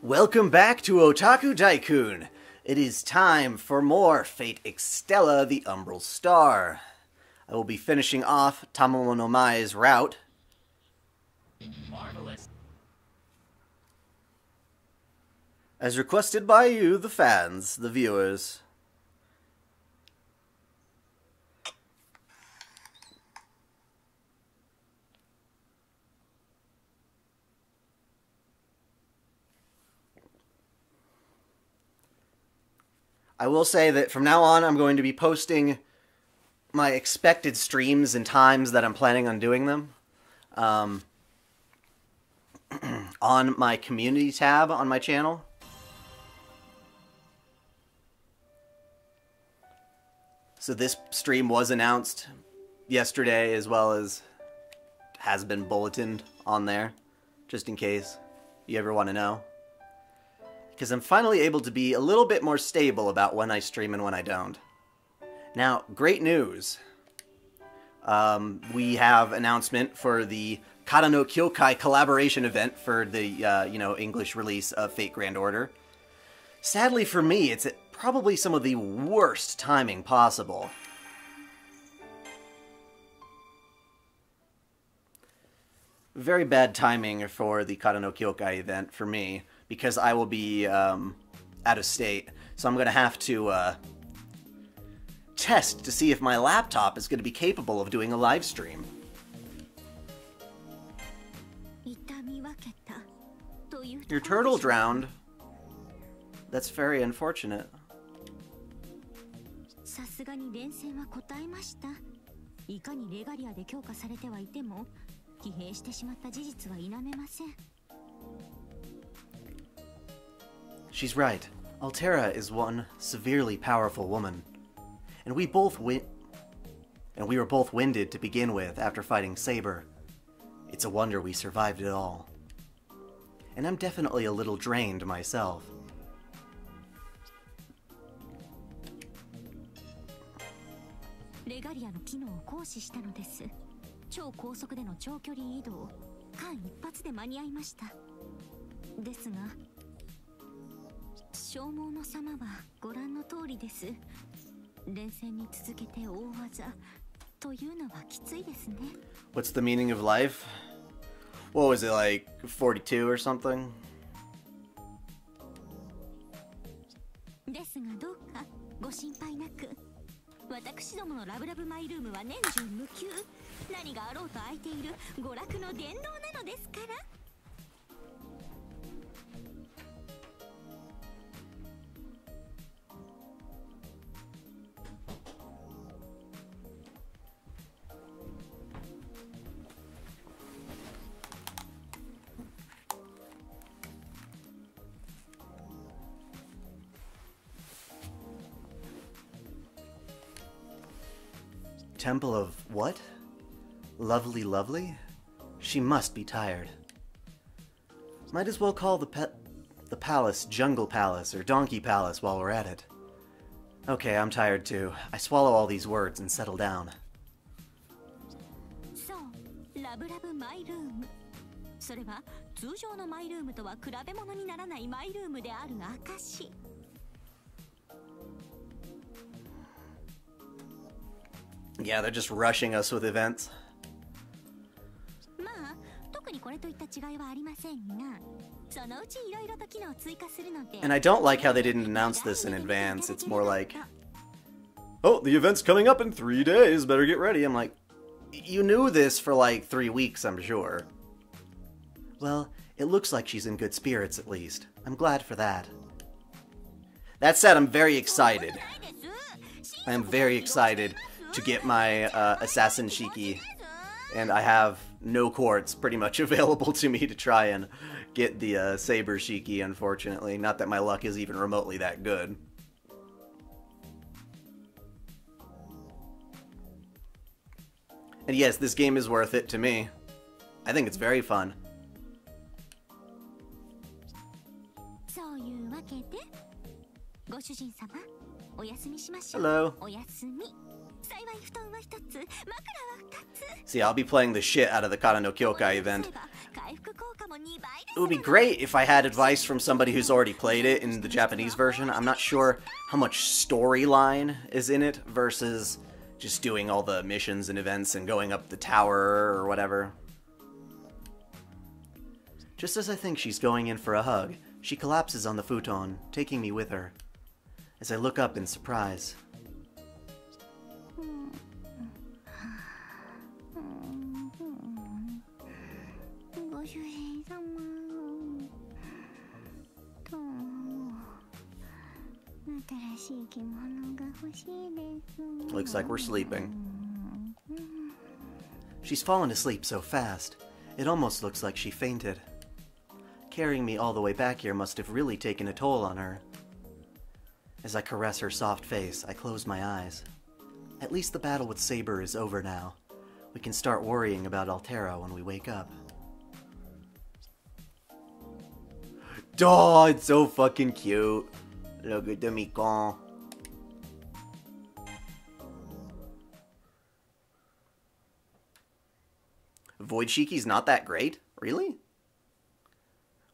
Welcome back to OtakuDaiKun. It is time for more Fate Extella, the Umbral Star. I will be finishing off Tamamo no Mae's route. Marvelous. As requested by you, the fans, the viewers. I will say that from now on, I'm going to be posting my expected streams and times that I'm planning on doing them on my community tab on my channel. So this stream was announced yesterday, as well as has been bulletined on there, just in case you ever want to know. Because I'm finally able to be a little bit more stable about when I stream and when I don't. Now, great news. We have announcement for the Kara no Kyokai collaboration event for the, English release of Fate Grand Order. Sadly for me, it's at probably some of the worst timing possible. Very bad timing for the Kara no Kyokai event for me, because I will be out of state. So I'm going to have to test to see if my laptop is going to be capable of doing a live stream. Your turtle drowned. That's very unfortunate. She's right. Altera is one severely powerful woman. And we were both winded to begin with after fighting Saber. It's a wonder we survived it all. And I'm definitely a little drained myself. What's the meaning of life? What was it, like 42 or something? Temple of what? Lovely Lovely? She must be tired. Might as well call the palace Jungle Palace or Donkey Palace while we're at it. Okay, I'm tired too. I swallow all these words and settle down. So, Love My Room. それは通常のマイルームとは比べ物にならないマイルームである証。Yeah, they're just rushing us with events. And I don't like how they didn't announce this in advance. It's more like, oh, the event's coming up in 3 days, better get ready. I'm like, you knew this for like 3 weeks, I'm sure. Well, it looks like she's in good spirits at least. I'm glad for that. That said, I'm very excited. I am very excited to get my Assassin Shiki, and I have no quartz pretty much available to me to try and get the Saber Shiki, unfortunately. Not that my luck is even remotely that good. And yes, this game is worth it to me. I think it's very fun. Hello. See, I'll be playing the shit out of the Kata no Kyokai event. It would be great if I had advice from somebody who's already played it in the Japanese version. I'm not sure how much storyline is in it versus just doing all the missions and events and going up the tower or whatever. Just as I think she's going in for a hug, she collapses on the futon, taking me with her. As I look up in surprise. Looks like we're sleeping. She's fallen asleep so fast, it almost looks like she fainted. Carrying me all the way back here must have really taken a toll on her. As I caress her soft face, I close my eyes. At least the battle with Saber is over now. We can start worrying about Altera when we wake up. Oh, it's so fucking cute. Look at the Mikon. Void Shiki's not that great? Really?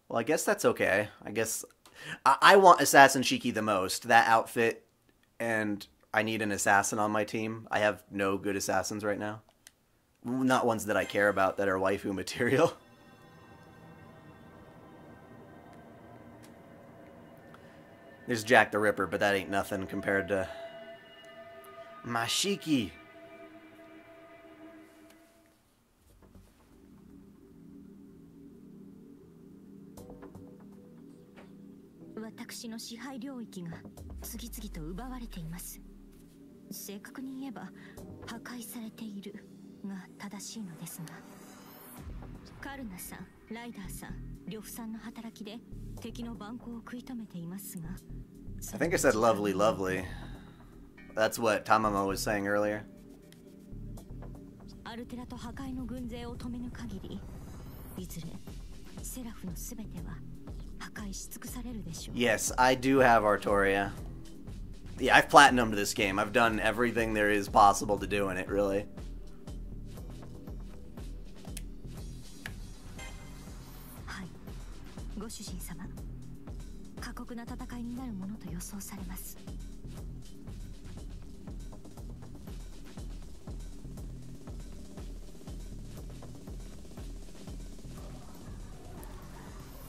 Well, I guess that's okay. I guess I want Assassin Shiki the most. That outfit, and I need an assassin on my team. I have no good assassins right now. Not ones that I care about that are waifu material. There's Jack the Ripper, but that ain't nothing compared to Mashiki. I think I said lovely, lovely. That's what Tamamo was saying earlier. Yes, I do have Artoria. Yeah, I've platinumed this game. I've done everything there is possible to do in it, really.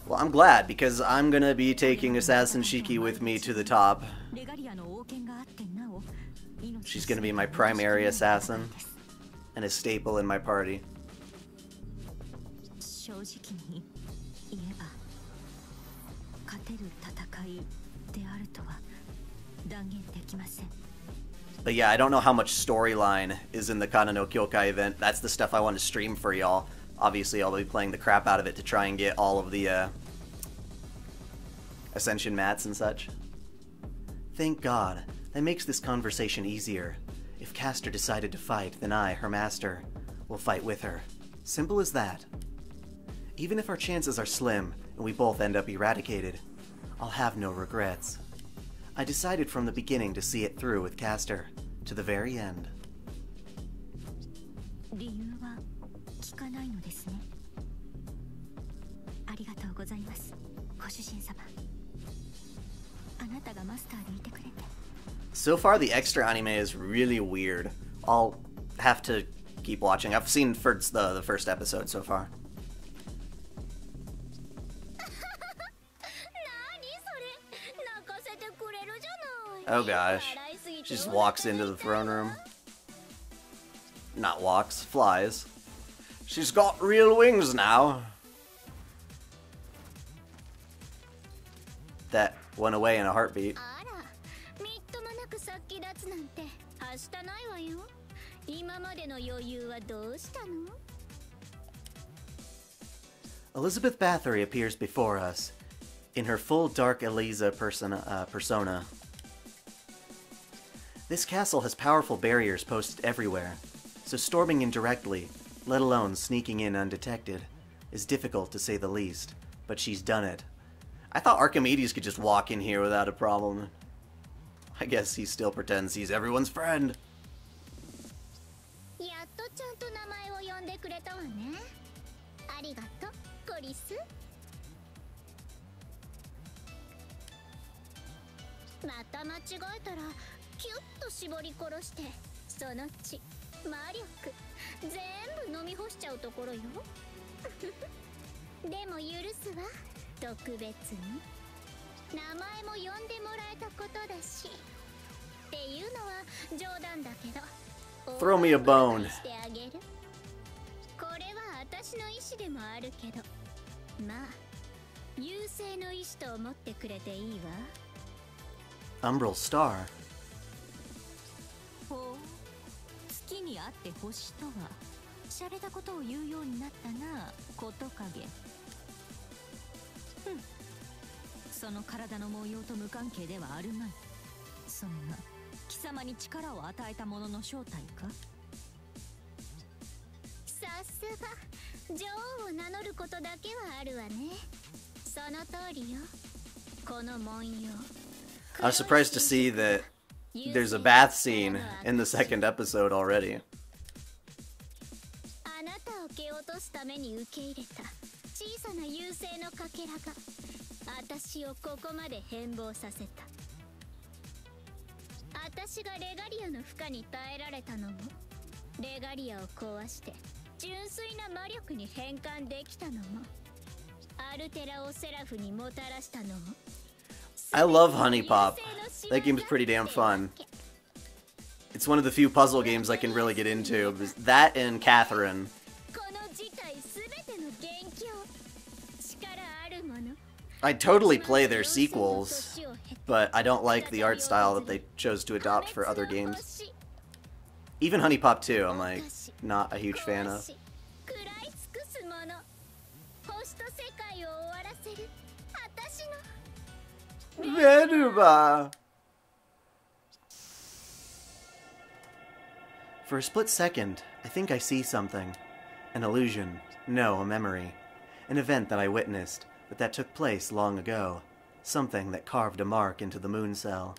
Well, I'm glad, because I'm gonna be taking Assassin Shiki with me to the top. She's gonna be my primary assassin, and a staple in my party. But yeah, I don't know how much storyline is in the Kata no Kyokai event. That's the stuff I want to stream for y'all. Obviously, I'll be playing the crap out of it to try and get all of the Ascension mats and such. Thank God. That makes this conversation easier. If Caster decided to fight, then I, her master, will fight with her. Simple as that. Even if our chances are slim, and we both end up eradicated, I'll have no regrets. I decided from the beginning to see it through with Caster, to the very end. So far, the extra anime is really weird. I'll have to keep watching. I've seen the first episode so far. Oh gosh. She just walks into the throne room. Not walks, flies. She's got real wings now. That went away in a heartbeat. Elizabeth Bathory appears before us, in her full Dark Eliza persona. This castle has powerful barriers posted everywhere, so storming in directly, let alone sneaking in undetected, is difficult to say the least, but she's done it. I thought Archimedes could just walk in here without a problem. I guess he still pretends he's everyone's friend. くれたわね。ありがとう、コリス。また間違えたらキュッと絞り殺して、その血、魔力全部飲み干しちゃうところよ。でも許すわ、特別に。名前も呼んでもらえたことだし。っていうのは冗談だけど。Throw me a bone. これは私の意志でもあるけど、まあ優勢の意志と思ってくれていいわ。Umbral star. ほう、月にあって星とは洒落たことを言うようになったな、ことかげ。その体の模様と無関係ではあるまい。それが貴様に力を与えたものの正体か。さすが女王を名乗ることだけはあるわね。その通りよ。この文様。I was surprised to see that there's a bath scene in the second episode already. あなたを蹴落とすために受け入れた小さな優勢のかけらが私をここまで変貌させた。私がレガリアの負荷に耐えられたのも、レガリアを壊して純粋な魔力に変換できたのも、アルテラをセラフにもたらしたのも。I love Honey Pop. That game's pretty damn fun. It's one of the few puzzle games I can really get into. That and Catherine. I'd totally play their sequels, but I don't like the art style that they chose to adopt for other games. Even Honey Pop 2, I'm like, not a huge fan of. Veruba! For a split second, I think I see something. An illusion. No, a memory. An event that I witnessed, but that took place long ago. Something that carved a mark into the moon cell.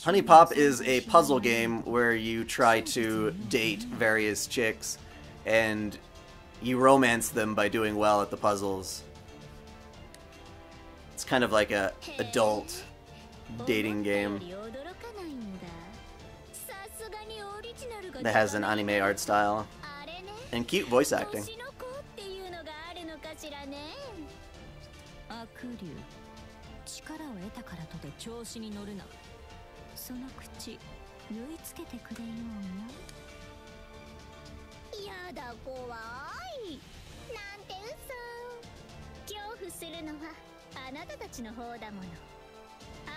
Honey Pop is a puzzle game where you try to date various chicks, and you romance them by doing well at the puzzles. It's kind of like a adult dating game that has an anime art style and cute voice acting. 力を得たからとて調子に乗るな。その口縫い付けてくれようよ。やだ怖い。なんて嘘。恐怖するのはあなたたちの方だもの。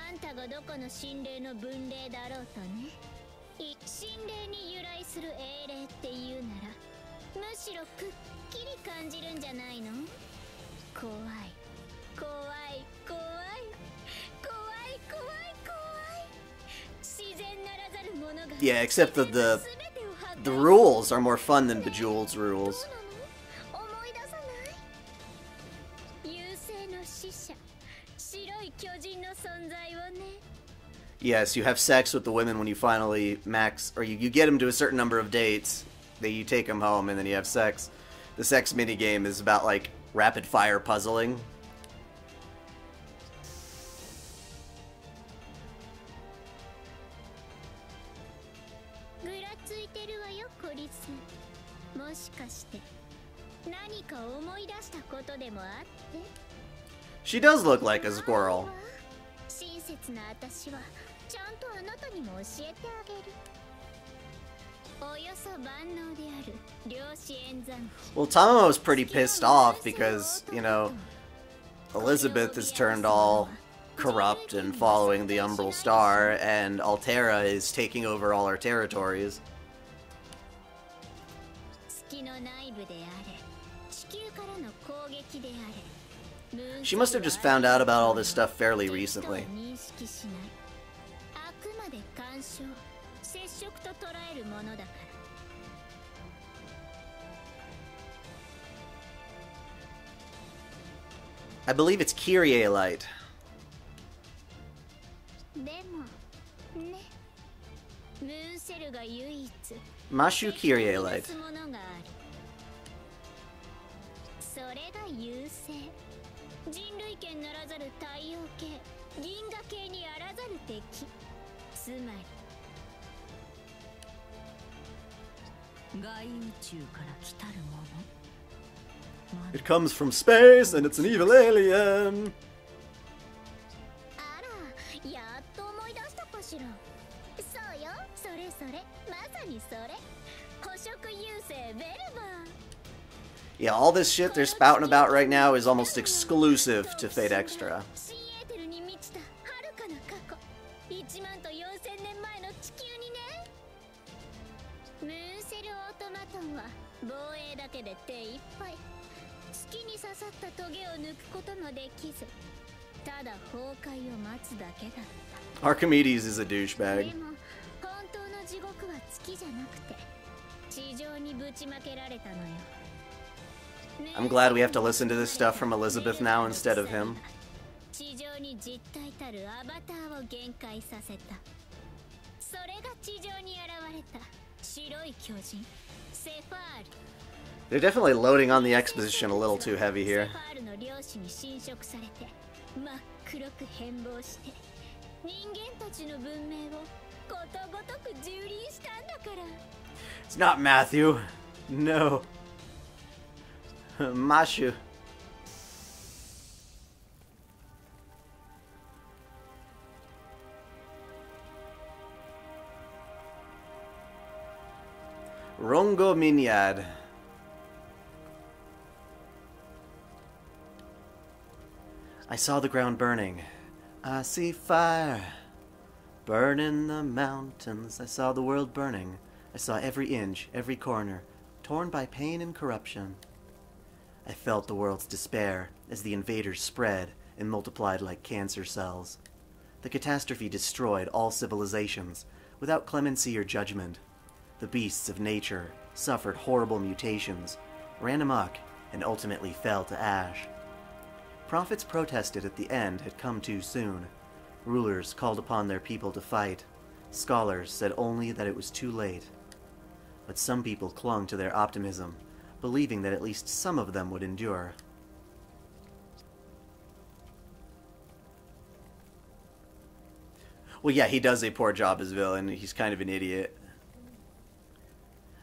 あんたがどこの神霊の分霊だろうとね。神霊に由来する英霊っていうなら、むしろくっきり感じるんじゃないの？怖い怖い怖い怖い怖い怖い。自然ならざるものが。Yeah, except that the rules are more fun than Bejeweled's rules. Yes, you have sex with the women when you finally max, or you get them to a certain number of dates, that you take them home, and then you have sex. The sex minigame is about, like, rapid-fire puzzling. She does look like a squirrel. Well, Tamamo's pretty pissed off because, you know, Elizabeth is turned all corrupt and following the Umbral Star, and Altera is taking over all our territories. She must have just found out about all this stuff fairly recently. I believe it's Kyrie Light. ムーンセルが唯一 Mashu Kyrie Light. ものがある。それが優勢。人類圏ならざる太陽系、銀河系にあらざる敵。つまり外宇宙から来たるもの。 It comes from space and it's an evil alien. あら、やっと思い出したかしら。そうよ、それそれ、まさにそれ。捕食優勢ベルバー。 Yeah, all this shit they're spouting about right now is almost exclusive to Fate Extra. 新エーテルに満ちた遥かな過去。1万と4000年前の地球にね。ムーンセルオートマトンは防衛だけで手いっぱい。月に刺さったトゲを抜くこともできず、ただ崩壊を待つだけだった。 Archimedes is a で douchebag. も本当の地獄は月じゃなくて地上にぶちまけられたのよ。 I'm glad we have to listen to this stuff from Elizabeth now instead of him. 地上に実体たるアバターを限界させた。それが地上に現れた白い巨人セファール。 They're definitely loading on the exposition a little too heavy here. セファールの漁師に侵食されて真っ黒く変貌して人間たちの文明をことごとく蹂躙したんだから。 It's not Matthew. No. Mashu. Rongo Minyad. I saw the ground burning. I see fire. Burning the mountains. I saw the world burning. I saw every inch, every corner, torn by pain and corruption. I felt the world's despair as the invaders spread and multiplied like cancer cells. The catastrophe destroyed all civilizations without clemency or judgment. The beasts of nature suffered horrible mutations, ran amok, and ultimately fell to ash. Prophets protested at the end had come too soon. Rulers called upon their people to fight. Scholars said only that it was too late. But some people clung to their optimism, believing that at least some of them would endure. Well, yeah, he does a poor job as villain. He's kind of an idiot.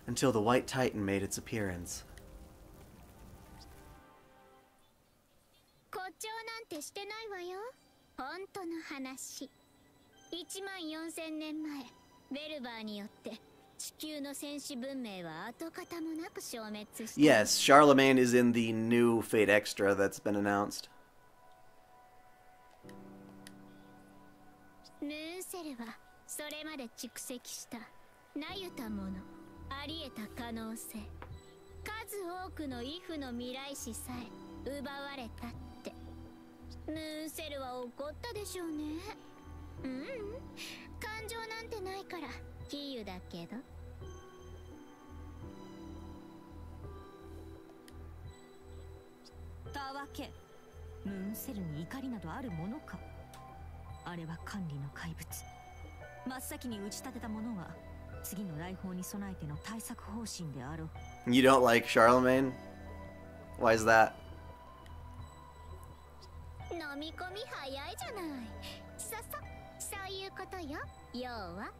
Until the White Titan made its appearance. 誇張なんてしてないわよ。本当の話。14000年前、ベルバーによって地球の戦士文明は跡形もなく消滅した。 Yes, Charlemagne is in the new Fate Extra that's been announced. ムーンセルはそれまで蓄積したなゆたもの、あり得た可能性、数多くのイフの未来史さえ奪われたって。ムーンセルは怒ったでしょうね。感情なんてないから比喩だけど。たわけ、ムーンセルに怒りなどあるものか。あれは管理の怪物。真っ先に打ち立てたものは次の来訪に備えての対策方針であろう。 You don't like Charlemagne? Why is that? 飲み込み早いじゃない。そういうことよ。要は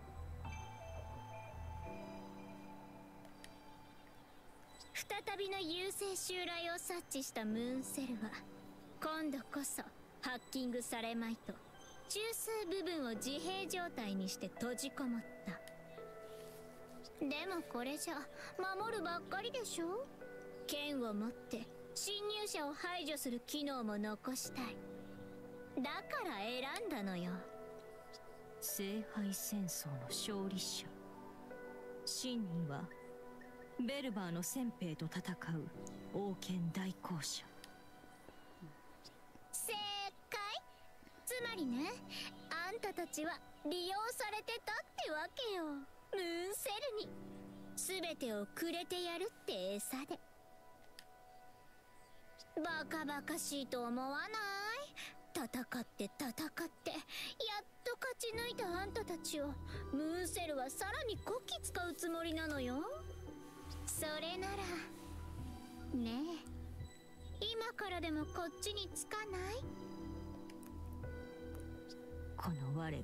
再びの優勢襲来を察知したムーンセルは今度こそハッキングされまいと中枢部分を自閉状態にして閉じこもった。でもこれじゃ守るばっかりでしょ。剣を持って侵入者を排除する機能も残したい。だから選んだのよ。聖杯戦争の勝利者。真にはベルバーの先兵と戦う王権大公者。正解。つまりね、あんたたちは利用されてたってわけよ。ムーンセルに全てをくれてやるって餌で。バカバカしいと思わない？戦ってやっと勝ち抜いたあんたたちをムーンセルはさらにこき使うつもりなのよ。それならねえ、今からでもこっちにつかない？この我が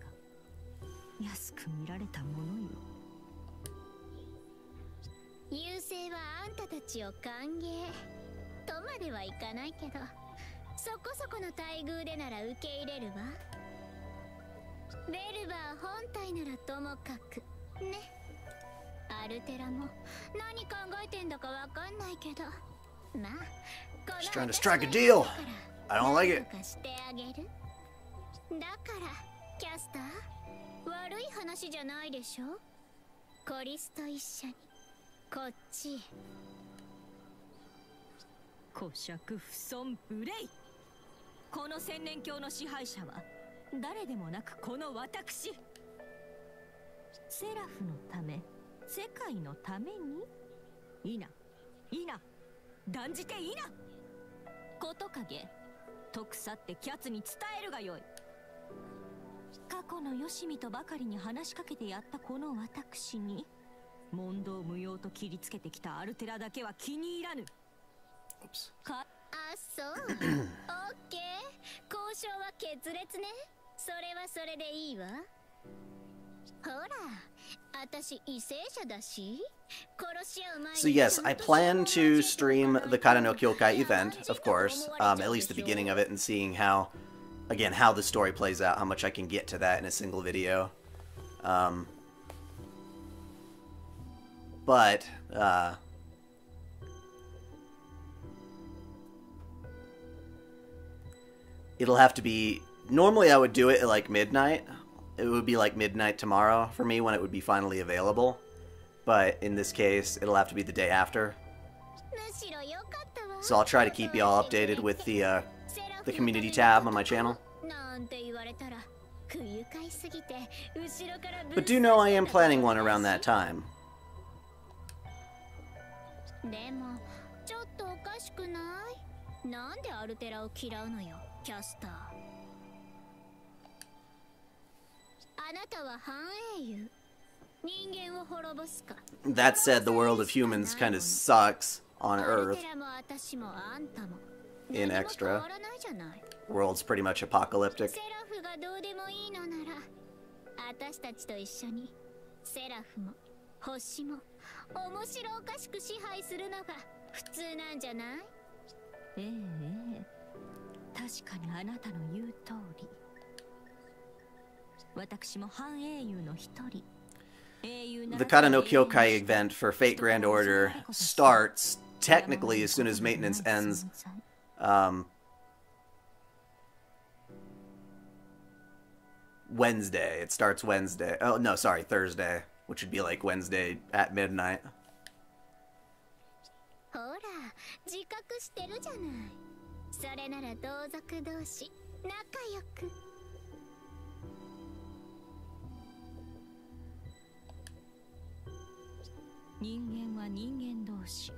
安く見られたものよ。優勢はあんたたちを歓迎とまではいかないけど、そこそこの待遇でなら受け入れるわ。ベルバー本体ならともかくね。アルテラも何考えてんだかわかんないけど、まあこの Just trying to strike a deal. I don't like it. してあげる。だからキャスター、悪い話じゃないでしょ。コリスと一緒にこっちへ。古尺不損無礼。この千年教の支配者は誰でもなくこの私。セラフのため、世界のために。いな、いな、断じていな。こと影、徳さってキャツに伝えるがよい。過去のよしみとばかりに話しかけてやったこの私に問答無用と切りつけてきたアルテラだけは気に入らぬ。あ、そう。オッケー。交渉は決裂ね。それはそれでいいわ。ほら、私為政者だし、殺し合う前に。So yes, I plan to stream the Kata no Kyokai event, of course, at least the beginning of it, and seeing how, again, how the story plays out, how much I can get to that in a single video. But it'll have to be... Normally I would do it at like midnight. It would be like midnight tomorrow for me when it would be finally available. But in this case, it'll have to be the day after. So I'll try to keep y'all updated with the community tab on my channel. But do know I am planning one around that time. でもちょっとおかしくない？なんでアルテラを嫌うのよ、キャスター。あなたは反英雄。人間を滅ぼすか。That said, the world of humans kind of sucks on Earth. In Extra, world's pretty much apocalyptic. セラフがどうでもいいのなら、私たちと一緒にセラフも星も面白おかしく支配するのが普通なんじゃない？ええ、確かにあなたの言う通り。私も反英雄の一人。The Kata no Kyokai event for Fate Grand Order starts technically as soon as maintenance ends. Wednesday. It starts Wednesday. Oh, no, sorry, Thursday. Which would be like Wednesday at midnight. ほら、自覚してるじゃない。それなら同族同士仲良く。人間は人間同士、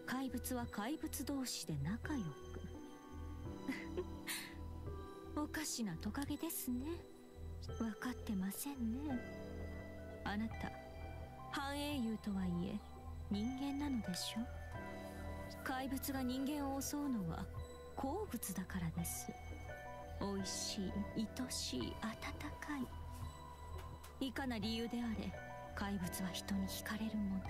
怪物は怪物同士で仲良く。おかしなトカゲですね。分かってませんね。あなた、反英雄とはいえ人間なのでしょ。怪物が人間を襲うのは好物だからです。美味しい、愛しい、温かい。いかな理由であれ、怪物は人に惹かれるもの。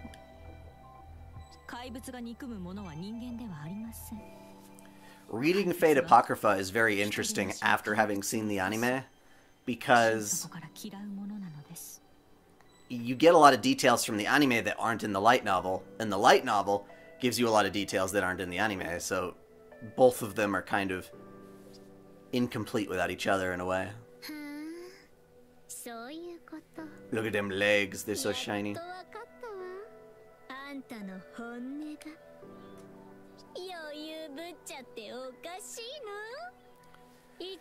怪物が憎むものは人間ではありません。Reading Fate Apocrypha is very interesting after having seen the anime, because you get a lot of details from the anime that aren't in the light novel, and the light novel gives you a lot of details that aren't in the anime, so both of them are kind of incomplete without each other in a way. Look at them legs, they're so shiny.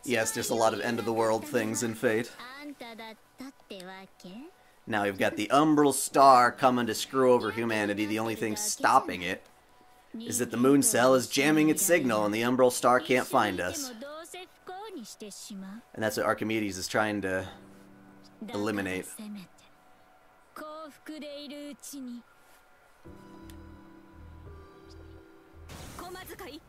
Yes, there's a lot of end-of-the-world things in Fate. Now we've got the Umbral star coming to screw over humanity. The only thing stopping it is that the moon cell is jamming its signal and the Umbral star can't find us. And that's what Archimedes is trying to eliminate. 幸福でいるうちに駒使い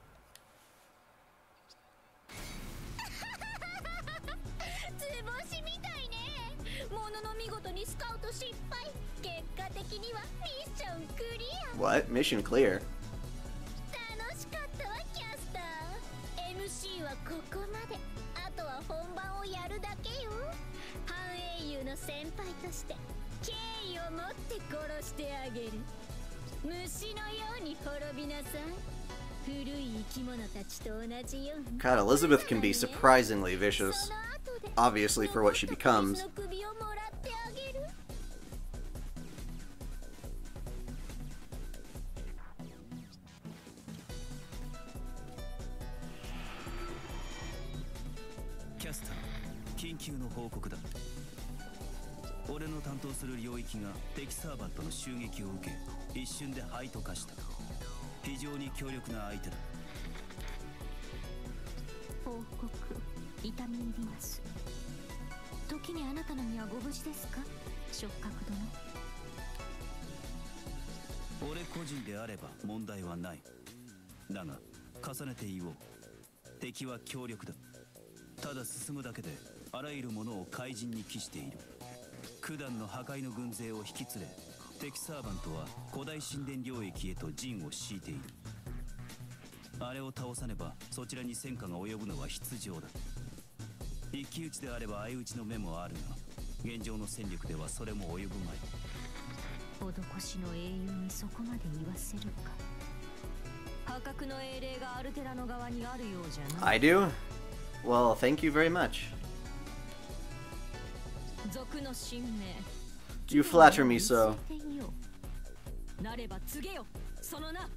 図星みたいね。ものの見事にスカウト失敗。結果的にはミッションクリア。 What? Mission clear. 楽しかったわキャスター。 MC はここまで。あとは本番をやるだけよ。半英雄の先輩として敬意を持って殺してあげる。虫のように滅びなさい。古い生き物たちと同じように。 God, Elizabeth can be surprisingly vicious. Obviously for what she becomes. キャスター、緊急の報告だ。俺の担当する領域が敵サーバントの襲撃を受け、一瞬で灰と化した。非常に強力な相手だ。報告、痛み入ります。時にあなたの身はご無事ですか、触覚殿。俺個人であれば問題はない。だが重ねて言おう。敵は強力だ。ただ進むだけであらゆるものを怪人に帰している。九段の破壊の軍勢を引き連れ、敵サーバントは古代神殿領域へと陣を敷いている。あれを倒さねばそちらに戦火が及ぶのは必定だ。一騎打ちであれば相打ちの目もあるが、現状の戦力ではそれも及ぶまい。施しの英雄にそこまで言わせるか。破格の英霊がアルテラの側にあるようじゃな。 I do? Well, thank you very much. 族の神命。 You flatter me so. なれば告げよ、その名。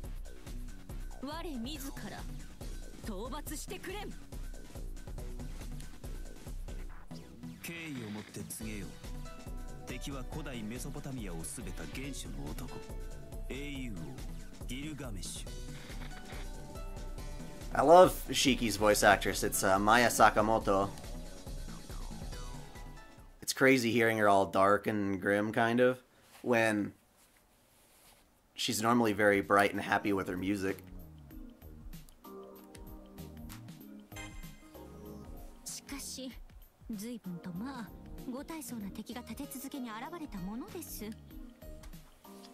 我自ら討伐してくれん。敬意を持って告げよう。敵は古代メソポタミアをすべた原種の男、英雄王ギルガメッシュ。 I love Shiki's voice actress. It's Maya Sakamoto. It's crazy hearing her all dark and grim, kind of, when she's normally very bright and happy with her music. しかし随分とまあご大層な敵が立て続けに現れたものです。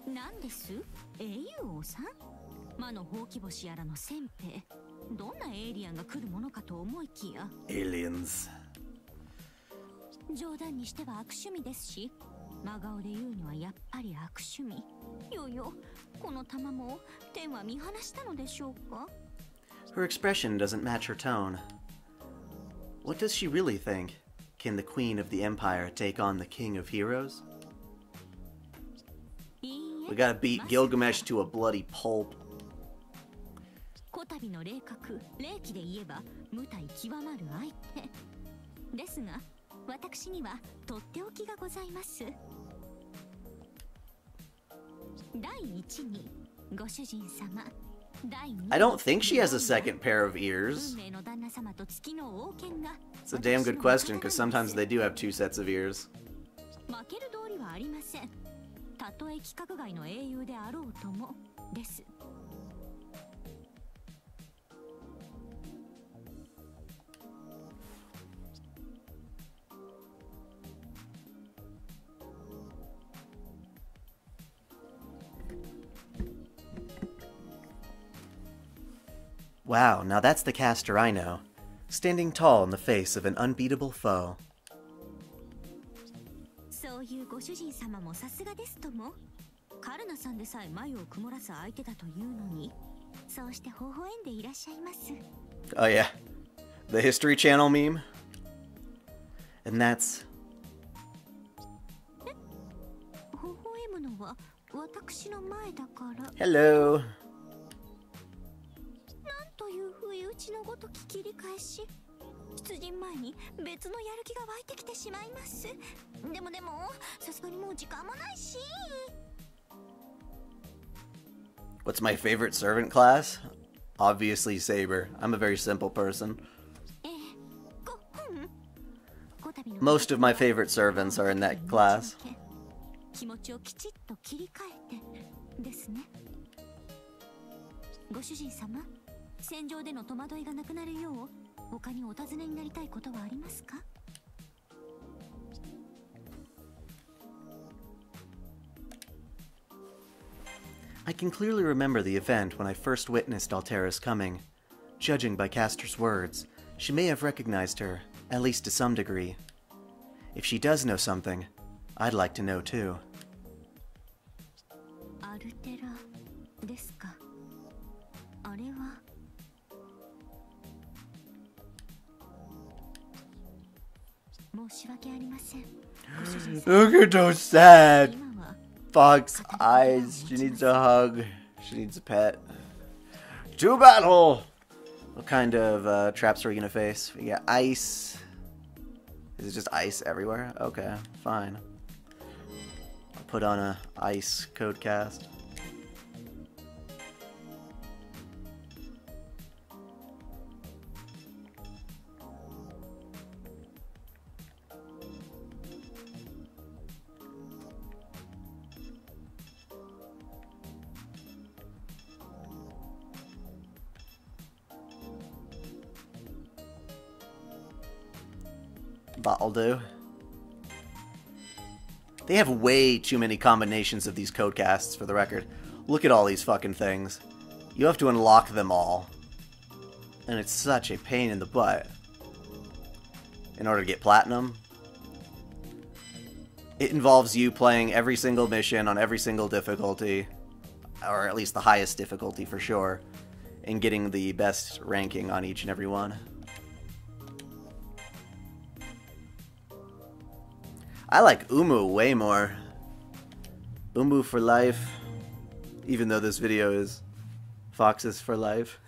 何です、英雄王さん。魔のほうき星やらの先兵。どんなエイリアンが来るものかと思いきや Aliens. 冗談にしては悪趣味ですし、真顔で言うにはやっぱり悪趣味。よよ、この玉も天は見放したのでしょうか。 Her expression doesn't match her tone. What does she really think? Can the Queen of the Empire take on the King of Heroes? いいえ、 We gotta beat Gilgamesh to a bloody pulp. こたびの霊格、霊気で言えば無体極まる相手ですが、私にはとっておきがございます。第一にご主人様、第二 I don't think she has a second pair of ears. 運命の旦那様と月の王権が。 It's a damn good question, because sometimes they do have two sets of ears. 負ける道理はありません。たとえ規格外の英雄であろうともです。Wow, now that's the caster I know. Standing tall in the face of an unbeatable foe. そういうご主人様もさすがですとも。カルナさんでさえ眉を曇らす相手だというのに、そうして微笑んでいらっしゃいます。 Oh yeah, the History Channel meme. And that's... 微笑むのは私の前だから。 Hello. なんという不意打ちのごとき切り返し。出陣前に別のやる気が湧いてきてしまいます。でもさすがにもう時間もないし。 What's my favorite servant class? Obviously Saber. I'm a very simple person. こたびの Most of my favorite servants are in that class. 気持ちをきちっと切り替えてですね。ご主人様、戦場での戸惑いがなくなるよう他にお尋ねになりたいことはありますか？ I can clearly remember the event when I first witnessed Altera's coming. Judging by Castor's words, she may have recognized her, at least to some degree. If she does know something, I'd like to know too. アルテラですか。あれは申し訳ありません。ご主人様。 Look at those sad fox eyes. She needs a hug. She needs a pet. To battle! What kind of traps are we gonna face? We got ice. Is it just ice everywhere? Okay, fine. I'll put on a ice code cast. That'll do. They have way too many combinations of these codecasts, for the record. Look at all these fucking things. You have to unlock them all. And it's such a pain in the butt. In order to get platinum. It involves you playing every single mission on every single difficulty. Or at least the highest difficulty for sure. And getting the best ranking on each and every one. I like Umu way more. Umu for life. Even though this video is Foxes for life.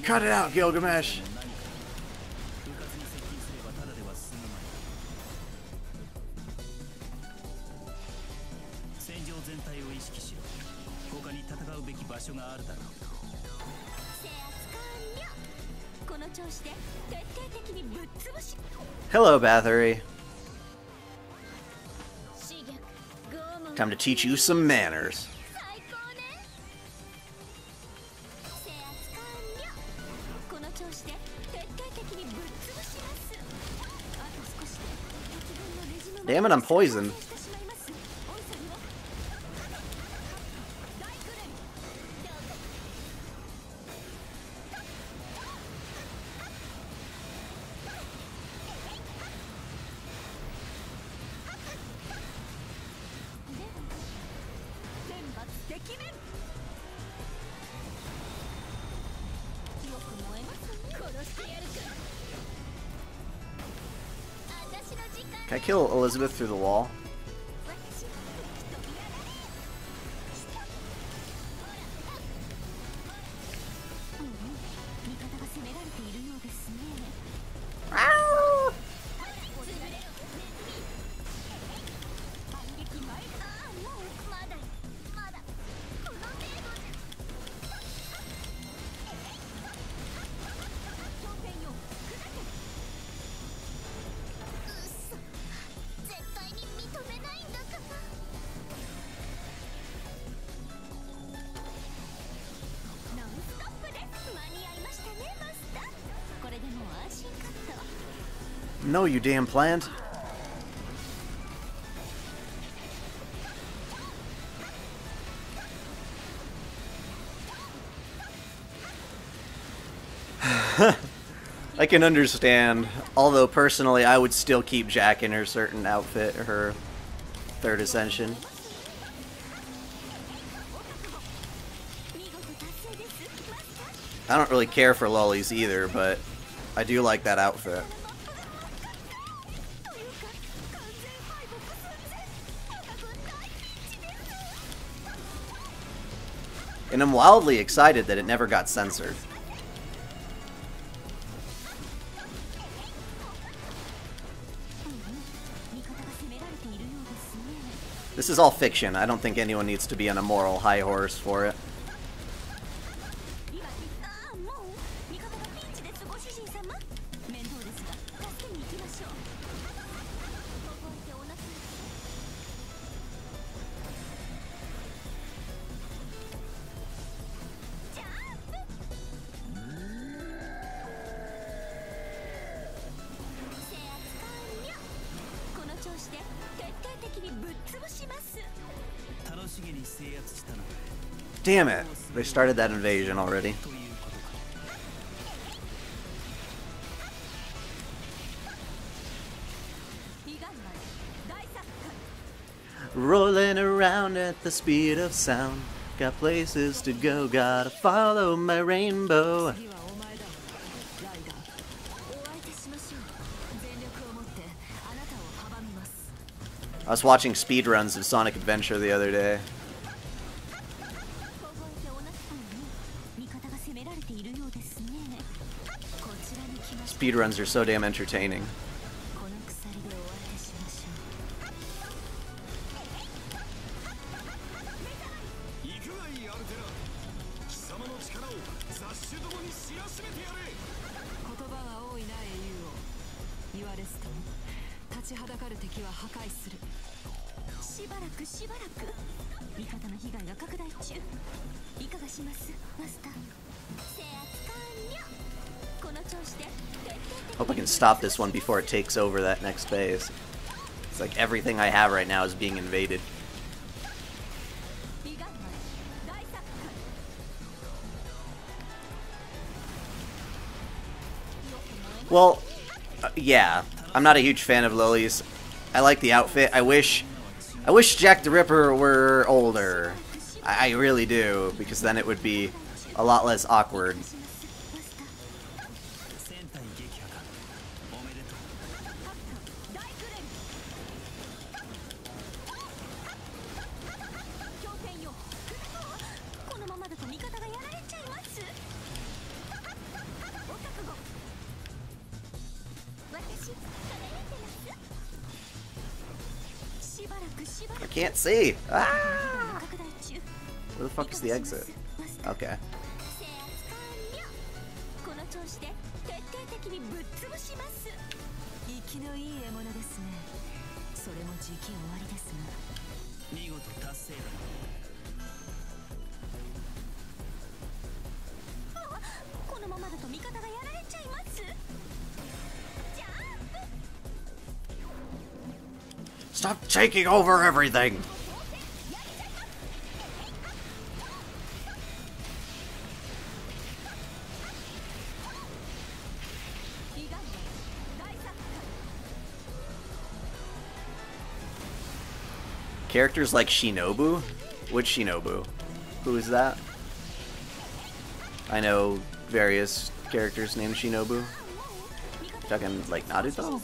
Cut it out, Gilgamesh! Hello, Bathory. Time to teach you some manners. Damn it, I'm poisoned. Can I kill Elizabeth through the wall? No, you damn plant. I can understand. Although personally, I would still keep Jack in her certain outfit, her third ascension. I don't really care for lollies either, but I do like that outfit. And I'm wildly excited that it never got censored. This is all fiction. I don't think anyone needs to be on a moral high horse for it. Damn it! They started that invasion already. Rolling around at the speed of sound. Got places to go, gotta follow my rainbow. I was watching speedruns of Sonic Adventure the other day. Speedruns are so damn entertaining. Hope I can stop this one before it takes over that next phase. It's like everything I have right now is being invaded. Well, yeah, I'm not a huge fan of Lily's. I like the outfit. I wish Jack the Ripper were older. I really do, because then it would be a lot less awkward. I can't see. Ah! Where the fuck is the exit? Okay. Stop taking over everything! Characters like Shinobu? Which Shinobu? Who is that? I know various characters named Shinobu. Talking like Naruto?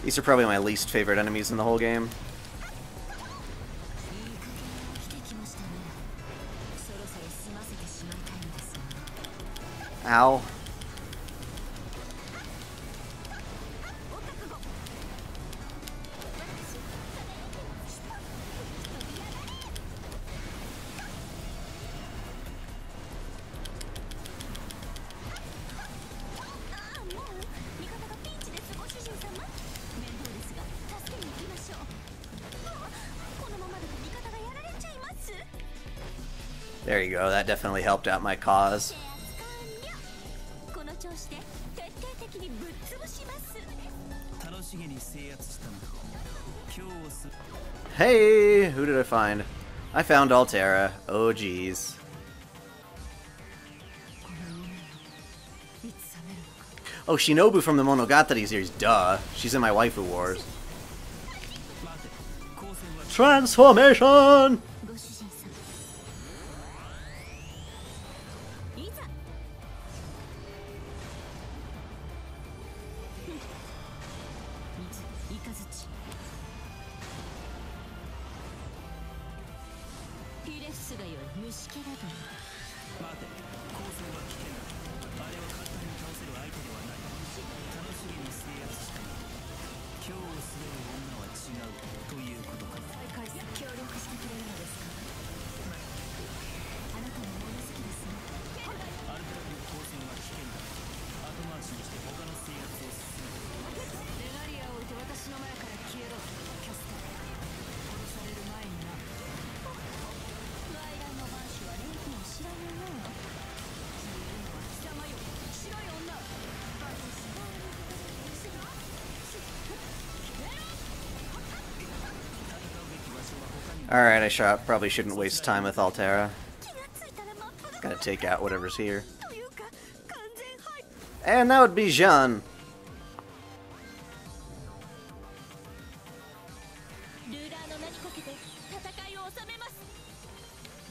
These are probably my least favorite enemies in the whole game. Ow. There you go, that definitely helped out my cause. Hey, who did I find? I found Altera. Oh geez. Oh, Shinobu from the Monogatari series, duh. She's in my waifu wars. Transformation! Alright, I probably shouldn't waste time with Altera. Gotta take out whatever's here. And that would be Jeanne.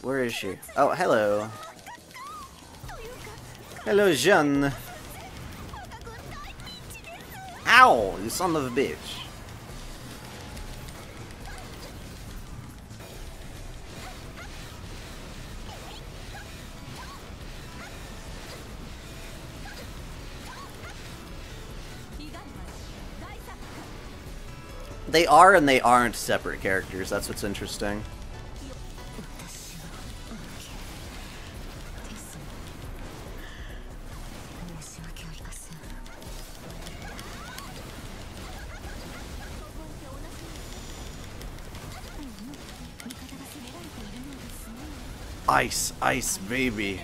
Where is she? Oh, hello. Hello, Jeanne. Ow, you son of a bitch. They are and they aren't separate characters, that's what's interesting. Ice, ice, baby.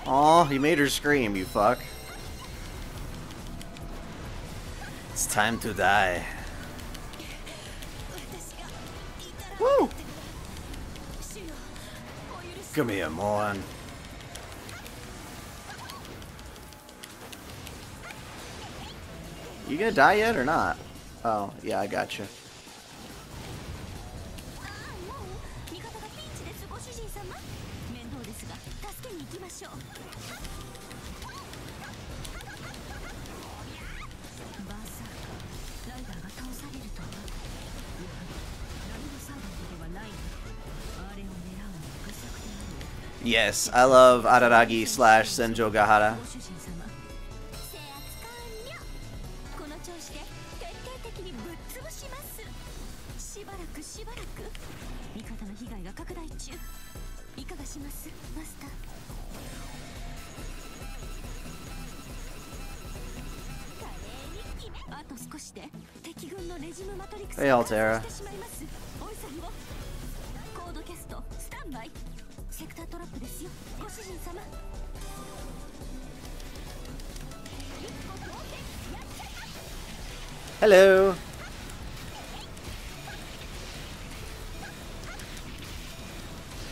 Aw, you made her scream, you fuck. It's time to die. Woo! Come here, Mon. You gonna die yet or not? Oh, yeah, I gotcha. Yes, I love Araragi / Senjo Gahara. Hey, Altera. Hello.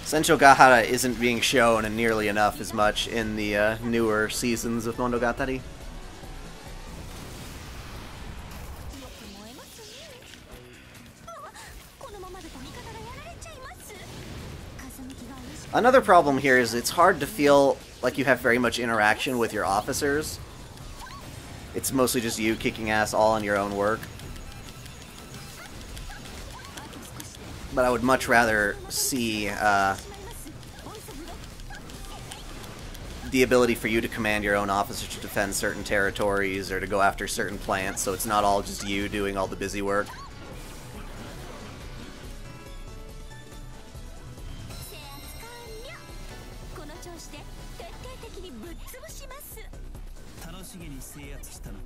Sencho Gahara isn't being shown and nearly enough as much in the newer seasons of Monogatari. Another problem here is it's hard to feel like you have very much interaction with your officers. It's mostly just you kicking ass all on your own work. But I would much rather see the ability for you to command your own officers to defend certain territories or to go after certain plants, so it's not all just you doing all the busy work. 制圧したな。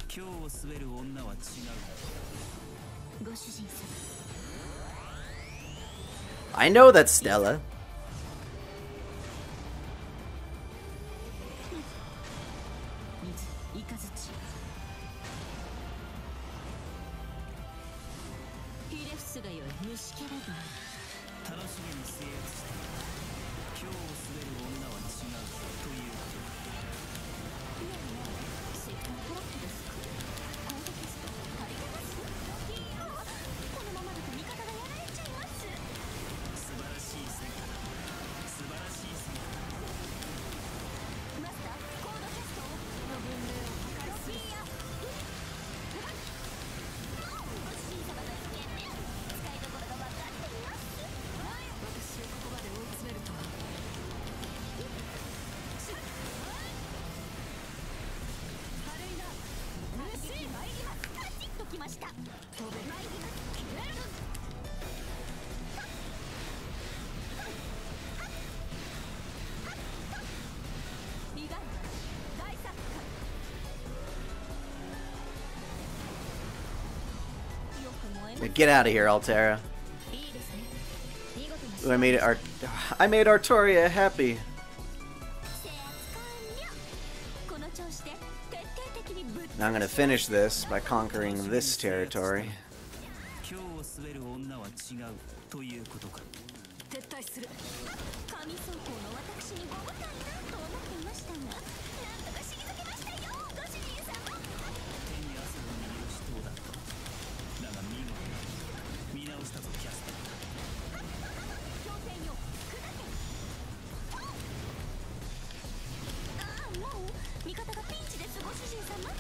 今日を滑る女は違う。ご主人様。 I know that's Stella. 水、イカズチ。ヒレフスがよい虫キャラだ。楽しげに制圧した。今日を滑る女は違うということ。いやいや、せっかくトラックですか。コードテスト足りてます？いや、このままだと味方がやられちゃいます。素晴らしい戦果だ。素晴らしい戦果だ。マスター、コードテストの分類を破壊する。いや、ご主人様の一件目、使いどころが分かっています。私をここまで追い詰めるとは。軽いな。無視参ります。カチッときました。飛べ参ります。意外大作戦。よく燃えます。 Get out of here, Altera. いいですね。見事な Ooh, I made Artoria happy. 制圧完了。この調子で徹底的にぶっ Now I'm gonna finish this by conquering this territory. 今日を滑る女は違うということか。撤退する。神装甲の私にご無体なと思っていましたが、なんとか退けましたよ、ご主人様。手に汗を握る死闘だった。だが見事だ。見直したぞキャスター。強戦よ、砕け。ああ、もう味方がピンチです、ご主人様。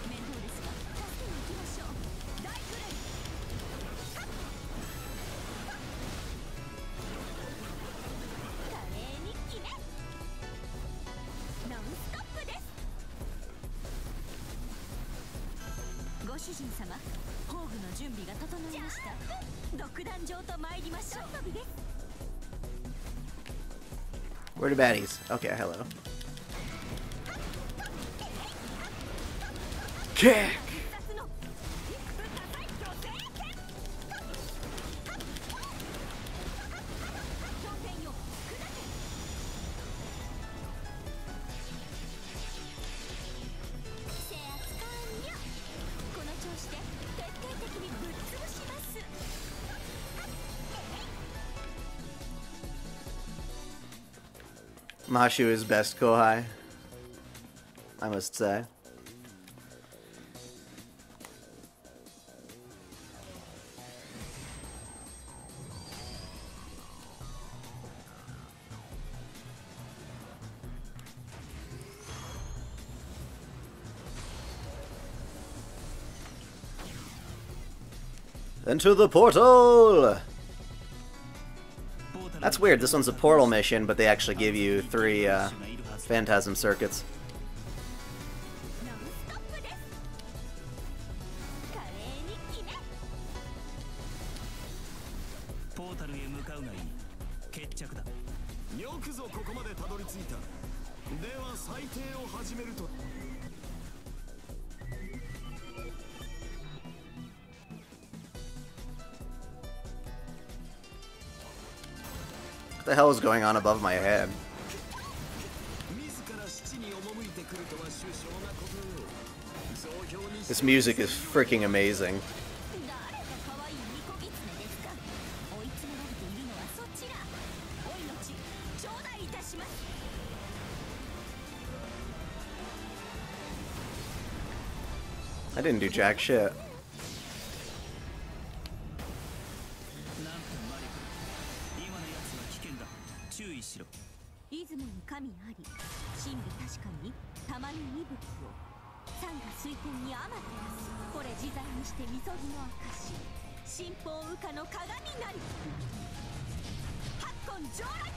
面倒ですが助けに行きましょう。大クレイ。華麗に決め。ノンストップです。ご主人様、宝具の準備が整いました。独壇場と参りましょう。飛びです。 Where are the baddies? Okay, hello. Kick! 雑の高い女性権。強戦よ、砕け。制圧完了。この調子で徹底的にぶっ潰します。 Mashu is best Kohai, I must say. Into the portal! That's weird, this one's a portal mission, but they actually give you 3 phantasm circuits. ノンストップです。華麗に決め。ポータルへ向かうがいい。決着だ。よくぞここまでたどり着いた。では裁定を始めると。 What the hell is going on above my head? 自ら七に赴いてくるとは殊勝なことよ。総評に This music is freaking amazing. 誰が可愛いニコギツネですか。追い詰められているのはそちら。お命頂戴いたします。 I didn't do jack shit. なんとマリコ。今のやつは危険だ。注意しろ。出雲に神あり、真理確かに、たまに息吹を。山河水天にアマテラス、これ自在にしてみそぎの証。神宝羽化の鏡なり。八根上来。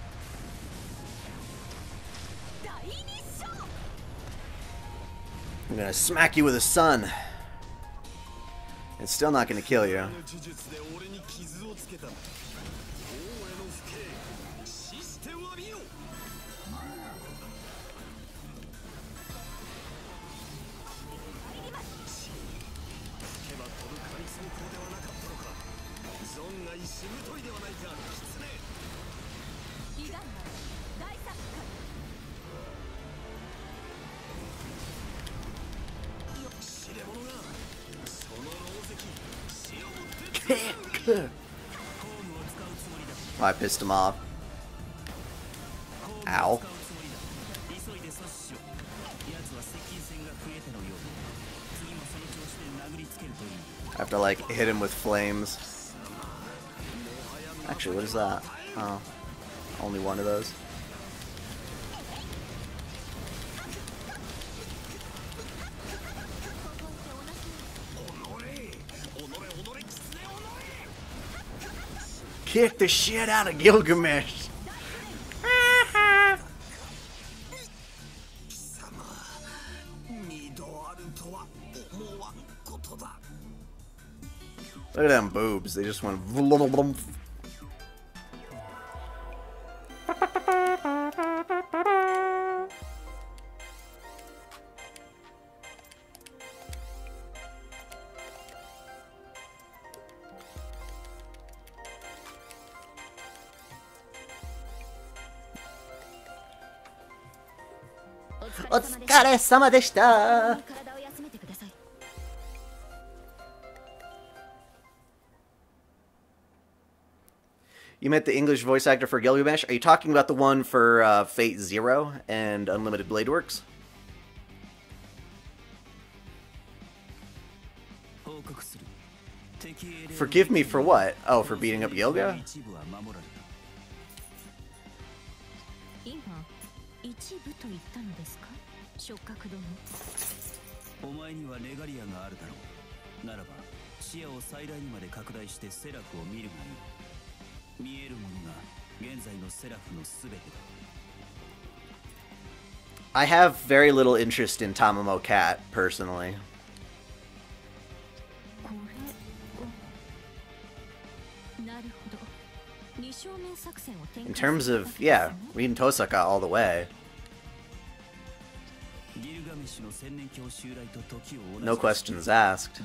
第二章。 I'm gonna smack you with the sun. It's still not gonna kill you. 呪術で俺に傷をつけた。王への不敬、死して詫びよ。しぶといではないか狐。悲願な大作知れ者がその狼藉死をもって Oh, I pissed him off. Ow. I have to like hit him with flames. Actually, what is that? Oh, only one of those. Kick the shit out of Gilgamesh. Look at them boobs. They just went. Otsukaresama deshita. You meant the English voice actor for Gilgamesh? Are you talking about the one for Fate Zero and Unlimited Blade Works? Forgive me for what? Oh, for beating up Gilga? I have very little interest in Tamamo Cat, personally. In terms of, yeah, reading Tosaka all the way. No questions asked.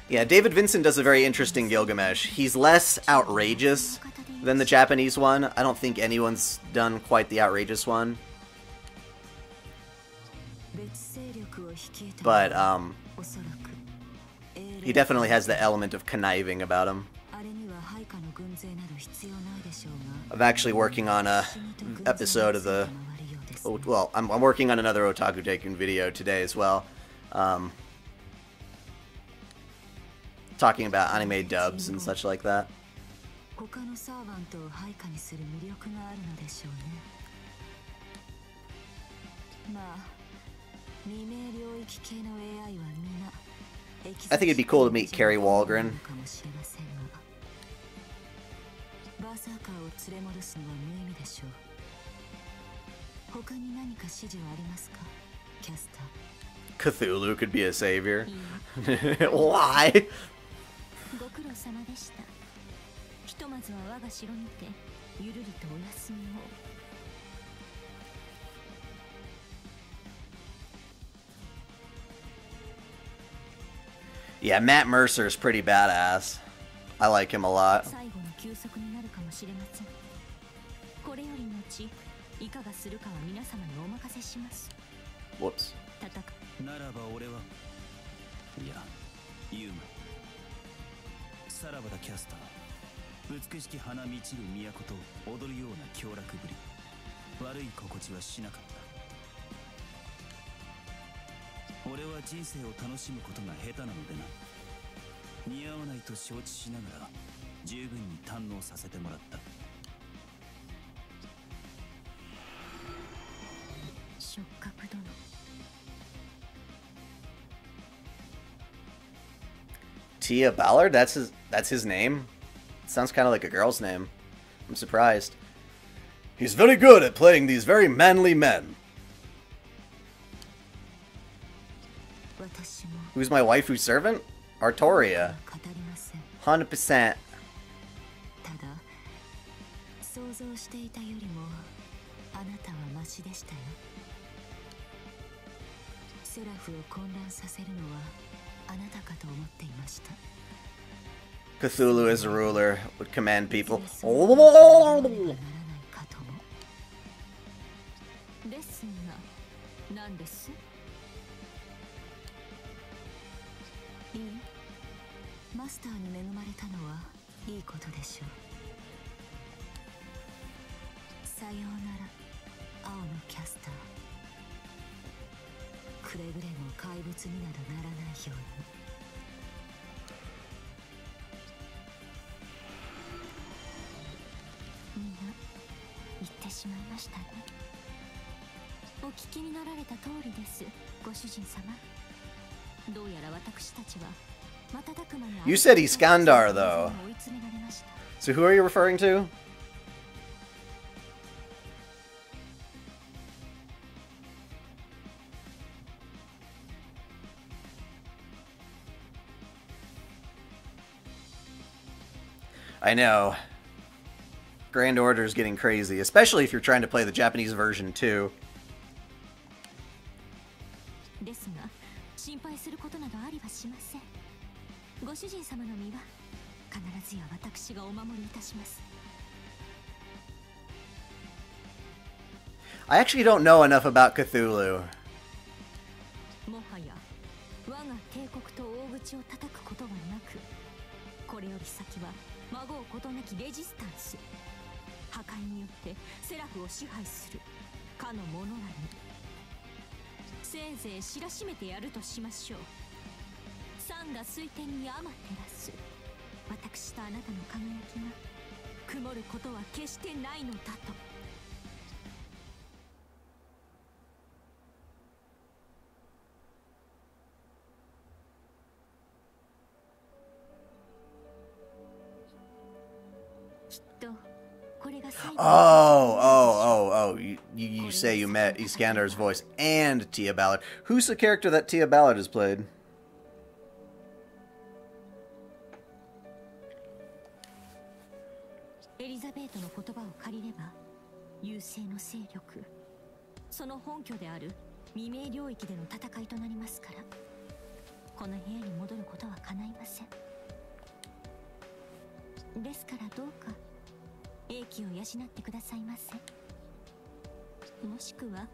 Yeah, David Vincent does a very interesting Gilgamesh. He's less outrageous than the Japanese one. I don't think anyone's done quite the outrageous one. But, he definitely has the element of conniving about him. I'm actually working on a episode of the... Oh, well, I'm working on another OtakuDaiKun video today as well. Talking about anime dubs and such like that. I think it'd be cool to meet Carrie Walgren. Cthulhu could be a savior. Why? Yeah, Matt Mercer is pretty badass. I like him a lot. Whoops. Tia Ballard? That's his name? Sounds kind of like a girl's name. I'm surprised. He's very good at playing these very manly men. Who's my waifu servant? Artoria. 100%. ただ想像していたよりもあなたはマシでしたよ。セラフを混乱させるのはあなたかと思っていました。 Cthulhu as a ruler would command people. ですが何です？いい、マスターに恵まれたのはいいことでしょう。さようなら青のキャスター。くれぐれも怪物になどならないように。みんな言ってしまいましたね。お聞きになられた通りです、ご主人様。どうやら私たちは瞬く間に You said Iskandar, though. 追い詰められました。 So who are you referring to? I know. Grand Order is getting crazy, especially if you're trying to play the Japanese version too. ですが、心配することなどありはしません。ご主人様の身は必ずや私がお守りいたします。 I actually don't know enough about Cthulhu. もはや我が帝国と大口を叩くことはなく、これより先は孫うことなきレジスタンス、破壊によってセラフを支配するかの者らにせいぜい知らしめてやるとしましょう。三が水天にアマテラス、私とあなたの輝きが曇ることは決してないのだと。 Oh. You say you met Iskandar's voice and Tia Ballard. Who's the character that Tia Ballard has played? Elizabeth の言葉を借りれば、優勢の勢力、その本拠である未明領域での戦いとなりますから、この部屋に戻ることは叶いません。ですからどうか。 英気を養ってくださいませ。もしくは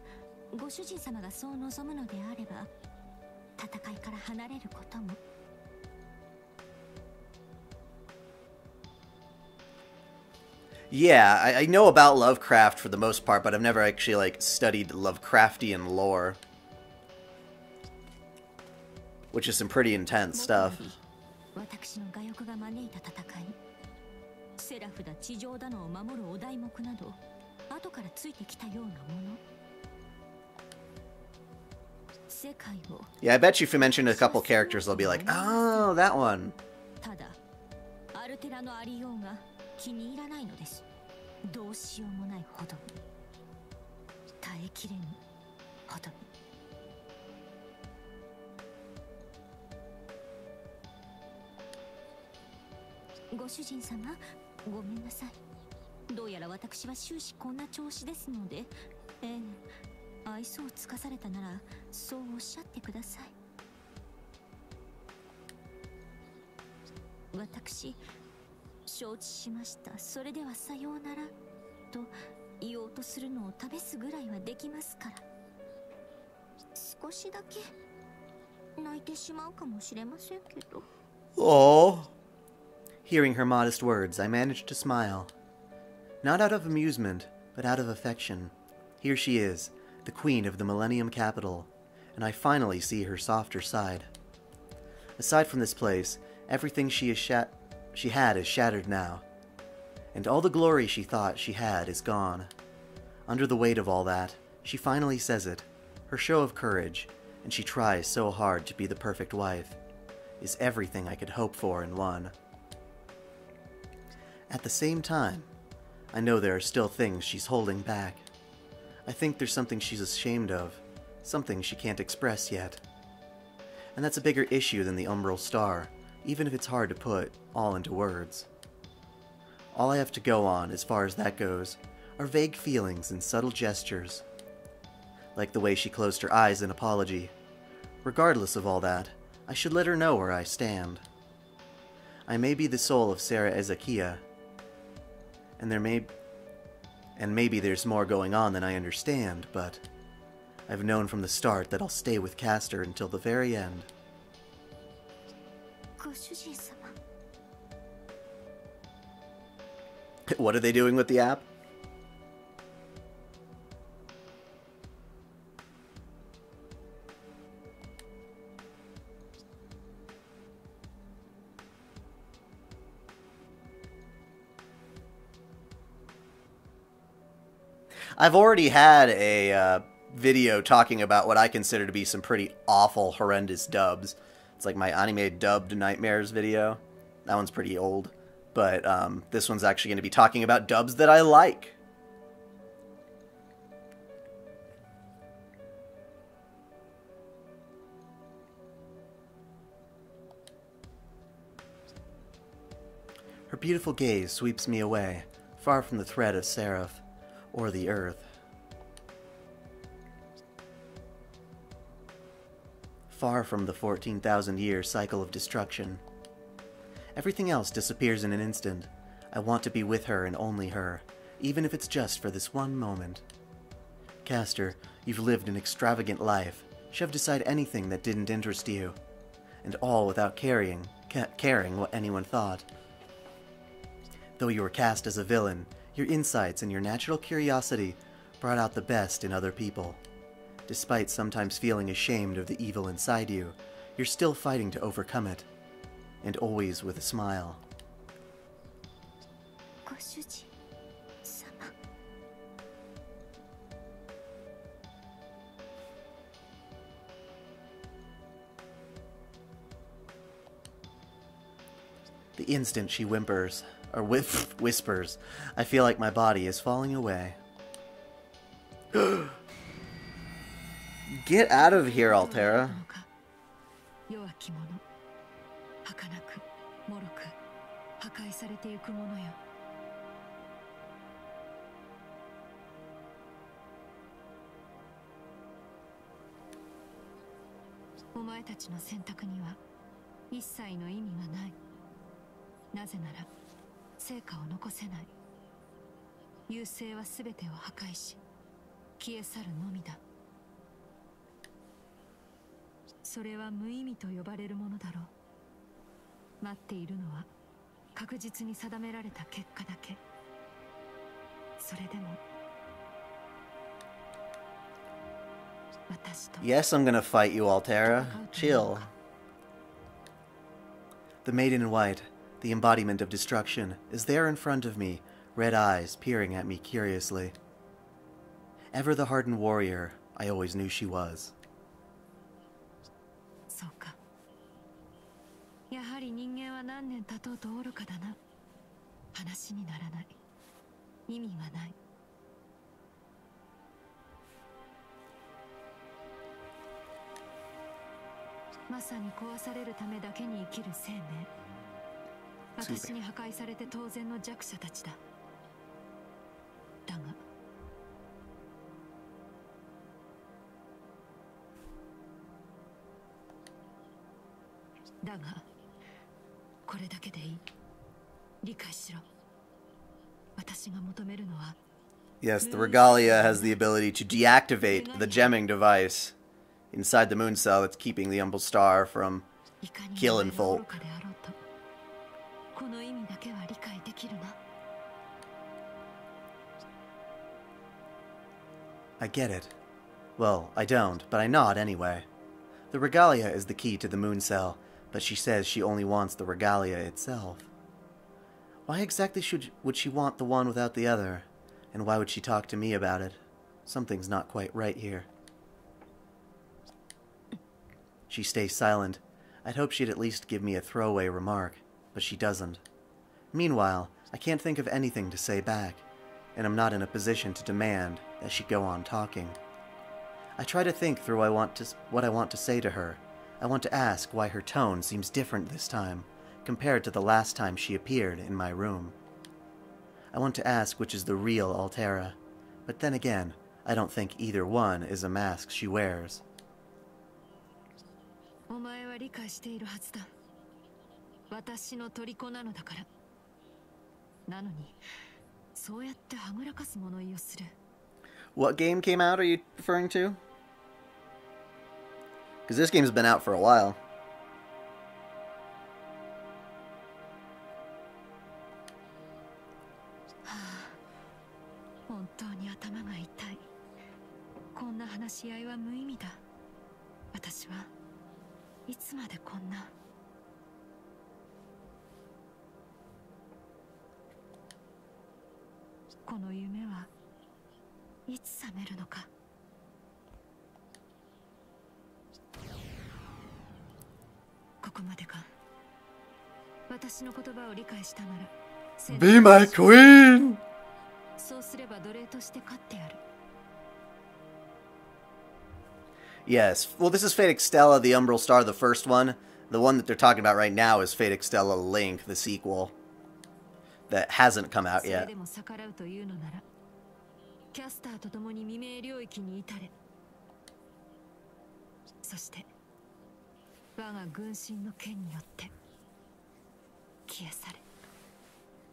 ご主人様がそう望むのであれば、戦いから離れることも。 Yeah, I know about Lovecraft for the most part, but I've never actually like studied Lovecraftian lore, which is some pretty intense stuff. 私の我欲が招いた戦い。 セラフだ地上だのを守るお題目など後からついてきたようなもの。世界を Yeah, I bet you if you mention a couple characters, they'll be like, "Oh, that one." ただアルテラのありようが気に入らないのです。どうしようもないほどに、耐えきれぬほどに。 ご主人様、ごめんなさい。どうやら私は終始こんな調子ですので、愛想をつかされたならそうおっしゃってください。私、承知しました。それではさようならと言おうとするのを試すぐらいはできますから。少しだけ泣いてしまうかもしれませんけど。Oh. Hearing her modest words, I managed to smile. Not out of amusement, but out of affection. Here she is, the queen of the Millennium Capital, and I finally see her softer side. Aside from this place, everything she had is shattered now, and all the glory she thought she had is gone. Under the weight of all that, she finally says it. Her show of courage, and she tries so hard to be the perfect wife, is everything I could hope for in one. At the same time, I know there are still things she's holding back. I think there's something she's ashamed of, something she can't express yet. And that's a bigger issue than the Umbral Star, even if it's hard to put all into words. All I have to go on, as far as that goes, are vague feelings and subtle gestures. Like the way she closed her eyes in apology. Regardless of all that, I should let her know where I stand. I may be the soul of Sarah Ezekiah, and maybe there's more going on than I understand, but I've known from the start that I'll stay with Castor until the very end. What are they doing with the app? I've already had a video talking about what I consider to be some pretty awful, horrendous dubs. It's like my anime dubbed nightmares video. That one's pretty old. But this one's actually going to be talking about dubs that I like. Her beautiful gaze sweeps me away, far from the threat of Seraph, or the earth. Far from the 14,000-year cycle of destruction. Everything else disappears in an instant. I want to be with her and only her, even if it's just for this one moment. Castor, you've lived an extravagant life, shoved aside anything that didn't interest you, and all without caring what anyone thought. Though you were cast as a villain, your insights and your natural curiosity brought out the best in other people. Despite sometimes feeling ashamed of the evil inside you, you're still fighting to overcome it. And always with a smile. The instant she whispers, I feel like my body is falling away. Get out of here, Altera. Yes, I'm gonna fight you, Altera. Chill. The maiden in white, the embodiment of destruction, is there in front of me, red eyes peering at me curiously. Ever the hardened warrior I always knew she was. Yes, the Regalia has the ability to deactivate the gemming device inside the moon cell that's keeping the Umbral Star from killing folk. I get it. Well, I don't, but I nod anyway. The Regalia is the key to the moon cell, but she says she only wants the Regalia itself. Why exactly would she want the one without the other? And why would she talk to me about it? Something's not quite right here. She stays silent. I'd hope she'd at least give me a throwaway remark, but she doesn't. Meanwhile, I can't think of anything to say back, and I'm not in a position to demand that she go on talking. I try to think through what I want to say to her. I want to ask why her tone seems different this time, compared to the last time she appeared in my room. I want to ask which is the real Altera, but then again, I don't think either one is a mask she wears. お前は理解しているはずだ。私の虜なのだから。なのに、そうやってはぐらかす物言いをする。What game came out are you referring to? Because this game's been out for a while. Be my queen! Yes. Well, this is Fate Extella, the Umbral Star, the first one. The one that they're talking about right now is Fate Extella Link, the sequel. That hasn't come out yet.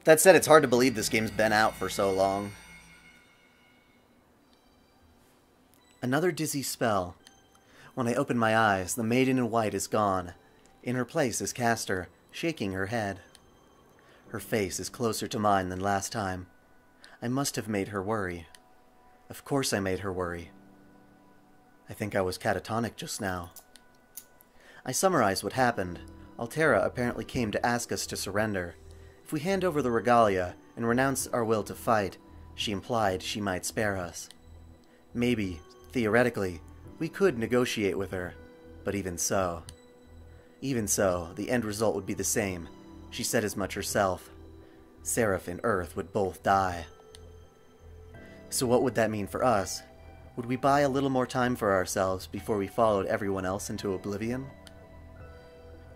That said, it's hard to believe this game's been out for so long. Another dizzy spell. When I open my eyes, the maiden in white is gone. In her place is Castor, shaking her head. Her face is closer to mine than last time. I must have made her worry. Of course I made her worry. I think I was catatonic just now. I summarize what happened. Altera apparently came to ask us to surrender. If we hand over the regalia and renounce our will to fight, she implied she might spare us. Maybe, theoretically, we could negotiate with her, but even so, the end result would be the same. She said as much herself. Seraph and Earth would both die. So what would that mean for us? Would we buy a little more time for ourselves before we followed everyone else into oblivion?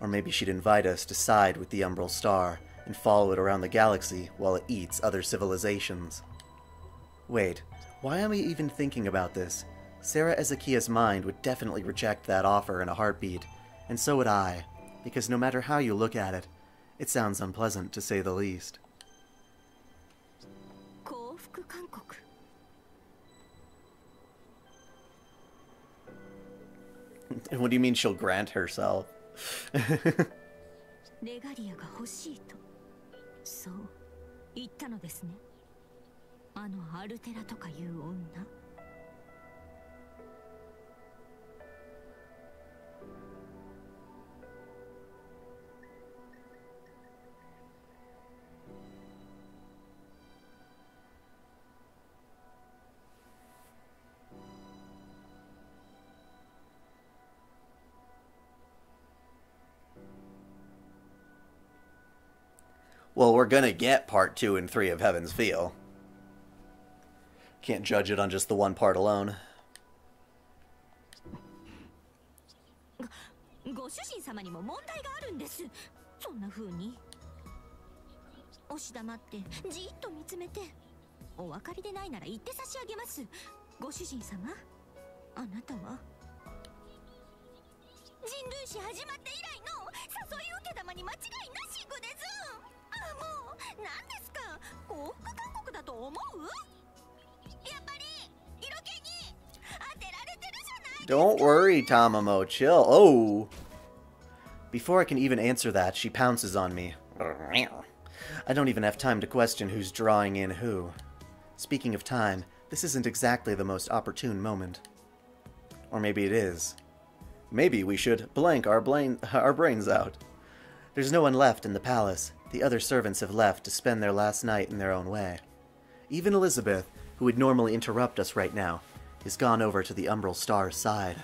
Or maybe she'd invite us to side with the Umbral Star and follow it around the galaxy while it eats other civilizations. Wait, why am I even thinking about this? Sarah Ezekia's mind would definitely reject that offer in a heartbeat, and so would I, because no matter how you look at it, it sounds unpleasant to say the least. What do you mean she'll grant herself? レガリアが欲しいと、そう言ったのですね。あのアルテラとかいう女。Well, we're gonna get part 2 and 3 of Heaven's Feel. Can't judge it on just the one part alone. ご主人様にも問題があるんです。そんな風に。押し黙ってじっと見つめて。お分かりでないなら言って差し上げます。ご主人様、あなたは人類史始まって以来の誘い受け玉に間違いなしぐです。あ、もう何ですか。幸福韓国だと思う？やっぱり色気に当てられてるじゃないですか。 Don't worry, Tamamo, chill. Oh! Before I can even answer that, she pounces on me. I don't even have time to question who's drawing in who. Speaking of time, this isn't exactly the most opportune moment. Or maybe it is. Maybe we should blank our brains out. There's no one left in the palace. The other servants have left to spend their last night in their own way. Even Elizabeth, who would normally interrupt us right now, is gone over to the Umbral Star's side.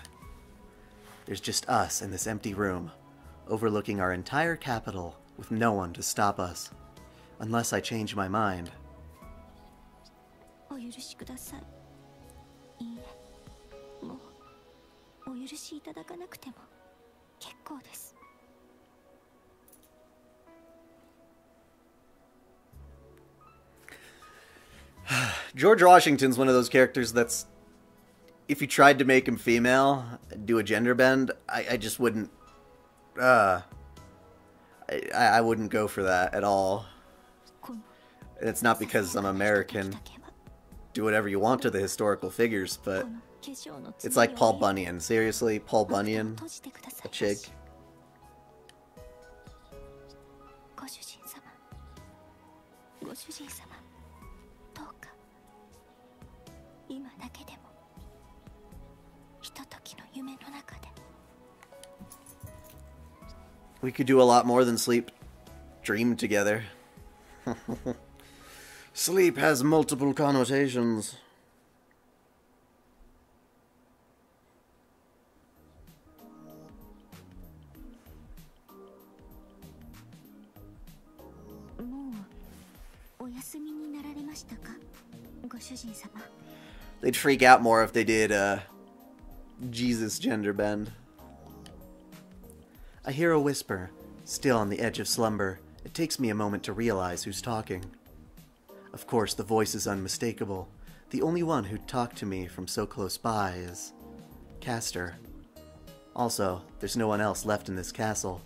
There's just us in this empty room, overlooking our entire capital with no one to stop us. Unless I change my mind. お許しください。いいえ、もうお許しいただかなくても結構です。George Washington's one of those characters that's, if you tried to make him female, do a gender bend, I just wouldn't, I wouldn't go for that at all. And it's not because I'm American. Do whatever you want to the historical figures, but it's like Paul Bunyan. Seriously, Paul Bunyan, a chick. We could do a lot more than sleep, dream together. Sleep has multiple connotations. They'd freak out more if they did Jesus gender bend. I hear a whisper, still on the edge of slumber. It takes me a moment to realize who's talking. Of course, the voice is unmistakable. The only one who'd talk to me from so close by is Castor. Also, there's no one else left in this castle.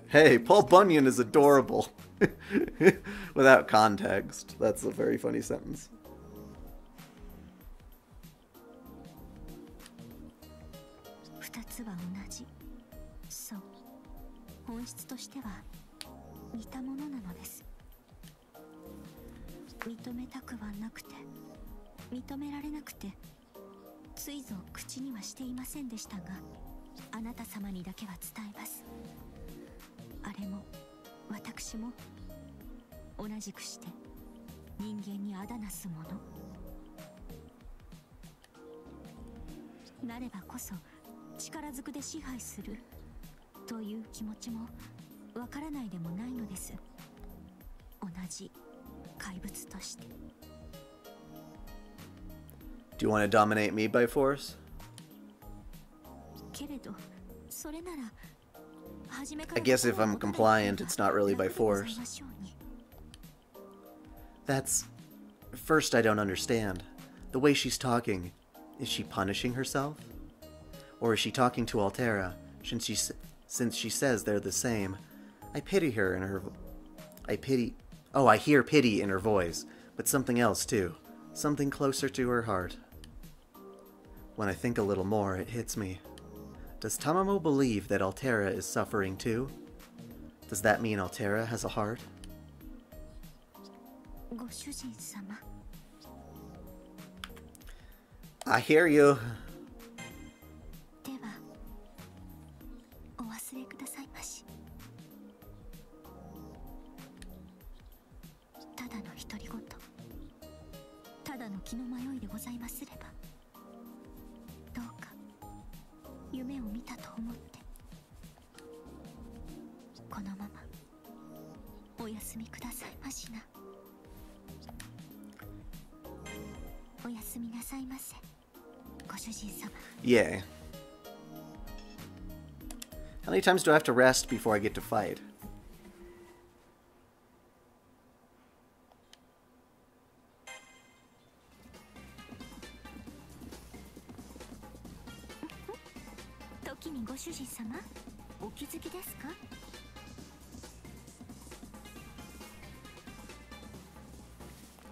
Hey, Paul Bunyan is adorable. Without context. That's a very funny sentence. Do you want to dominate me by force? I guess if I'm compliant, it's not really by force. That's... First, I don't understand. The way she's talking, is she punishing herself? Or is she talking to Altera, since she says they're the same? I pity her in her... I hear pity in her voice, but something else too. Something closer to her heart. When I think a little more, it hits me. Does Tamamo believe that Altera is suffering too? Does that mean Altera has a heart? I hear you. Yeah. How many times do I have to rest before I get to fight?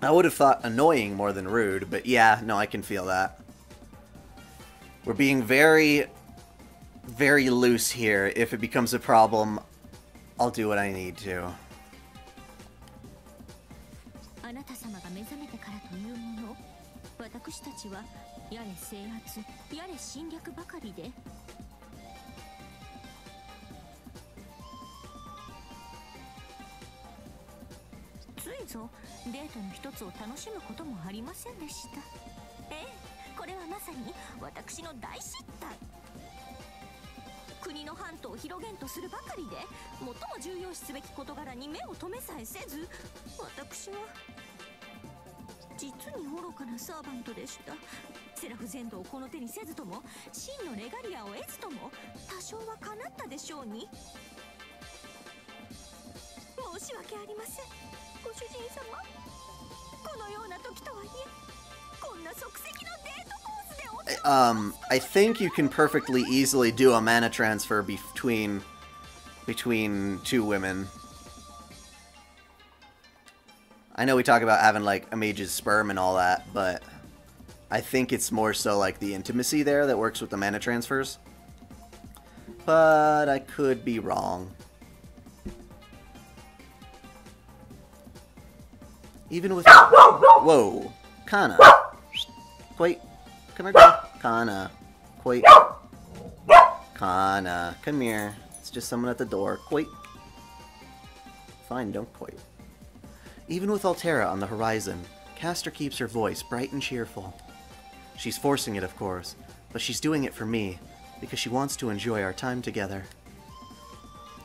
I would have thought annoying more than rude, but yeah, no, I can feel that. We're being very, very loose here. If it becomes a problem, I'll do what I need to. し訳ありません。ご主人様、このような時とはいえ、こんな即席のデートコースでI think you can perfectly easily do a mana transfer between two women. I know we talk about having like a mage's sperm and all that, but I think it's more so like the intimacy there that works with the mana transfers. But I could be wrong. Even with... Whoa. Kana. Wait. Come here, girl. Kana. Wait. Kana. Come here. It's just someone at the door. Wait. Fine, don't quit. Even with Altera on the horizon, Castor keeps her voice bright and cheerful. She's forcing it, of course, but she's doing it for me, because she wants to enjoy our time together.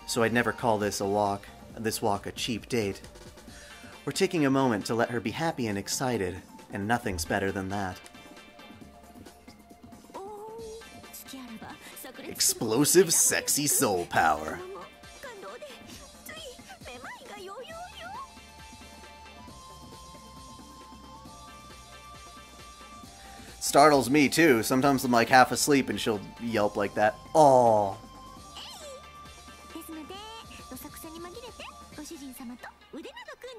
So I'd never call this walk a cheap date. We're taking a moment to let her be happy and excited, and nothing's better than that. Explosive, sexy soul power. Startles me too. Sometimes I'm like half asleep and she'll yelp like that. Oh.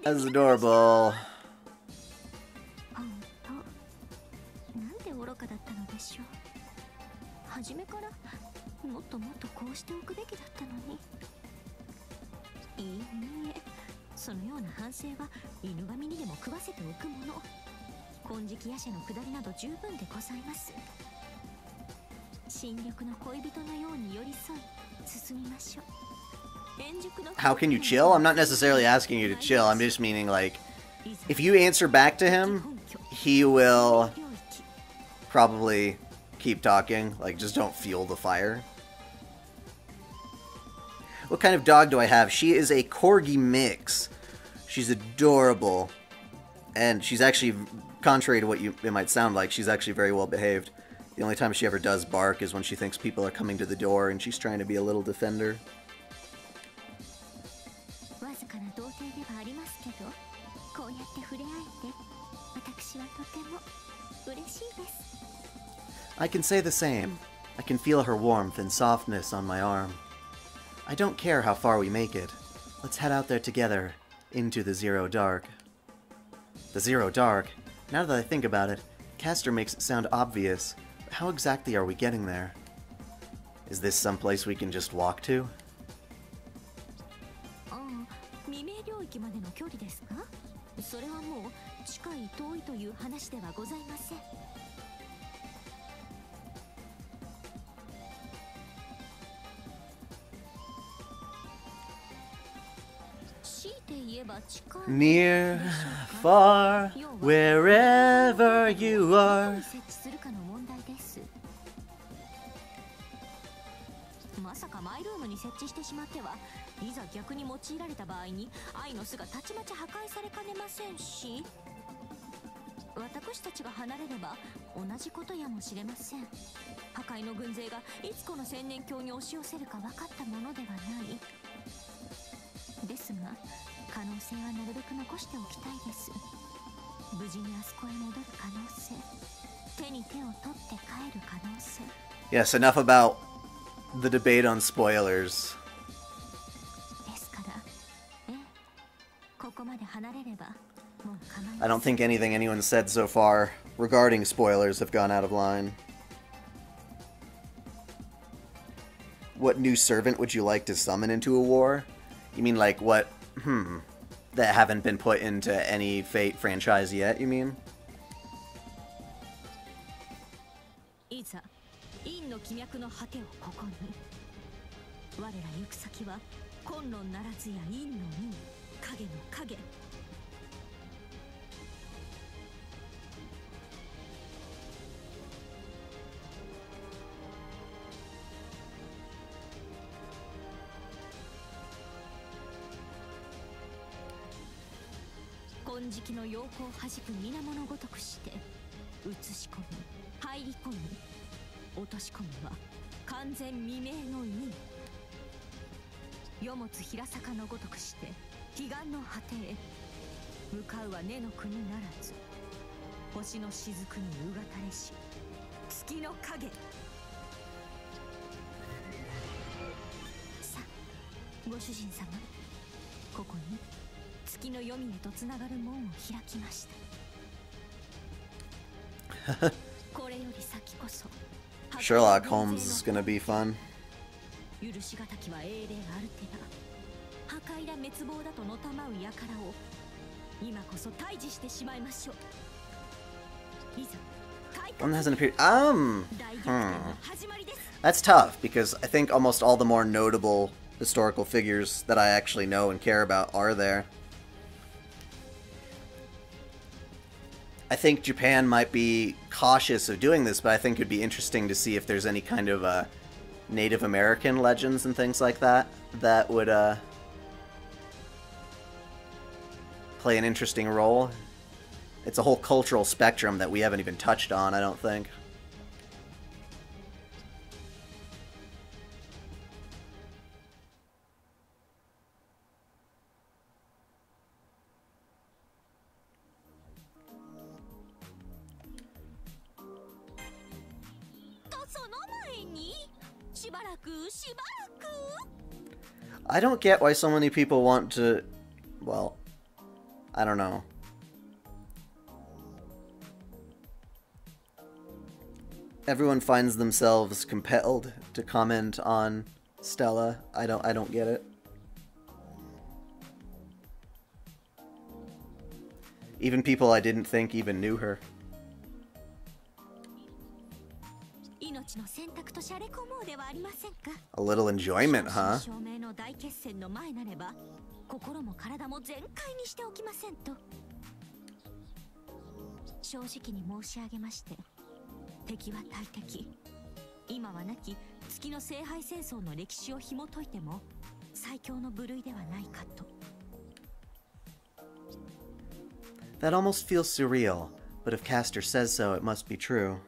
That's adorable. How can you chill? I'm not necessarily asking you to chill. I'm just meaning, like, if you answer back to him, he will probably keep talking. Like, just don't fuel the fire. What kind of dog do I have? She is a Corgi mix. She's adorable. And she's actually, contrary to what it might sound like, she's actually very well behaved. The only time she ever does bark is when she thinks people are coming to the door and she's trying to be a little defender. I can say the same. I can feel her warmth and softness on my arm. I don't care how far we make it. Let's head out there together, into the Zero Dark. The Zero Dark? Now that I think about it, Castor makes it sound obvious, but how exactly are we getting there? Is this someplace we can just walk to? Near, far, wherever you are. Yes, enough about the debate on spoilers. I don't think anything anyone said so far regarding spoilers have gone out of line. What new servant would you like to summon into a war? You mean like what, that haven't been put into any Fate franchise yet, you mean? 彼岸の果てへ向かうは根の国ならず、星の雫にうがたれし月の影。さあご主人様、ここに月の黄泉へとつながる門を開きました。これより先こそ Sherlock Holmes is gonna be fun. 許しがたきは英霊アルテナ、破壊ら滅亡だとのたまう輩を今こそ退治してしまいましょう。いざ One hasn't appeared. That's tough because I think almost all the more notable historical figures that I actually know and care about are there. I think Japan might be cautious of doing this, but I think it'd be interesting to see if there's any kind of Native American legends and things like that that would play an interesting role. It's a whole cultural spectrum that we haven't even touched on, I don't think. I don't get why so many people want to... Well, I don't know. Everyone finds themselves compelled to comment on Stella. I don't get it. Even people I didn't think even knew her. A little enjoyment, huh? 正直に申し上げまして、敵は大敵。今はなき月の聖杯戦争の歴史を紐解いても最強の部類ではないかと。That almost feels surreal, but if Castor says so, it must be true.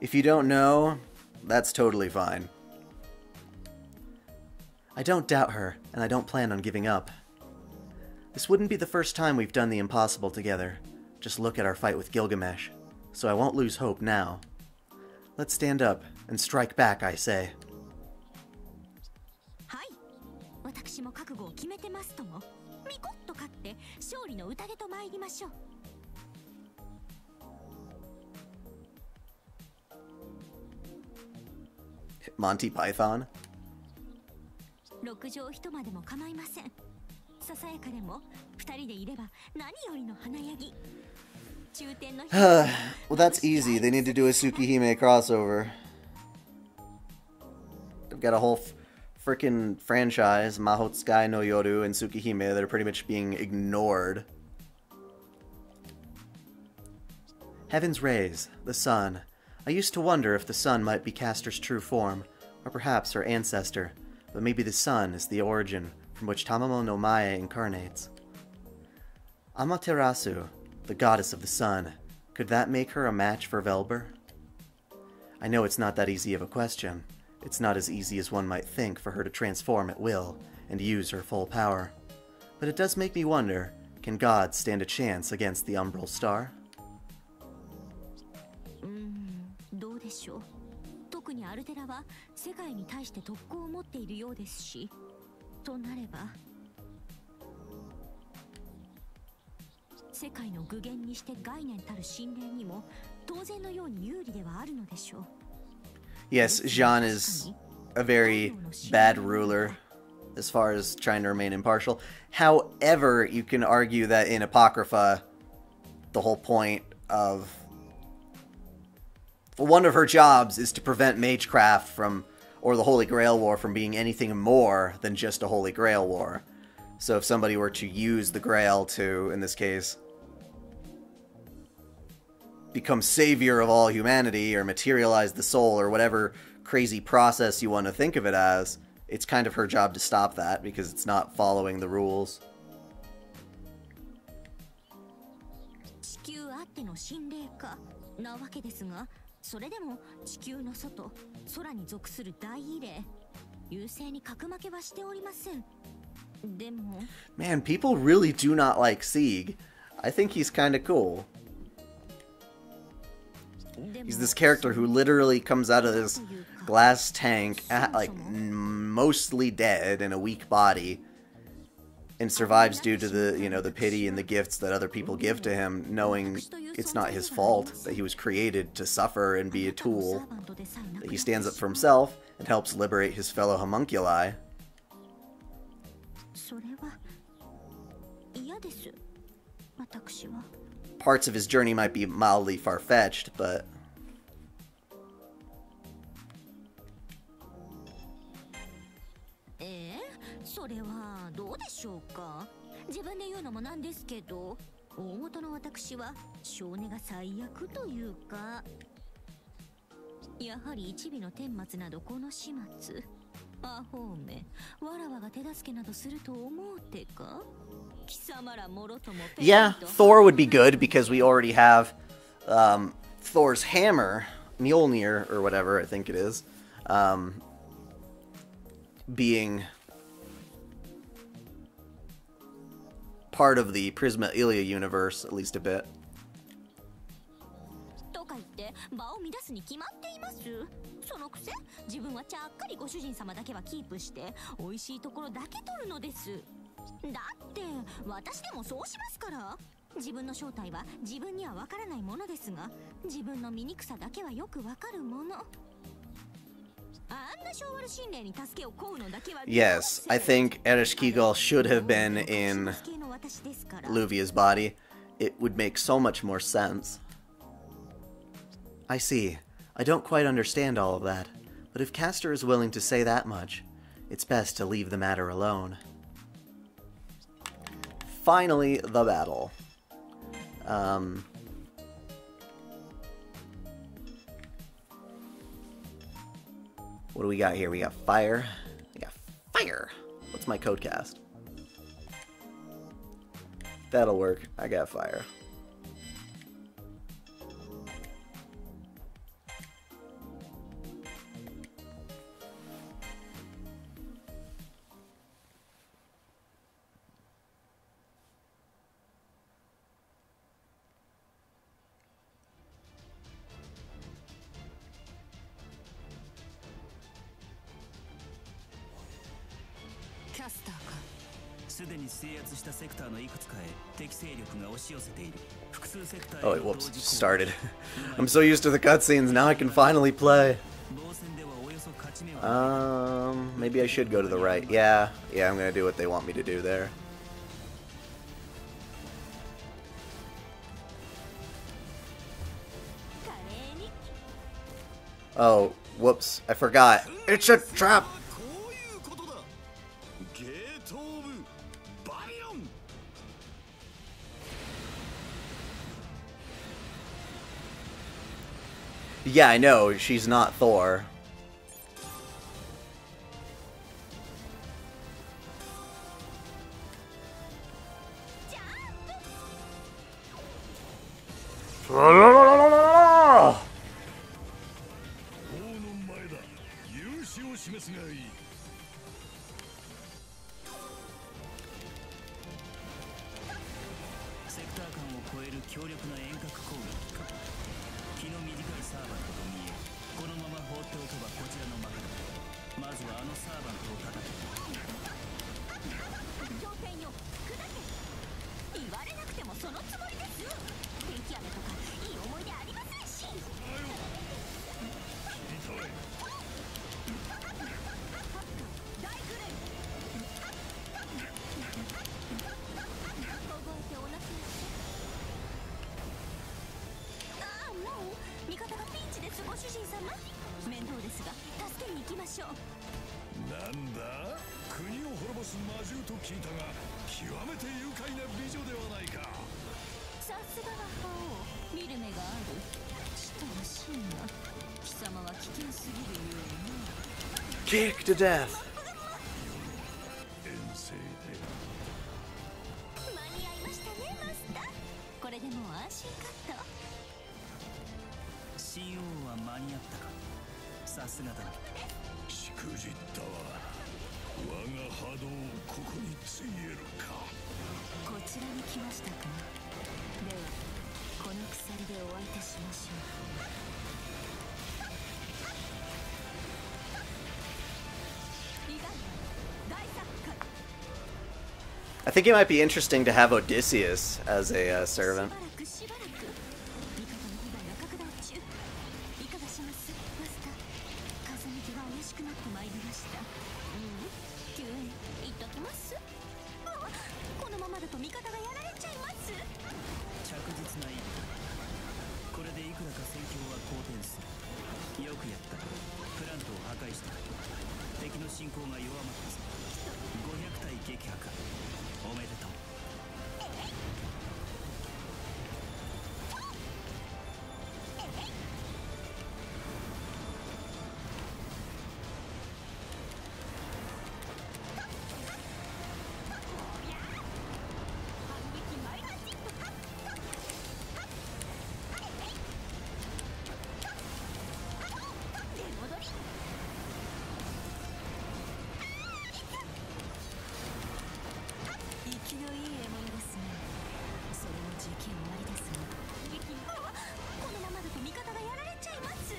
If you don't know, that's totally fine. I don't doubt her, and I don't plan on giving up. This wouldn't be the first time we've done the impossible together. Just look at our fight with Gilgamesh. So I won't lose hope now. Let's stand up and strike back, I say. はい、私も覚悟を決めてますとも。ミコッと勝って勝利の宴と参りましょう。Monty Python? 六畳一間でも構いません。ささやかでも二人でいれば何よりの華やぎ。中天の Well, that's easy. They need to do a Tsukihime crossover. They've got a whole freaking franchise, Mahotsukai no Yoru and Tsukihime, that are pretty much being ignored. Heaven's rays, the sun. I used to wonder if the sun might be Castor's true form, or perhaps her ancestor, but maybe the sun is the origin from which Tamamo no Mae incarnates. Amaterasu, the goddess of the sun, could that make her a match for Velber? I know it's not that easy of a question. It's not as easy as one might think for her to transform at will and use her full power. But it does make me wonder, can God stand a chance against the Umbral star? どうでしょう。特にアルテラは世界に対して特攻を持っているようですし、となれば世界の具現にして概念たる神霊にも当然のように有利ではあるのでしょう。Yes, Jean is a very bad ruler as far as trying to remain impartial. However, you can argue that in Apocrypha, the whole point of one of her jobs is to prevent magecraft from, or the Holy Grail War, from being anything more than just a Holy Grail War. So if somebody were to use the Grail to, in this case, become savior of all humanity, or materialize the soul, or whatever crazy process you want to think of it as, it's kind of her job to stop that, because it's not following the rules. 地球あっての神霊かなわけですが、それでも地球の外、空に属する大異霊、優勢に格負けはしておりません。でも Man, people really do not like Sieg. I think he's kind of cool. He's this character who literally comes out of this glass tank, like, mostly dead in a weak body, and survives due to the, you know, the pity and the gifts that other people give to him, knowing it's not his fault, that he was created to suffer and be a tool, that he stands up for himself and helps liberate his fellow homunculi. Parts of his journey might be mildly far-fetched, but... Yeah, Thor would be good because we already have Thor's hammer, Mjolnir, or whatever I think it is, being part of the Prisma Ilia universe, at least a bit. Yes, I think Ereshkigal should have been in Luvia's body. It would make so much more sense. I see. I don't quite understand all of that, but if Castor is willing to say that much, it's best to leave the matter alone. Finally, the battle. What do we got here? We got fire. We got fire! What's my code cast? That'll work. I got fire. Oh, wait, whoops, just started. I'm so used to the cutscenes, now I can finally play. Maybe I should go to the right. Yeah, I'm gonna do what they want me to do there. Oh, whoops, I forgot. It's a trap! Yeah, I know, she's not Thor. Kick to death. さすがだな。しくじったわ。我が波動をここについえるか。こちらに来ましたか。ではこの鎖でお相手しましょう。意外な大作家。 I think it might be interesting to have Odysseus as a servant. しばらく味方の被害が拡大中。いかがします、マスター。風向きが怪しくなってまいりました。救援言っときます。このままだと味方がやられちゃいます。着実な一歩。これでいくらか戦況は好転する。よくやった。プラントを破壊した。敵の進行が弱まったぞ。500体撃破か。おめでとう。生きのいい獲物ですね。それも時期終わりですが。このままだと味方がやられちゃいます。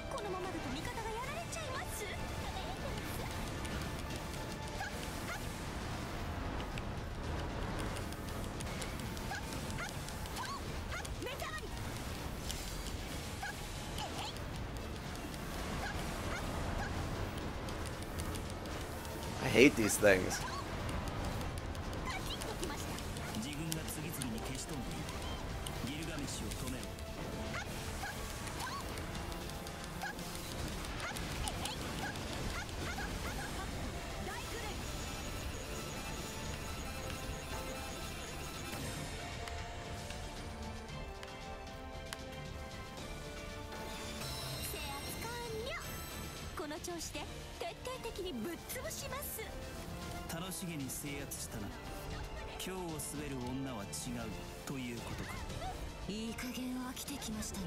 このままだと味方がやられちゃいます。目障り。 I hate these things. 自軍が次々に消し飛んでいる。ギルガメシを止めろ。制圧完了。この調子で徹底的にぶっ潰します。楽しげに制圧したな。今日を滑る女は違うということか。いい加減飽きてきましたね。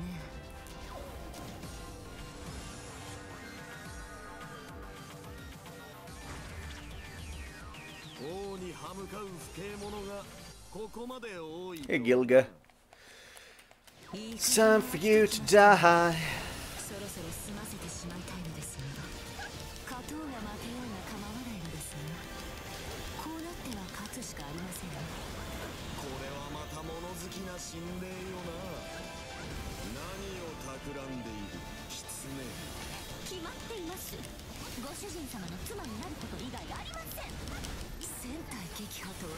王に歯向かう不敬者がここまで多い。 Hey, Gilga. It's time for you to die. そろそろ済ませてしまいたいのですが、勝とうが負けようが構わないのですが、こうなっては勝つしかありませんね。これはまた物好きな心霊よな。何を企んでいる狐。決まっています。ご主人様の妻になること以外ありません。戦隊撃破とは。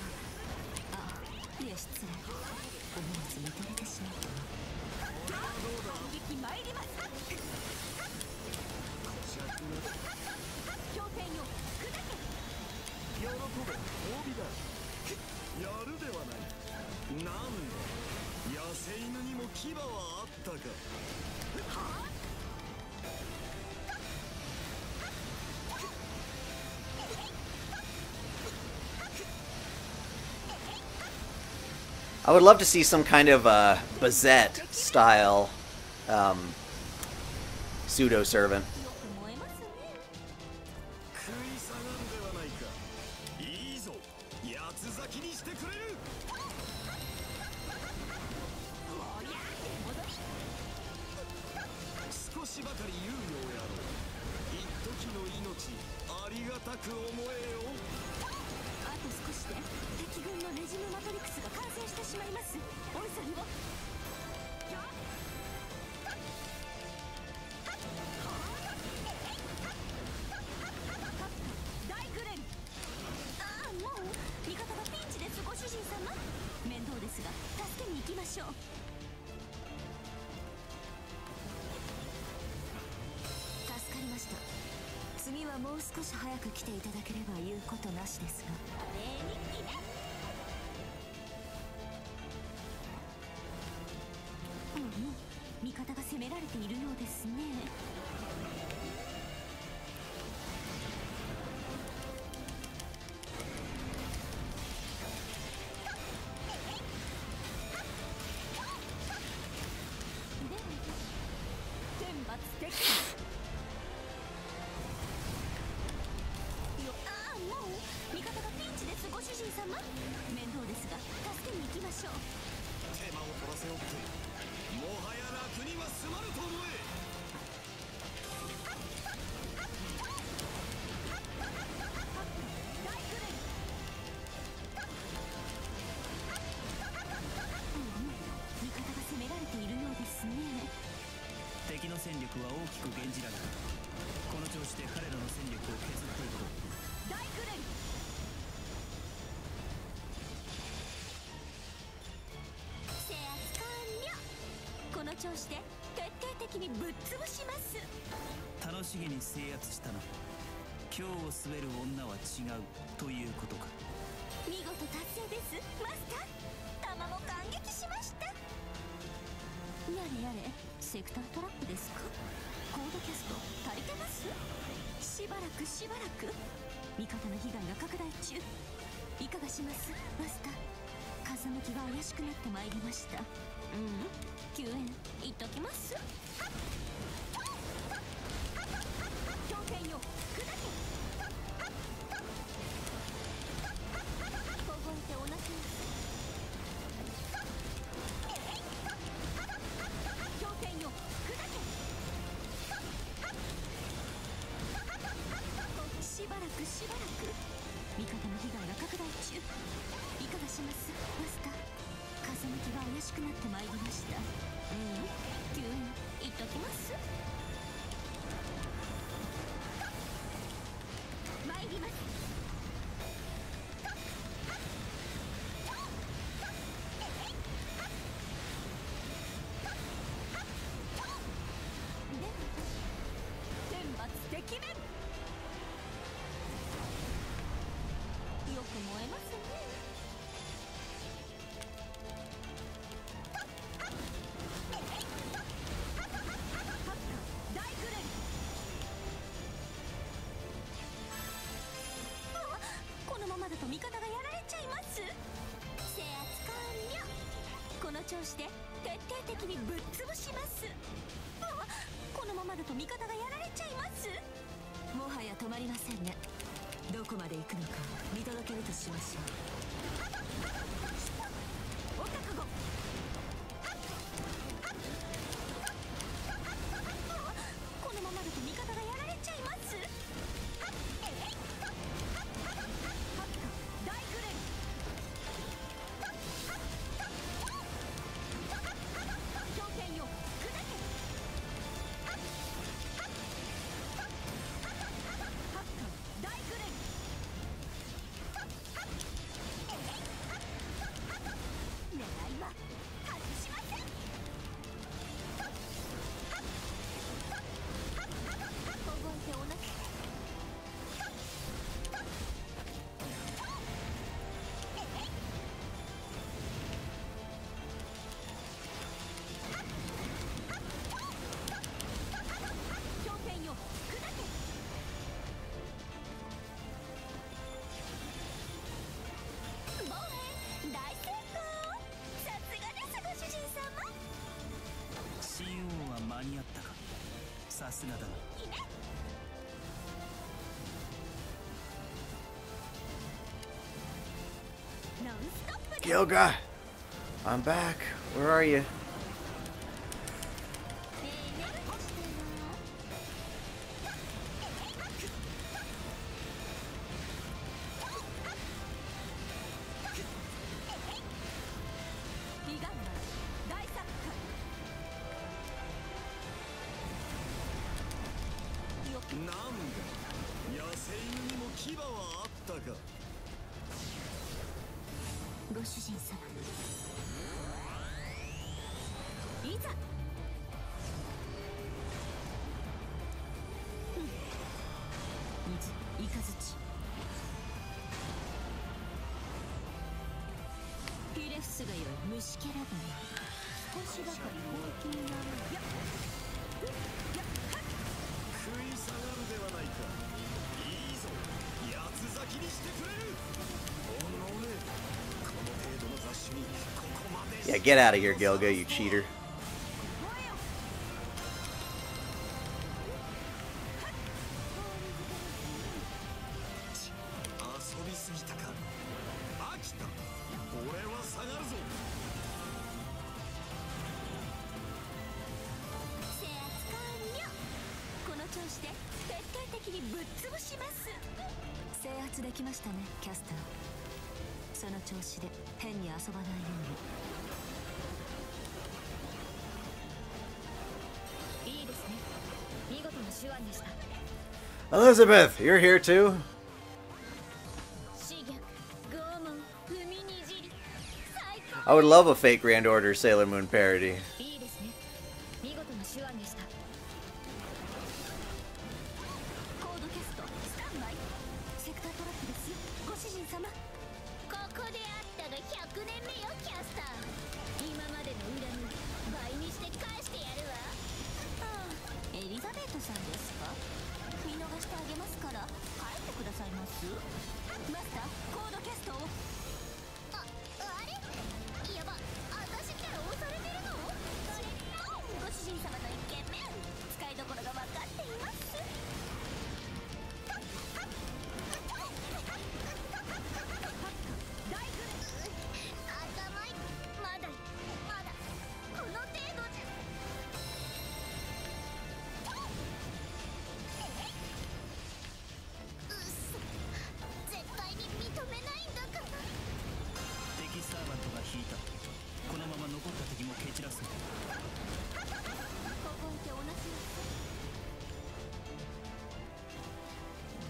あ、いえ失礼。思わず見とれてしまった。反撃参ります。拠点よ砕け。喜べ褒美だ。やるではない。なんで野生犬にも牙はあったか。 I would love to see some kind of Bazette style pseudo servant. 食い下がるではないか。いいぞ、八つ咲きにしてくれる。少しばかり猶予をやろう。一時の命ありがたく思えよ。あと少しで敵軍のレジムマトリクスが完成してしまいます。お急ぎを。大クレン。ああ、もう味方がピンチです。ご主人様、面倒ですが助けに行きましょう。助かりました。次はもう少し早く来ていただければ言うことなしですが。味方が攻められているようですね。天罰的。まると思え。味方が攻められているようですね。敵の戦力は大きく減じられた。この調子で彼らの戦力を削っていこう。大クレイ制圧完了。この調子で徹底的にぶっ潰します。楽しげに制圧したな。今日を滑る女は違うということか。見事達成です、マスター。弾も感激しました。やれやれ、セクタートラップですか。コードキャスト足りてます。しばらくしばらく味方の被害が拡大中。いかがしますマスター。風向きが怪しくなってまいりました。救援いっときます。狂犬よ砕け。凍えておなけます。狂犬よ砕け。しばらくしばらく味方の被害が拡大中。いかがしますマスター。風向きが怪しくなってまいりました。救援いっときます。参ります。天罰てきめん。よく燃えますね。このままだと味方がやられちゃいます。制圧完了。この調子で徹底的にぶっ潰します。このままだと味方がやられちゃいます。もはや止まりませんね。どこまで行くのか見届けるとしましょう。お覚悟。このままだと味方がやられちゃいます。大クレイ狂犬よ砕け。大クレイ狙いは外しません。凍えておなけ。狂犬よ砕け。防衛大成功。さすがですご主人様。新王は間に合ったか。さすがだな。いいね。ノンストップで Gilga, I'm back. Where are you? リガンマ大作戦。よくなんだ、野生犬にも牙はあったか。ご主人様。いざ。水イカズチ。ヒレフスがよい虫けらども。少しばかり本気になる。やっ食い下がるではないか。いいぞ、八つ咲きにしてくれる。おのれ、この程度の雑種にここまで。 Yeah, get out of here, Gilga, you cheater. 遊びすぎたか。飽きた。俺は下がるぞ。にぶっ潰します。制圧できましたね、キャスター。その調子で変に遊ばないように。いいですね。見事な手腕でした。 Elizabeth, you're here too? I would love a fake Grand Order Sailor Moon parody.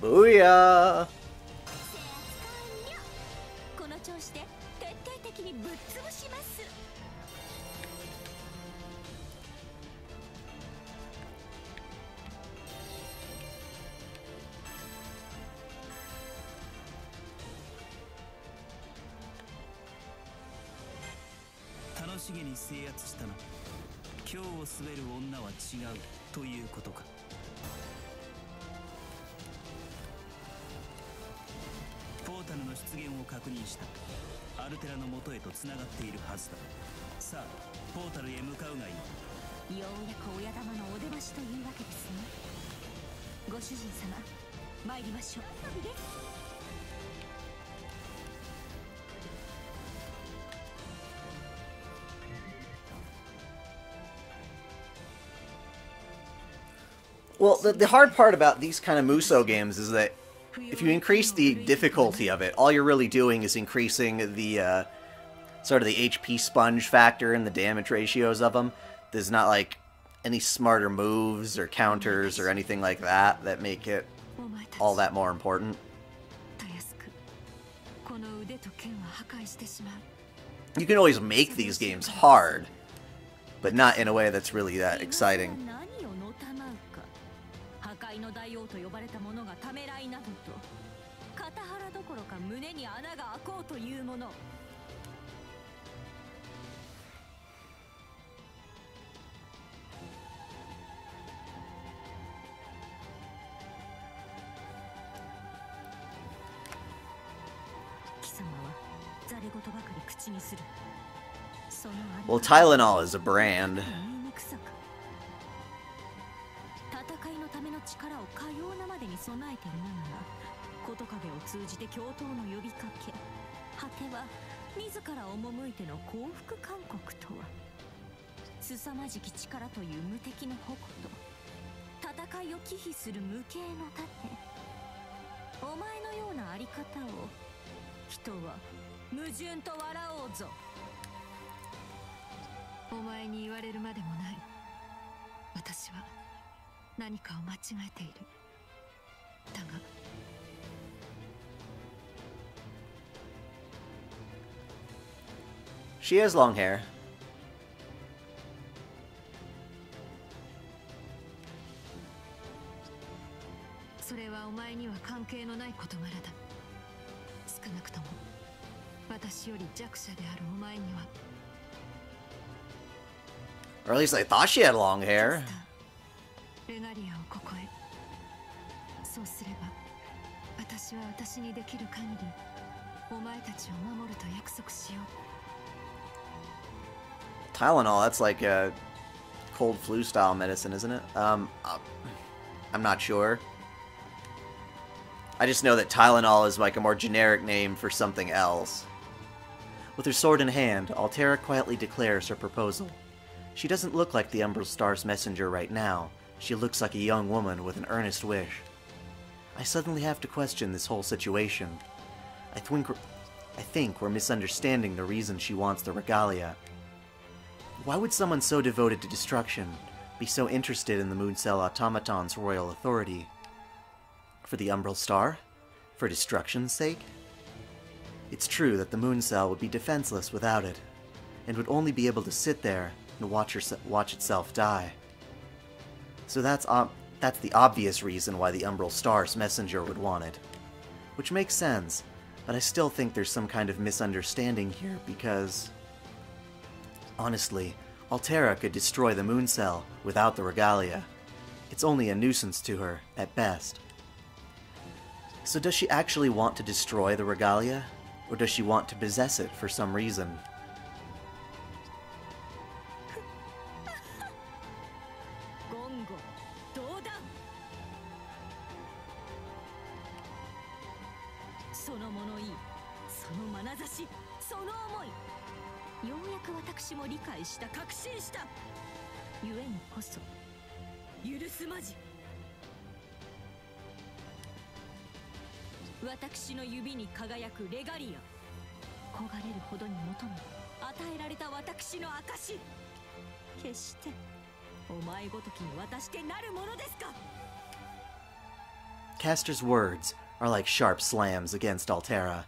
Booyah! この調子で徹底的にぶっ潰します。楽しげに制圧したな。今日を滑る女は違うということか。ポータルの出現を確認した。アルテラの元へと繋がっているはずだ。さあポータルへ向かうがいい。ようやく親玉のお出ましというわけですね。ご主人様、参りましょう。Well, the hard part about these kind of Musou games is that if you increase the difficulty of it, all you're really doing is increasing the sort of the HP sponge factor and the damage ratios of them. There's not like any smarter moves or counters or anything like that that make it all that more important. You can always make these games hard, but not in a way that's really that exciting. 破壊の大王と呼ばれたものがためらいなどと、肩腹どころか胸に穴が開こうというもの。貴様はざれ言ばかり口にする。Well, Tylenol is a brand. 力をかようなまでに備えているのなら、こと影を通じて共闘の呼びかけ、果ては自ら赴いての降伏勧告とは、凄まじき力という無敵の矛と戦いを忌避する無形の盾、お前のようなあり方を人は矛盾と笑おうぞ。お前に言われるまでもない。私は何かを間違えている。だがShe has long hair. それはお前には関係のない事柄だ。少なくとも私より弱者であるお前には。Or at least I thought she had long hair. レガリアをここへ。そうすれば私は私にできる限りお前たちを守ると約束しよう。Tylenol, that's like a cold flu style medicine, isn't it? I'm not sure. I just know that Tylenol is like a more generic name for something else. With her sword in hand, Altera quietly declares her proposal. She doesn't look like the Umbral Star's messenger right now. She looks like a young woman with an earnest wish. I suddenly have to question this whole situation. I think we're misunderstanding the reason she wants the regalia. Why would someone so devoted to destruction be so interested in the Mooncell Automaton's royal authority? For the Umbral Star? For destruction's sake? It's true that the Mooncell would be defenseless without it, and would only be able to sit there and watch itself die. So that's the obvious reason why the Umbral Star's messenger would want it. Which makes sense, but I still think there's some kind of misunderstanding here because... honestly, Altera could destroy the Mooncell without the regalia. It's only a nuisance to her, at best. So does she actually want to destroy the regalia? Or does she want to possess it for some reason? Caster's words are like sharp slams against Altera.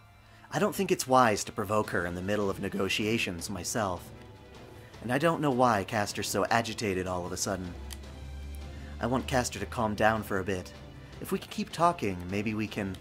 I don't think it's wise to provoke her in the middle of negotiations myself. And I don't know why Caster's so agitated all of a sudden. I want Caster to calm down for a bit. If we can keep talking, maybe we can...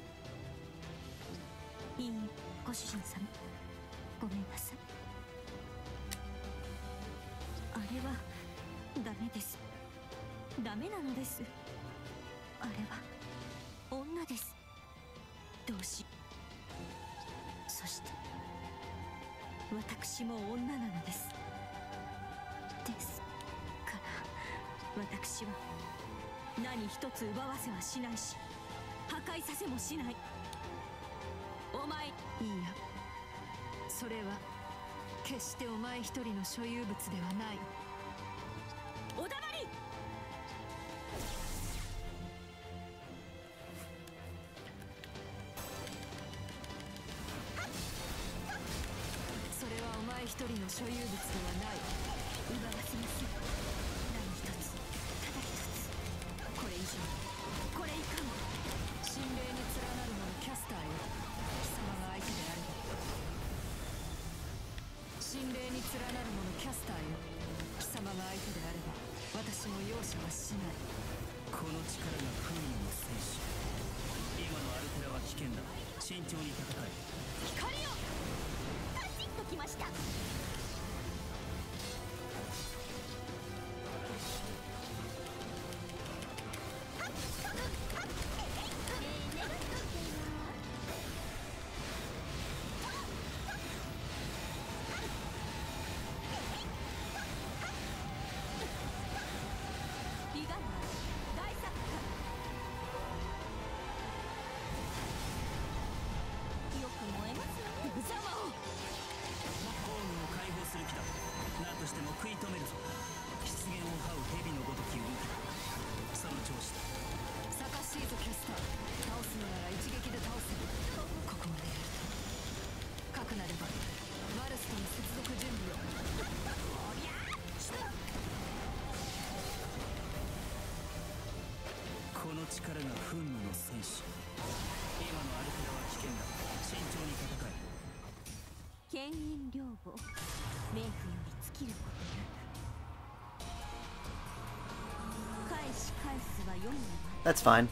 That's fine.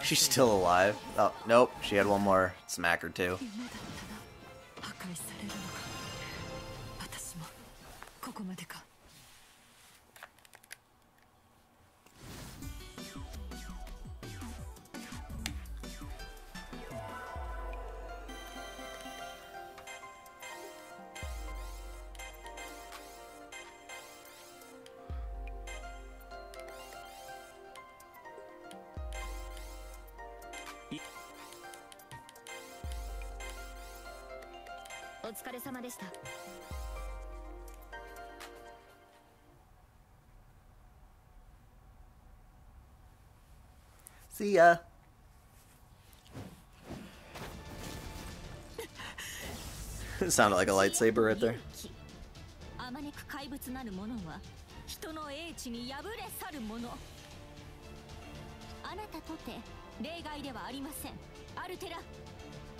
She's still alive. Oh, nope. She had one more smack or two. 疲れ様でした。See ya. It sounded like a lightsaber right there. あまねく怪物なる者は人の英知に敗れ去る者。あなたとて例外ではありません。アルテラ、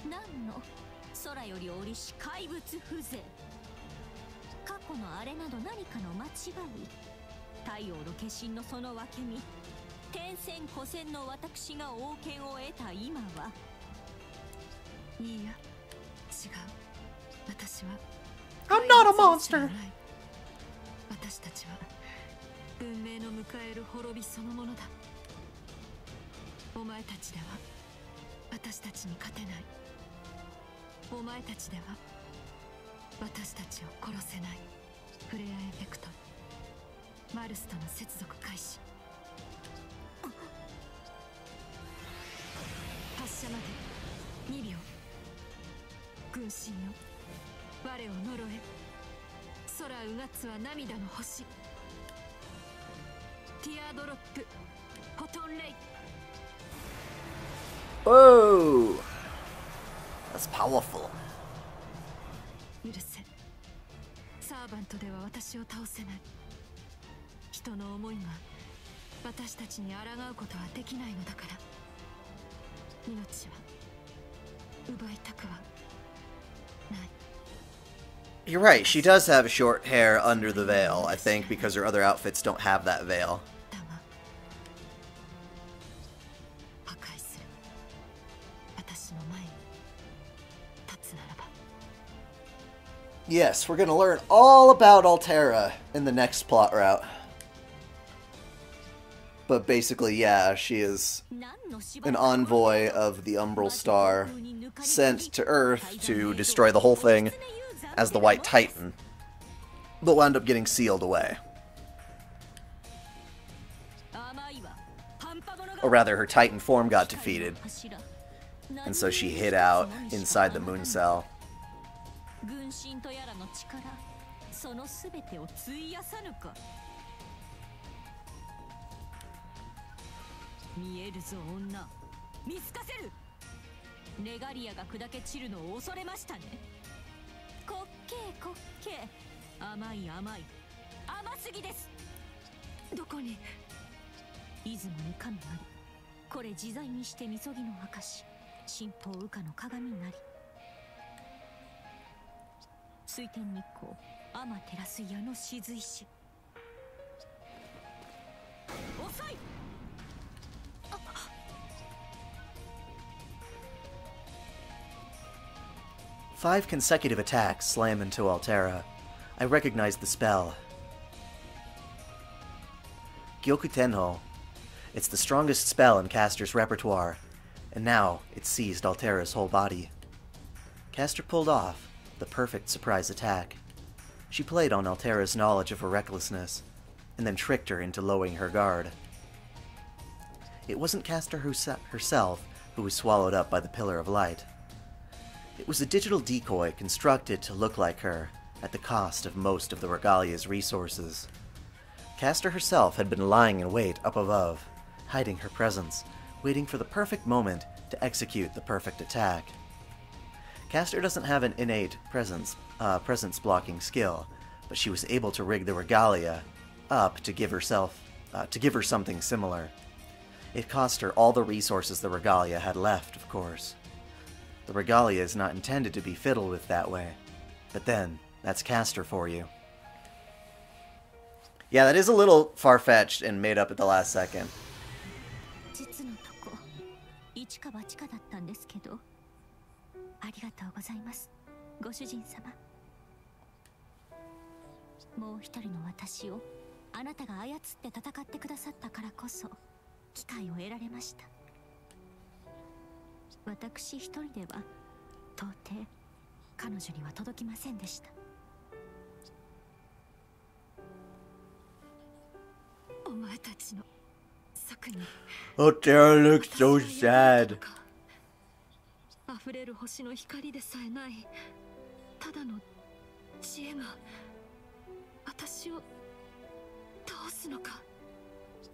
何の空より降りし怪物風情。過去のあれなど何かの間違い。太陽の化身のその分け身、天戦古戦の私が王権を得た今は。いいや、違う。私は I'm not a monster. 私たちは文明の迎える滅びそのものだ。お前たちでは私たちに勝てない。お前たちでは私たちを殺せない。フレアエフェクト、マルスとの接続開始。発射まで2秒。軍神よ、我を呪え。空うがつは涙の星。ティアドロップ、フォトンレイ。 Whoa! That's powerful. 許せ。サーバントでは私を倒せない。人の思いが私たちに抗うことはできないのだから。命は奪いたくはない。 You're right, she does have short hair under the veil, I think, because her other outfits don't have that veil. Yes, we're gonna learn all about Altera in the next plot route. But basically, yeah, she is an envoy of the Umbral Star, sent to Earth to destroy the whole thing as the White Titan, but will end up getting sealed away. Or rather, her Titan form got defeated, and so she hid out inside the moon cell. 見えるぞ女、見つかせる。レガリアが砕け散るのを恐れましたね。滑稽滑稽、甘い甘い、甘すぎです。どこに？出雲に神あり。これ自在にしてみそぎの証、神宝羽化の鏡なり。水天日光、天照らす矢の雫石。遅い。 5 consecutive attacks slam into Altera. I recognize the spell. Gyoku Tenho. It's the strongest spell in Caster's repertoire, and now it's seized Altera's whole body. Caster pulled off the perfect surprise attack. She played on Altera's knowledge of her recklessness, and then tricked her into lowering her guard. It wasn't Caster herself who was swallowed up by the Pillar of Light. It was a digital decoy constructed to look like her, at the cost of most of the Regalia's resources. Caster herself had been lying in wait up above, hiding her presence, waiting for the perfect moment to execute the perfect attack. Caster doesn't have an innate presence-blocking skill, but she was able to rig the Regalia up to give her something similar. It cost her all the resources the Regalia had left, of course. The Regalia is not intended to be fiddled with that way. But then, that's Caster for you. Yeah, that is a little far-fetched and made up at the last second. 実のとこ、一か八かだったんですけど、ありがとうございます、ご主人様。もう一人の私をあなたが操って戦ってくださったからこそ機会を得られました。私一人では到底彼女には届きませんでした。お前たちの策に Altera looks so sad. 溢れる星の光でさえないただの知恵が私を倒すのか、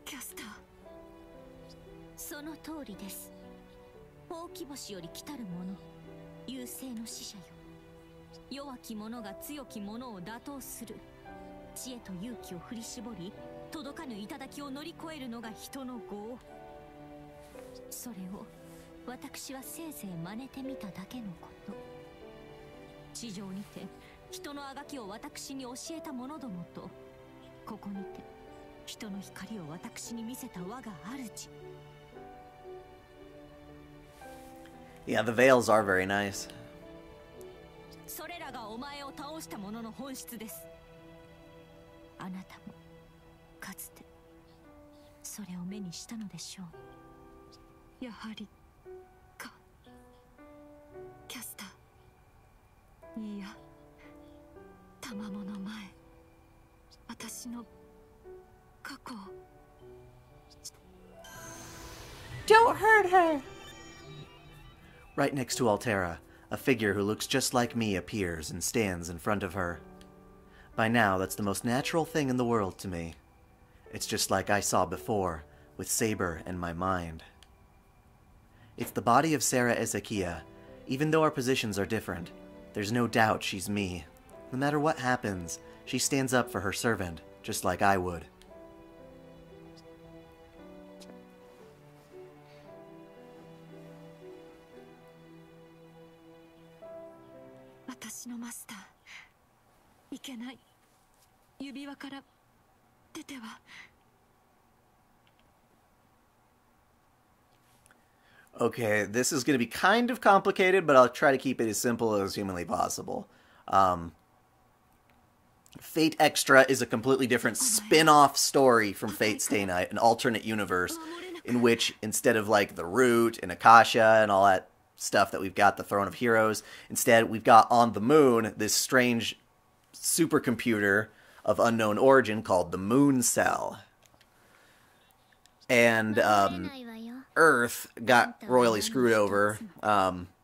キャスター。その通りです。ほうき星より来たる者、優勢の使者よ。弱き者が強き者を打倒する。知恵と勇気を振り絞り、届かぬ頂を乗り越えるのが人の業。それを私はせいぜい真似てみただけのこと。地上にて人のあがきを私に教えた者どもと、ここにて人の光を私に見せた我が主。Yeah, the veils are very nice. それらがお前を倒した者の本質です。あなたもかつてそれを目にしたのでしょう。やはりか、キャスター。いや、賜物前、私の過去を。 Don't hurt her! Right next to Altera, a figure who looks just like me appears and stands in front of her. By now, that's the most natural thing in the world to me. It's just like I saw before, with Saber and my mind. It's the body of Sarah Ezekiah. Even though our positions are different, there's no doubt she's me. No matter what happens, she stands up for her servant, just like I would. 私のマスター、いけない。指輪から出ては。Okay, this is going to be kind of complicated, but I'll try to keep it as simple as humanly possible. Fate Extra is a completely different spin-off story from Fate Stay Night, an alternate universe in which, instead of like the Root and Akasha and all that stuff that we've got, the Throne of Heroes, instead we've got on the moon this strange supercomputer of unknown origin called the Moon Cell. And Earth got royally screwed over,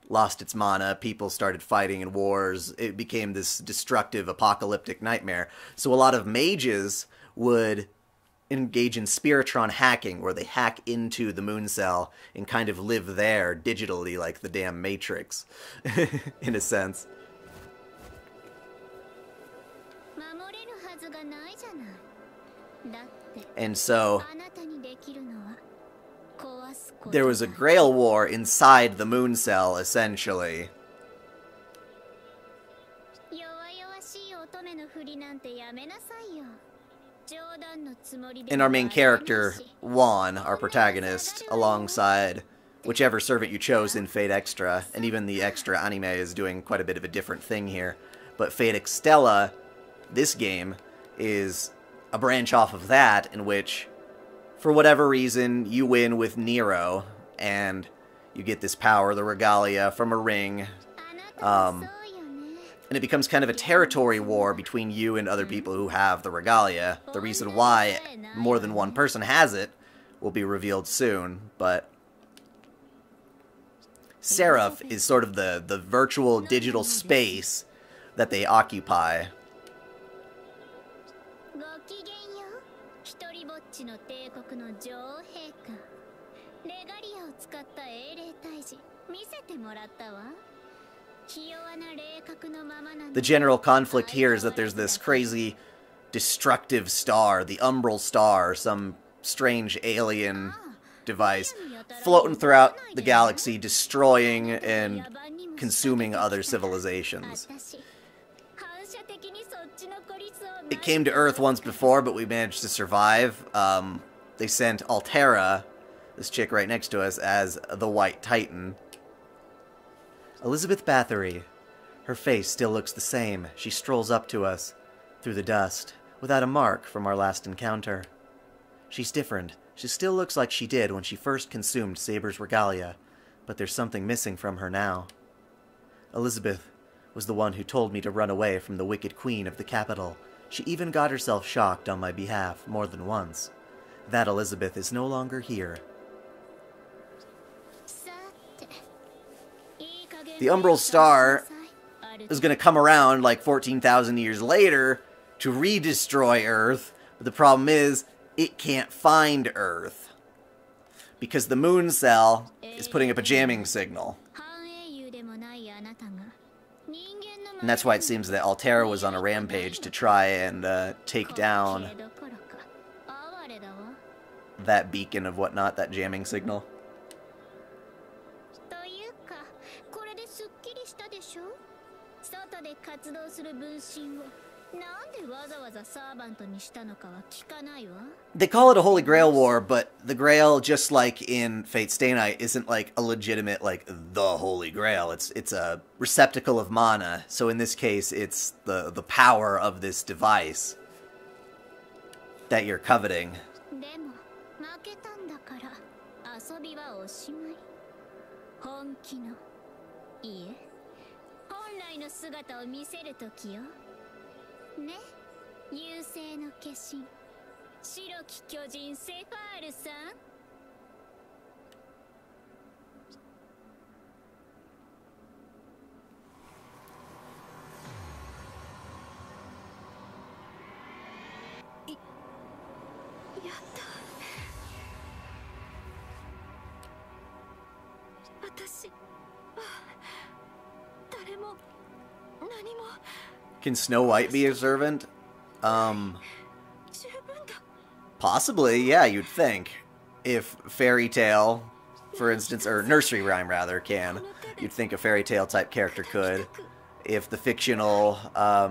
lost its mana, people started fighting in wars, it became this destructive apocalyptic nightmare. So a lot of mages would engage in Spiritron hacking, where they hack into the Moon Cell and kind of live there digitally like the damn Matrix, in a sense. And so there was a Grail War inside the Moon Cell, essentially. And our main character, Juan, our protagonist, alongside whichever servant you chose in Fate Extra, and even the Extra anime is doing quite a bit of a different thing here. But Fate Extella, this game, is a branch off of that, in which, for whatever reason, you win with Nero, and you get this power, the Regalia, from a ring, and it becomes kind of a territory war between you and other people who have the Regalia. The reason why more than one person has it will be revealed soon, but Seraph is sort of the virtual digital space that they occupy. The general conflict here is that there's this crazy, destructive star, the Umbral star, some strange alien device, floating throughout the galaxy, destroying and consuming other civilizations. It came to Earth once before, but we managed to survive. They sent Altera, this chick right next to us, as the White Titan. Elizabeth Bathory. Her face still looks the same. She strolls up to us, through the dust, without a mark from our last encounter. She's different. She still looks like she did when she first consumed Saber's Regalia, but there's something missing from her now. Elizabeth was the one who told me to run away from the wicked queen of the capital. She even got herself shocked on my behalf more than once. That Elizabeth is no longer here. The Umbral Star is going to come around like 14,000 years later to re-destroy Earth. But the problem is, it can't find Earth. Because the moon cell is putting up a jamming signal. And that's why it seems that Altera was on a rampage to try and take down that beacon of whatnot, that jamming signal. They call it a Holy Grail War, but the Grail, just like in Fate Stay Night, isn't like a legitimate, like, the Holy Grail. It's a receptacle of mana, so in this case, it's the power of this device that you're coveting. Can Snow White be a servant? Possibly, yeah, you'd think. If Fairy Tale, for instance, or Nursery Rhyme, rather, can. You'd think a Fairy Tale type character could. If the fictional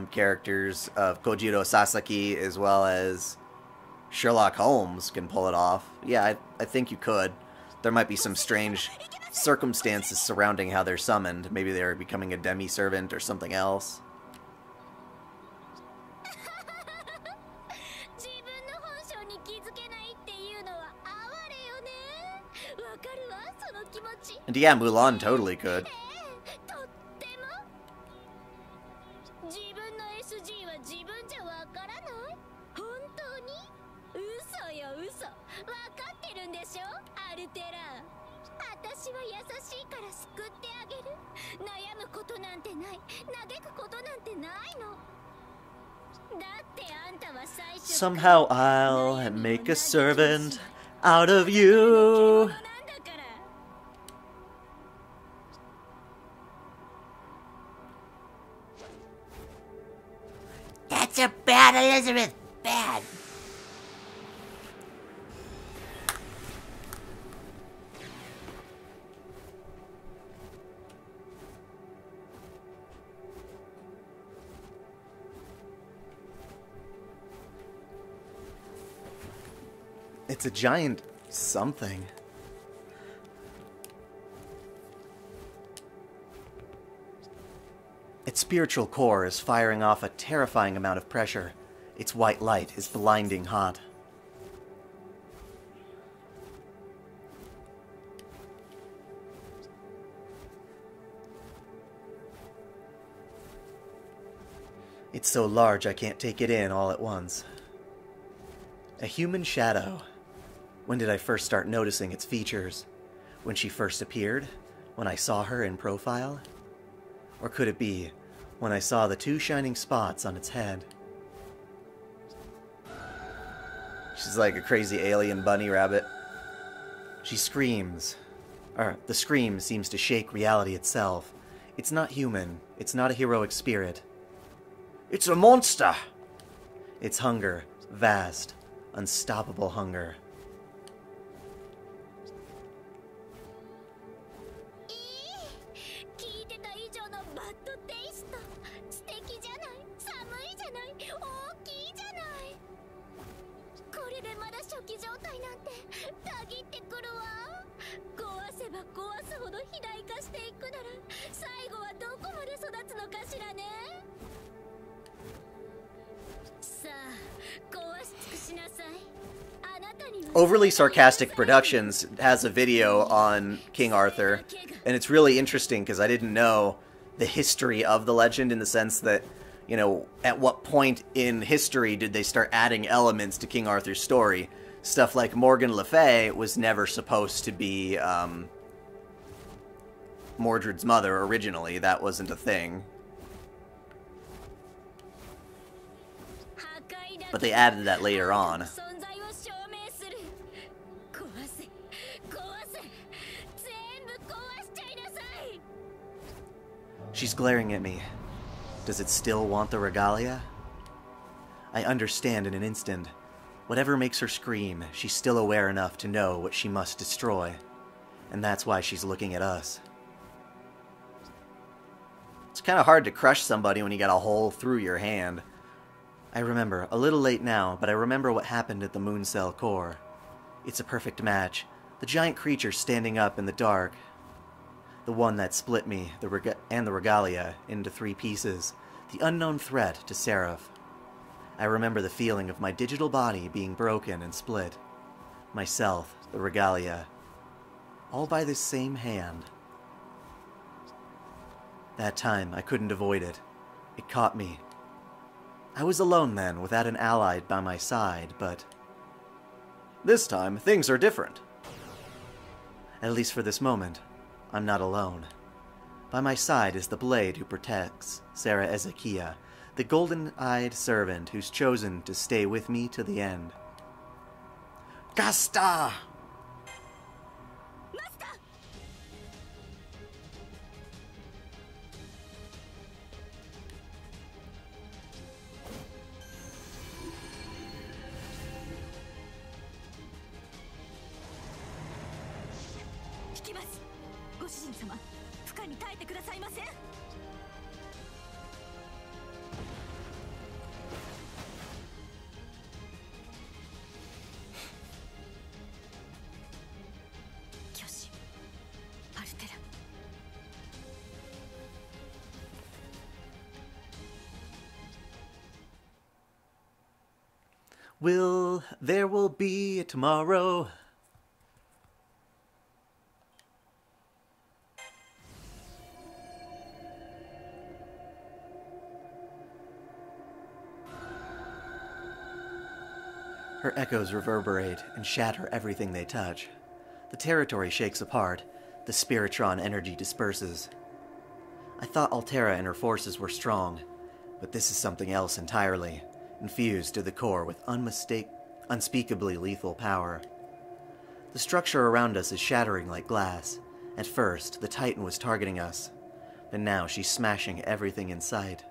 characters of Kojiro Sasaki as well as Sherlock Holmes can pull it off, yeah, I think you could. There might be some strange circumstances surrounding how they're summoned. Maybe they're becoming a demi-servant or something else. And yeah, Mulan totally could. Somehow I'll make a servant out of you. That's a bad Elizabeth. Bad. It's a giant something. Its spiritual core is firing off a terrifying amount of pressure. Its white light is blinding hot. It's so large I can't take it in all at once. A human shadow. When did I first start noticing its features? When she first appeared? When I saw her in profile? Or could it be when I saw the two shining spots on its head? She's like a crazy alien bunny rabbit. She screams. The scream seems to shake reality itself. It's not human. It's not a heroic spirit. It's a monster! It's hunger. Vast, unstoppable hunger. Overly Sarcastic Productions has a video on King Arthur, and it's really interesting because I didn't know the history of the legend, in the sense that, you know, at what point in history did they start adding elements to King Arthur's story? Stuff like Morgan Le Fay was never supposed to be Mordred's mother originally. That wasn't a thing. But they added that later on. She's glaring at me. Does it still want the regalia? I understand in an instant. Whatever makes her scream, she's still aware enough to know what she must destroy. And that's why she's looking at us. It's kind of hard to crush somebody when you got a hole through your hand. I remember, a little late now, but I remember what happened at the moon cell core. It's a perfect match. The giant creature standing up in the dark. The one that split me, and the regalia, into 3 pieces. The unknown threat to Seraph. I remember the feeling of my digital body being broken and split. Myself, the regalia. All by this same hand. That time, I couldn't avoid it. It caught me. I was alone then, without an ally by my side, but... this time, things are different. At least for this moment, I'm not alone. By my side is the blade who protects Sarah Ezekiah, the golden-eyed servant who's chosen to stay with me to the end. Gasta! There will be a tomorrow. Her echoes reverberate and shatter everything they touch. The territory shakes apart. The Spiritron energy disperses. I thought Altera and her forces were strong, but this is something else entirely. Infused to the core with unspeakably lethal power. The structure around us is shattering like glass. At first, the Titan was targeting us, but now she's smashing everything in sight.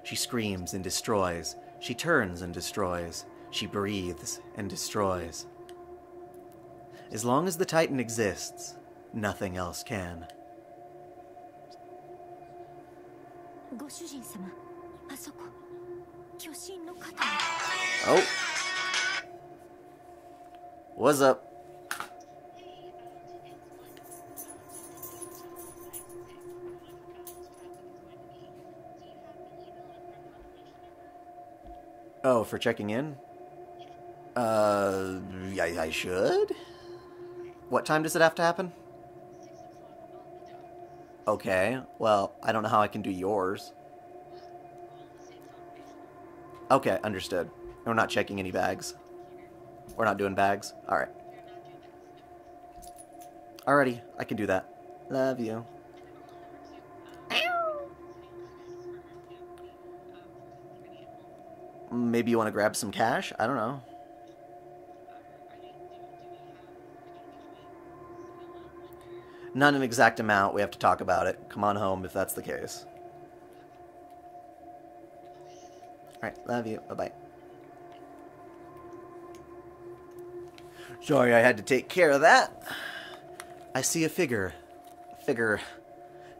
She screams and destroys. She turns and destroys. She breathes and destroys. As long as the Titan exists, nothing else can. Oh. What's up? Oh, for checking in? I should? What time does it have to happen? Okay, well, I don't know how I can do yours. Okay, understood. We're not checking any bags. We're not doing bags? Alright. Alrighty, I can do that. Love you. Maybe you want to grab some cash? I don't know. Not an exact amount. We have to talk about it. Come on home if that's the case. Alright, love you. Bye-bye. Sorry, I had to take care of that. I see a figure.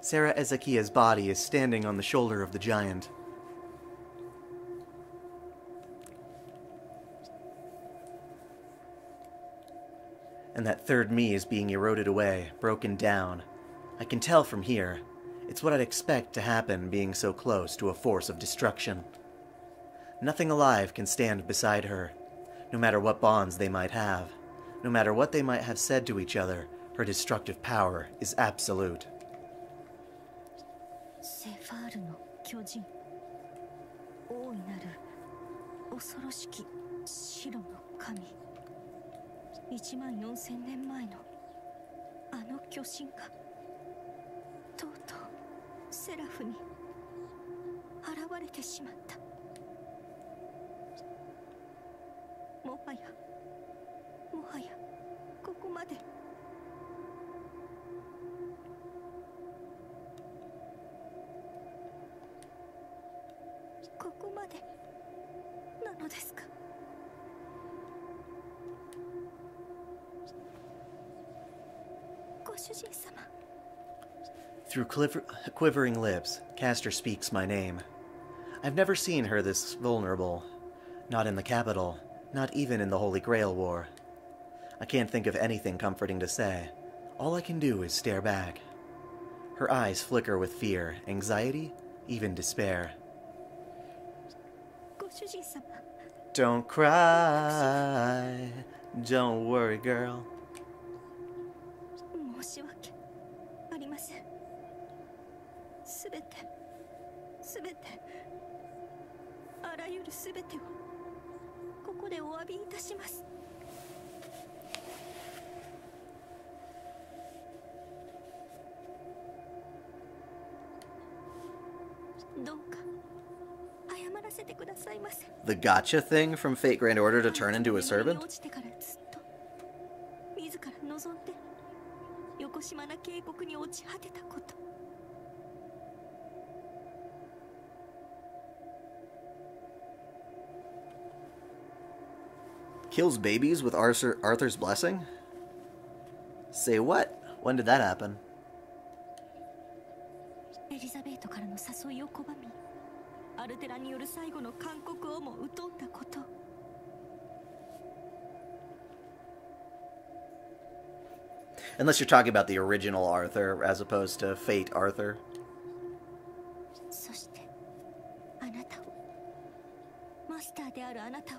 Sarah Ezekiah's body is standing on the shoulder of the giant. And that third me is being eroded away, broken down. I can tell from here. It's what I'd expect to happen being so close to a force of destruction. Nothing alive can stand beside her. No matter what bonds they might have, no matter what they might have said to each other, her destructive power is absolute. ここまで。ここまでなのですか。ご主人様。 Through quivering lips, Castor speaks my name. I've never seen her this vulnerable. Not in the capital, not even in the Holy Grail War. I can't think of anything comforting to say. All I can do is stare back. Her eyes flicker with fear, anxiety, even despair. Don't cry. Don't worry, girl. 申し訳ありません。すべてあらゆるすべてをここでお詫びいたします。どうか謝らせてくださいませ。 The gotcha thing from Fate Grand Order to turn into a servant? 落ちてからずっと自ら望んで横島な渓谷に落ち果てたこと。 Kills babies with Arthur's blessing? Say what? When did that happen? エリザベートからの誘いを拒み、アルテラによる最後の勧告をも疎んだこと。 Unless you're talking about the original Arthur as opposed to Fate Arthur. そしてあなたを、マスターであるあなたを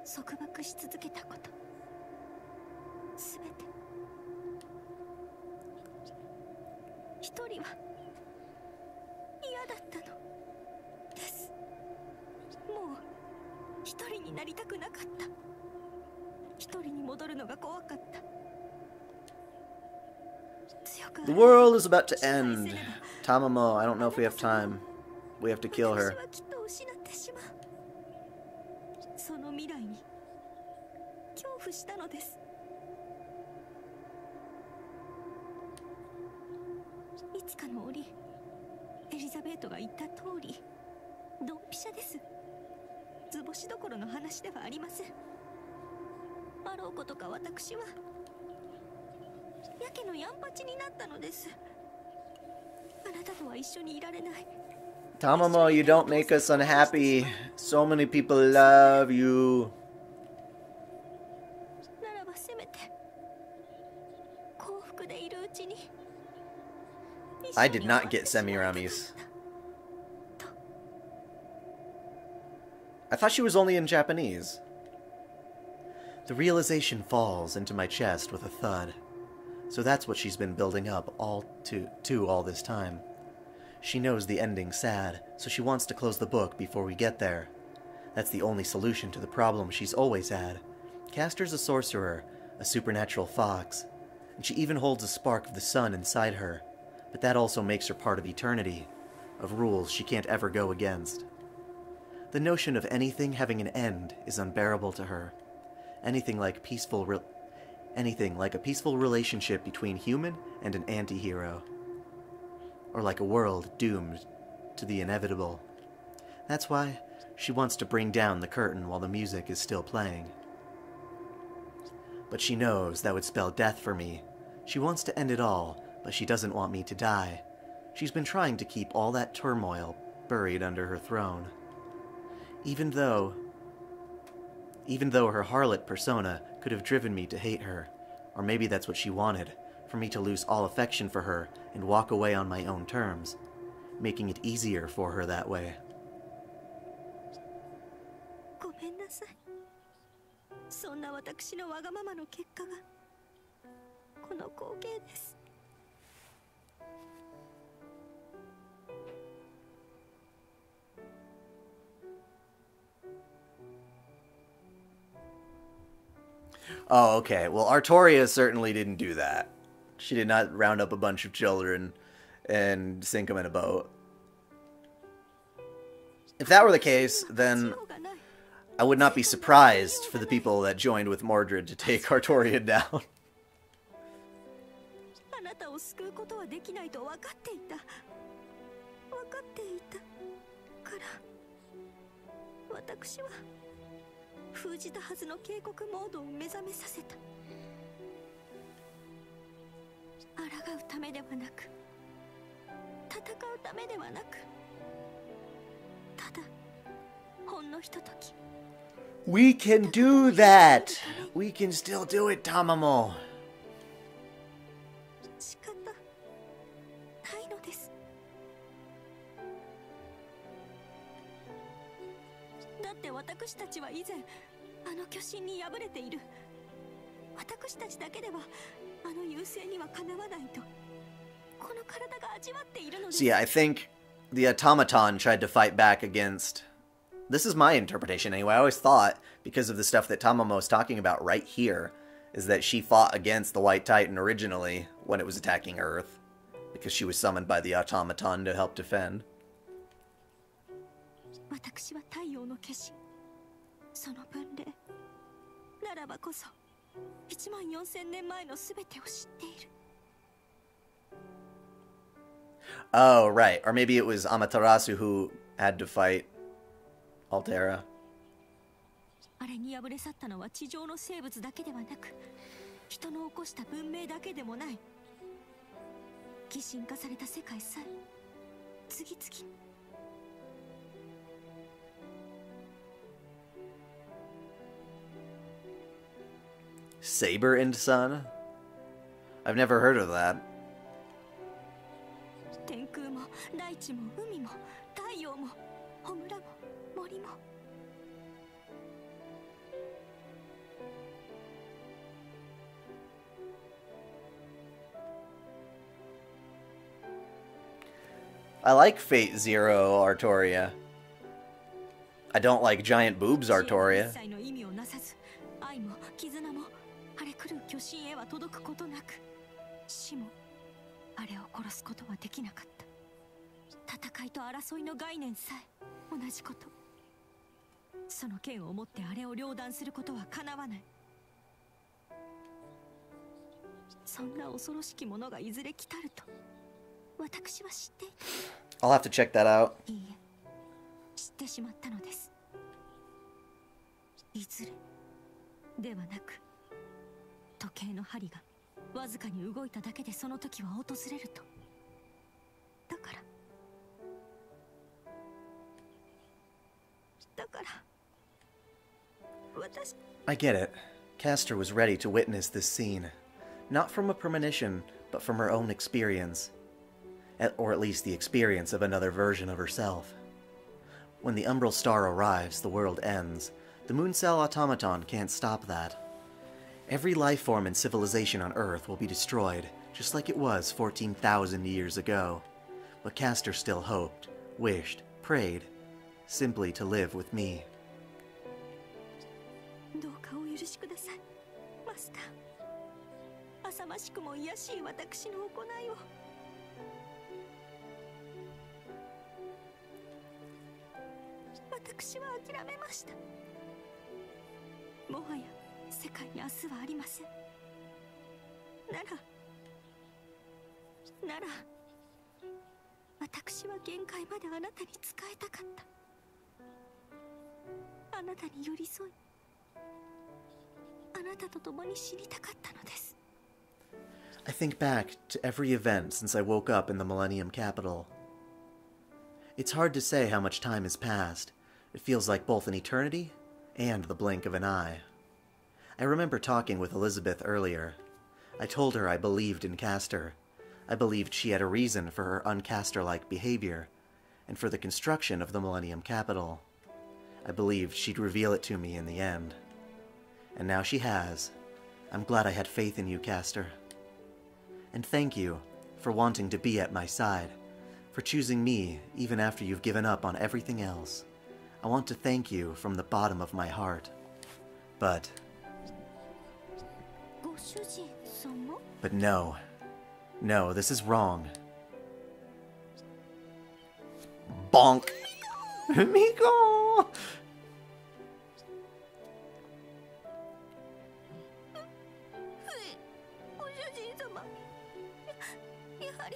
束縛し続けたこと、すべて一人は嫌だったのです。もう一人になりたくなかった。一人に戻るのが怖かった。 The world is about to end. Tamamo, I don't know if we have time. We have to kill her. その未来に恐怖したのです。いつかの折、エリザベートが言った通り、ドンピシャです。図星どころの話ではありません。あろうことか私はやけのヤンパチになったのです。あなたとは一緒にいられない。 Tamamo, you don't make us unhappy. So many people love you. ならばせめて幸福でいるうちに。 I did not get Semiramis. I thought she was only in Japanese. The realization falls into my chest with a thud. So that's what she's been building up all this time. She knows the ending's sad, so she wants to close the book before we get there. That's the only solution to the problem she's always had. Castor's a sorcerer, a supernatural fox, and she even holds a spark of the sun inside her, but that also makes her part of eternity, of rules she can't ever go against. The notion of anything having an end is unbearable to her. Anything like a peaceful relationship between human and an anti-hero. Or like a world doomed to the inevitable. That's why she wants to bring down the curtain while the music is still playing. But she knows that would spell death for me. She wants to end it all, but she doesn't want me to die. She's been trying to keep all that turmoil buried under her throne. Even though her harlot persona could have driven me to hate her, or maybe that's what she wanted, for me to lose all affection for her and walk away on my own terms, making it easier for her that way. ごめんなさい。そんな私のわがままの結果がこの光景です。 Oh, okay. Well, Artoria certainly didn't do that. She did not round up a bunch of children and sink them in a boat. If that were the case, then I would not be surprised for the people that joined with Mordred to take Artorian down. あなたを救うことはできないと分かっていた。分かっていたから私は封じたはずの警告モードを目覚めさせた。抗うためではなく、戦うためではなく、ただほんのひととき。 We can do that! We can still do it, Tamamo! 仕方ないのです。だって私たちは以前あの巨神に敗れている。私たちだけではあの優勢にはかなわないとこの体が味わっているのです。 So yeah, I think the automaton tried to fight back against... This is my interpretation anyway. I always thought, because of the stuff that Tamamo is talking about right here, is that she fought against the White Titan originally when it was attacking Earth, because she was summoned by the automaton to help defend. 私は太陽の化身、その分霊ならばこそ14000年前のすべてを知っている。 Oh, right. Or maybe it was Amaterasu who had to fight Altera. あれに敗れ去ったのは地上の生物だけではなく、人の起こした文明だけでもない。擬神化された世界さえ次々に。 Saber and Sun? I've never heard of that. 天空も大地も海も太陽も穂村も森も。 I like Fate Zero Artoria. I don't like Giant Boobs Artoria. 一切の意味をなさず、愛も絆もあれ来る巨神へは届くことなく、死もあれを殺すことはできなかった。戦いと争いの概念さえ同じこと。その剣を持ってあれを両断することはかなわない。そんな恐ろしきものがいずれ来たると私は知っていた。 I'll have to check that out. いいえ、知ってしまったのです。いずれではなく、時計の針がわずかに動いただけでその時は訪れると。だから私。 I get it. Castor was ready to witness this scene. Not from a premonition, but from her own experience. Or at least the experience of another version of herself. When the Umbral star arrives, the world ends. The Mooncell automaton can't stop that. Every life form and civilization on Earth will be destroyed, just like it was 14,000 years ago. But Castor still hoped, wished, prayed, simply to live with me. どうかお許しください、マスター。浅ましくも卑しい私の行いを。私は諦めました。もはや世界に明日はありません。なら私は限界まであなたに仕えたかった。あなたに寄り添い、あなたと共に死にたかったのです。 I think back to every event since I woke up in the Millennium Capital. It's hard to say how much time has passed. It feels like both an eternity and the blink of an eye. I remember talking with Elizabeth earlier. I told her I believed in Castor. I believed she had a reason for her un-Castor-like behavior, and for the construction of the Millennium Capital. I believed she'd reveal it to me in the end. And now she has. I'm glad I had faith in you, Castor. And thank you for wanting to be at my side, for choosing me even after you've given up on everything else. I want to thank you from the bottom of my heart. But no. No, this is wrong. Bonk! Miko! まり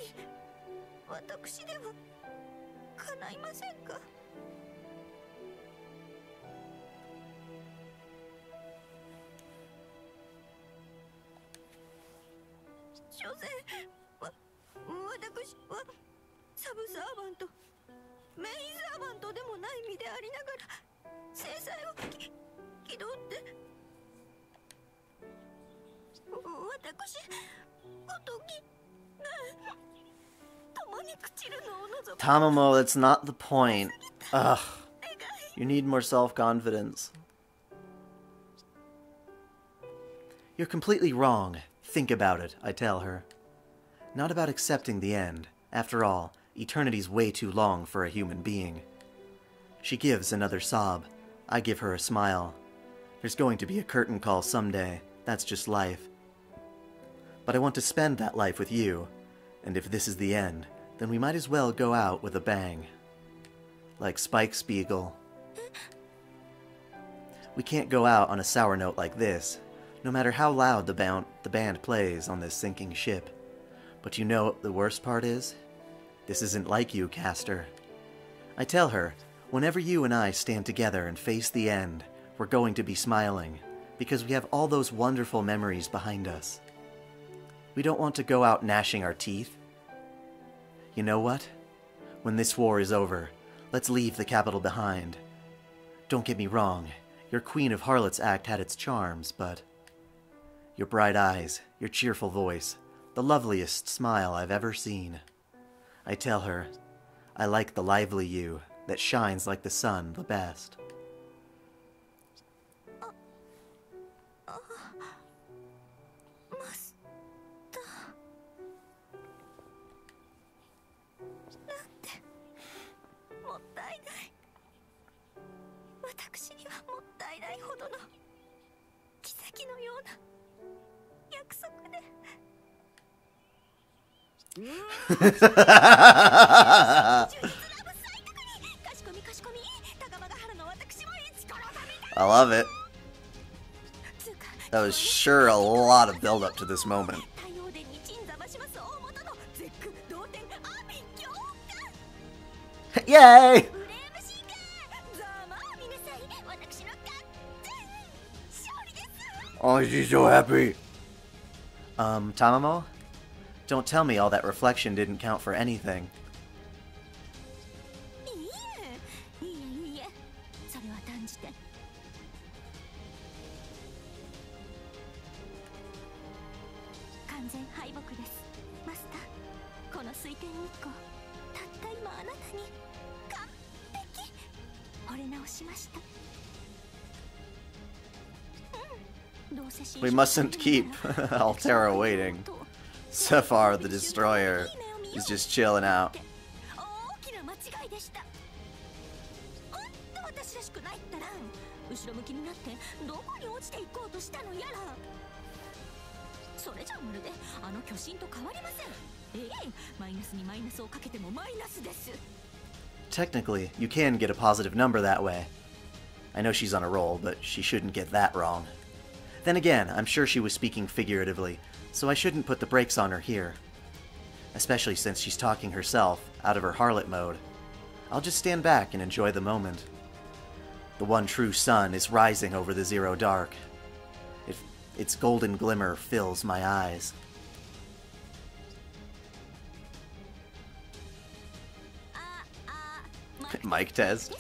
私では叶いませんか。所詮私はサブサーバントメインサーバントでもない身でありながら制裁を気取って私ごとき共に朽ちるのを望む。 Tamamo, that's not the point. Ugh. You need more self-confidence. You're completely wrong. Think about it, I tell her. Not about accepting the end. After all, eternity's way too long for a human being. She gives another sob. I give her a smile. There's going to be a curtain call someday. That's just life. But I want to spend that life with you. And if this is the end, then we might as well go out with a bang. Like Spike Spiegel. We can't go out on a sour note like this, no matter how loud the band plays on this sinking ship. But you know what the worst part is? This isn't like you, Castor. I tell her, whenever you and I stand together and face the end, we're going to be smiling, because we have all those wonderful memories behind us. We don't want to go out gnashing our teeth. You know what? When this war is over, let's leave the capital behind. Don't get me wrong, your Queen of Harlots act had its charms, but your bright eyes, your cheerful voice, the loveliest smile I've ever seen. I tell her, I like the lively you that shines like the sun the best. I love it. That was sure a lot of build up to this moment. Yay! Oh, she's so happy. Tamamo? Don't tell me all that reflection didn't count for anything. We mustn't keep Altera waiting. Sephar the Destroyer is just chilling out. Technically, you can get a positive number that way. I know she's on a roll, but she shouldn't get that wrong. Then again, I'm sure she was speaking figuratively, so I shouldn't put the brakes on her here. Especially since she's talking herself, out of her harlot mode. I'll just stand back and enjoy the moment. The one true sun is rising over the zero dark. Its golden glimmer fills my eyes. Mic test.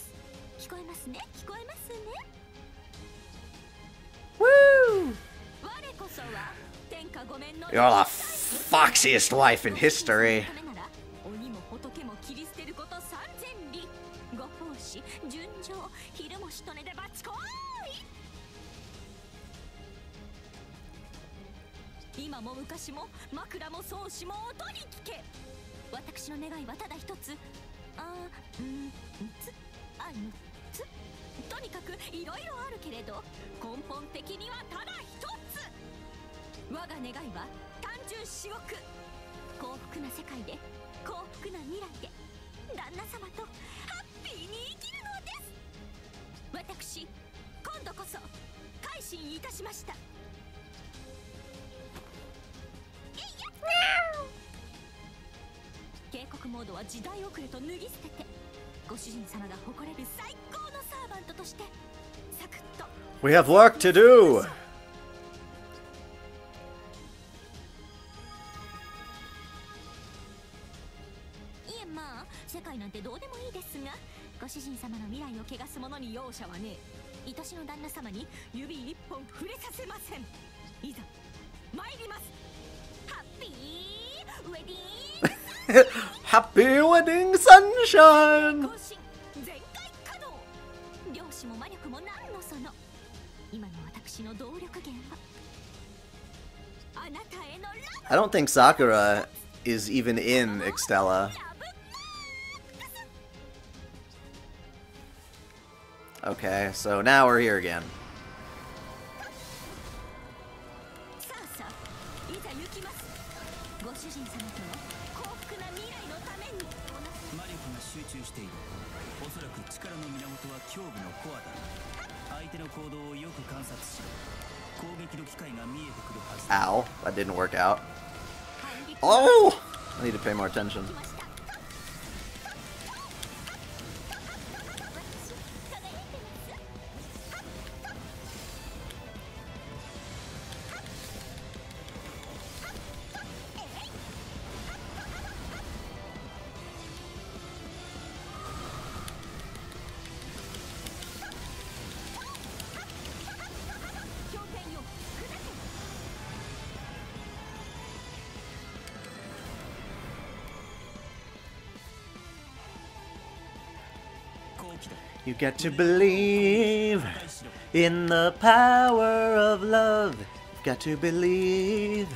Woo! You're the foxiest wife in history. モードは時代遅れと脱ぎ捨てて、ご主人様が誇れる最高のサーバントとしてサクッと。 We have work to do! いえ、まあ世界なんてどうでもいいですが、ご主人様の未来を汚す者に容赦はねえ。愛しの旦那様に指一本触れさせません。いざ参ります。ハッピーウェディングHappy wedding sunshine! 更新全開稼働。漁師も魔力も何のその。今の私の動力源はあなたへのラ I don't think Sakura is even in Extella. Okay, so now we're here again. さあさあ、いざ行きます。ご主人様との幸福な未来のために。魔力が集中している。おそらく力の源は胸部のコアだ。相手の行動をよく観察しろ。攻撃の機会が見えてくるはずだ。 Ow, that didn't work out. Oh! I need to pay more attention. 表現よ、砕け。 You get to believe in the power of love. You've got to believe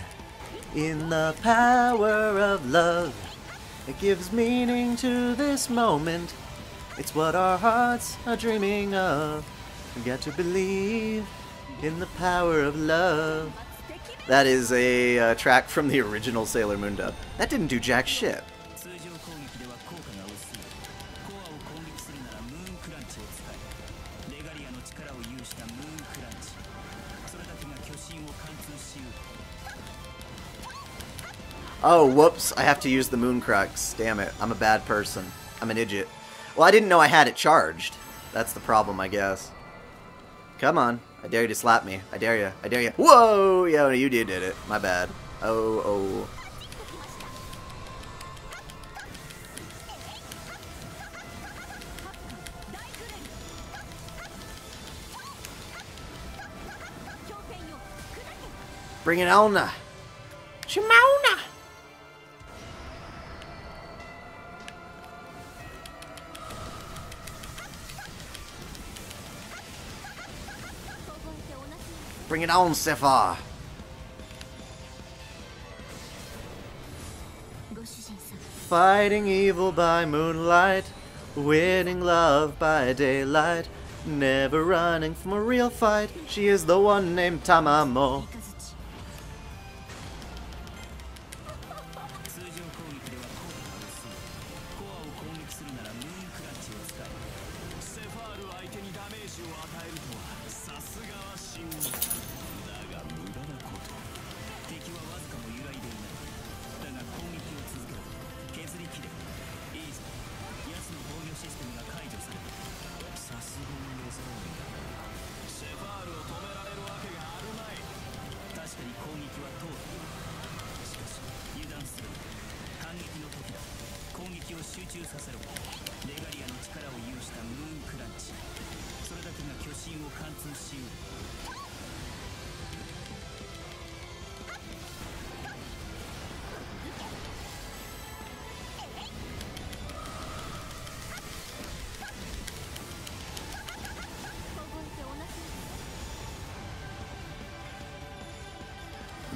in the power of love. It gives meaning to this moment. It's what our hearts are dreaming of. You've got to believe in the power of love. That is a track from the original Sailor Moon dub. That didn't do jack shit. 通常攻撃では効果が薄い。コアを攻撃するならムーンクランチを使え。レガリアの力を有したムーンクランチ。それだけが巨神を貫通しうる。 Oh, whoops. I have to use the Moon Crux. Damn it. I'm a bad person. I'm an idiot. Well, I didn't know I had it charged. That's the problem, I guess. Come on. I dare you to slap me. I dare you. I dare you. Whoa! Yeah, you did it. My bad. Oh, oh. Bring it on. Shimona! Bring it on, Sephar! Fighting evil by moonlight, winning love by daylight, never running from a real fight. She is the one named Tamamo. 通常攻撃では効果が薄い。コアを攻撃するならムーンクランチを使え。セファール相手にダメージを与えるとはさすがは神人だが無駄なこと。敵はわずかも揺らいでいない。だが攻撃を続けろ。削り切れ。いいぞ。奴の防御システムが解除される。さすがの目障りだ。セファールを止められるわけがあるまい。確かに攻撃は通った。しかし油断する。反撃の時だ。攻撃を集中させろ。レガリアの力を有したムーンクランチ。それだけが巨神を貫通しうる。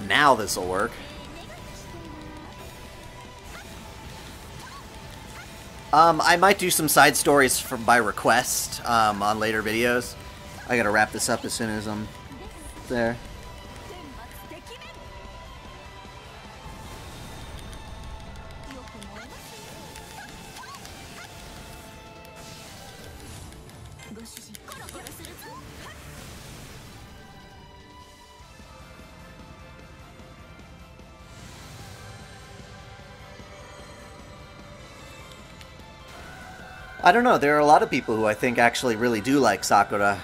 Now this'll work. I might do some side stories by request on later videos. I gotta wrap this up as soon as I'm there. I don't know, there are a lot of people who I think actually really do like Sakura.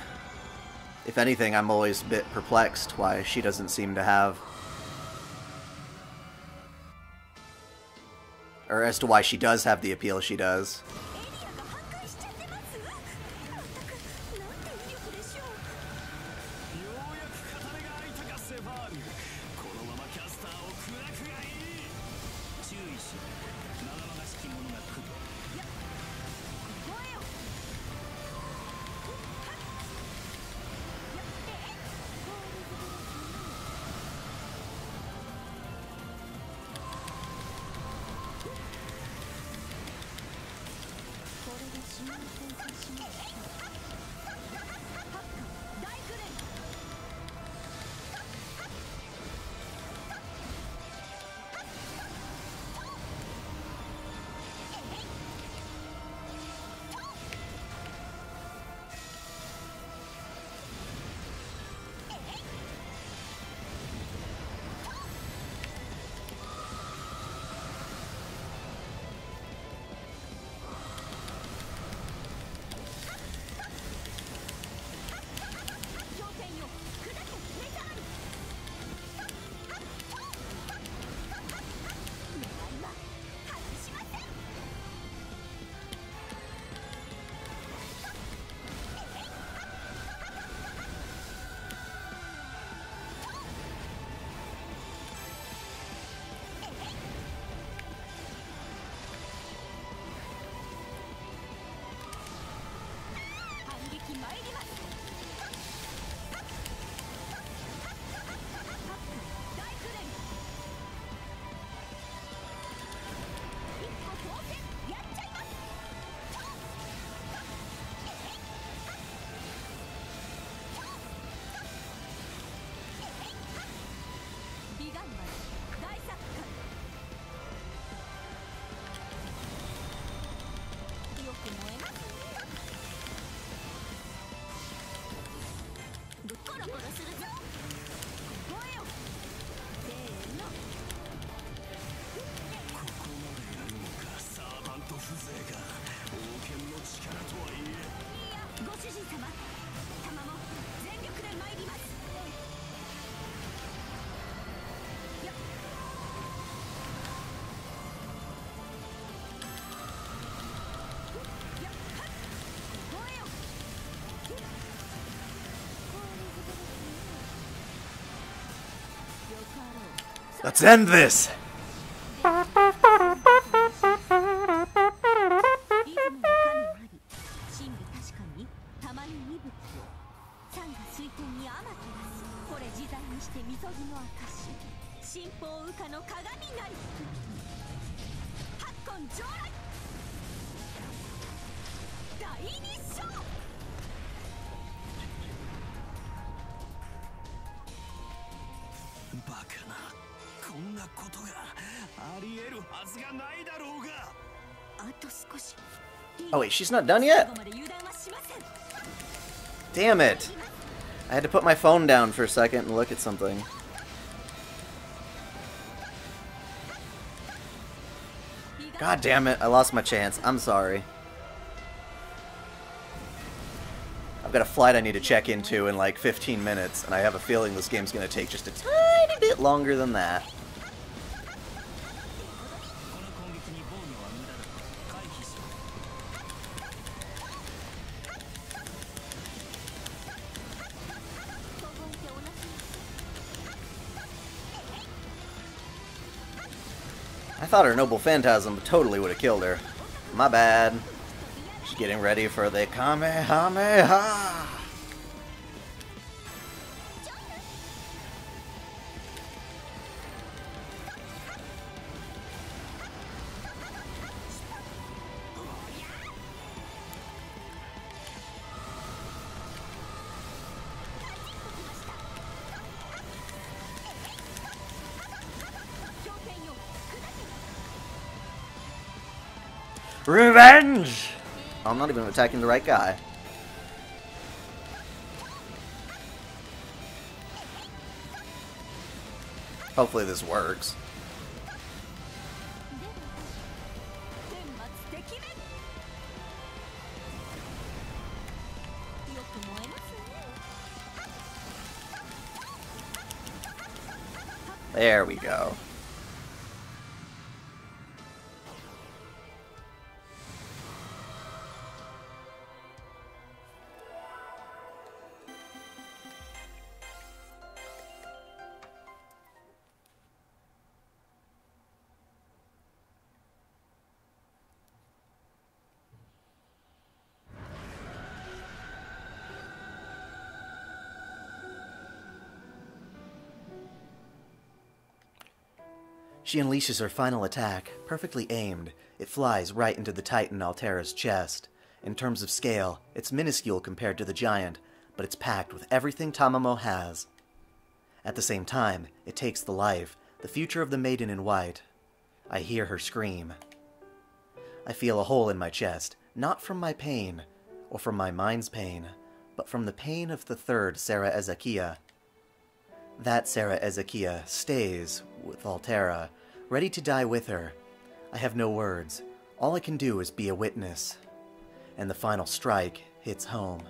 If anything, I'm always a bit perplexed why she doesn't seem to have... Or as to why she does have the appeal she does. 'Let's end this! こんなことがあり得るはずがないだろうが。Oh wait, she's not done yet? Damn it! I had to put my phone down for a second and look at something. God damn it, I lost my chance. I'm sorry. I've got a flight I need to check into in like 15 minutes, and I have a feeling this game's gonna take just a tiny bit longer than that. I thought her Noble Phantasm totally would have killed her. My bad. She's getting ready for the Kamehameha! Revenge! I'm not even attacking the right guy. Hopefully this works. There we go. She unleashes her final attack, perfectly aimed. It flies right into the Titan Altera's chest. In terms of scale, it's minuscule compared to the giant, but it's packed with everything Tamamo has. At the same time, it takes the life, the future of the maiden in white. I hear her scream. I feel a hole in my chest, not from my pain, or from my mind's pain, but from the pain of the third Sarah Ezekiah. That Sarah Ezekiah stays with Altera, ready to die with her. I have no words. All I can do is be a witness. And the final strike hits home.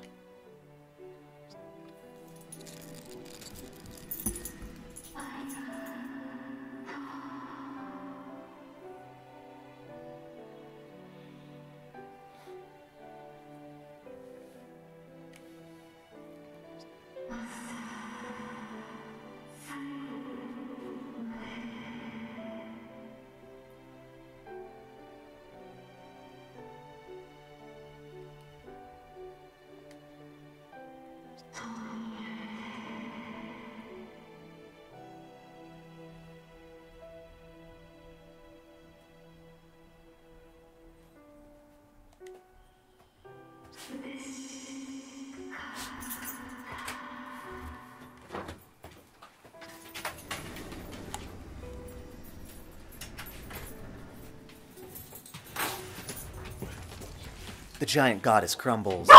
The giant goddess crumbles.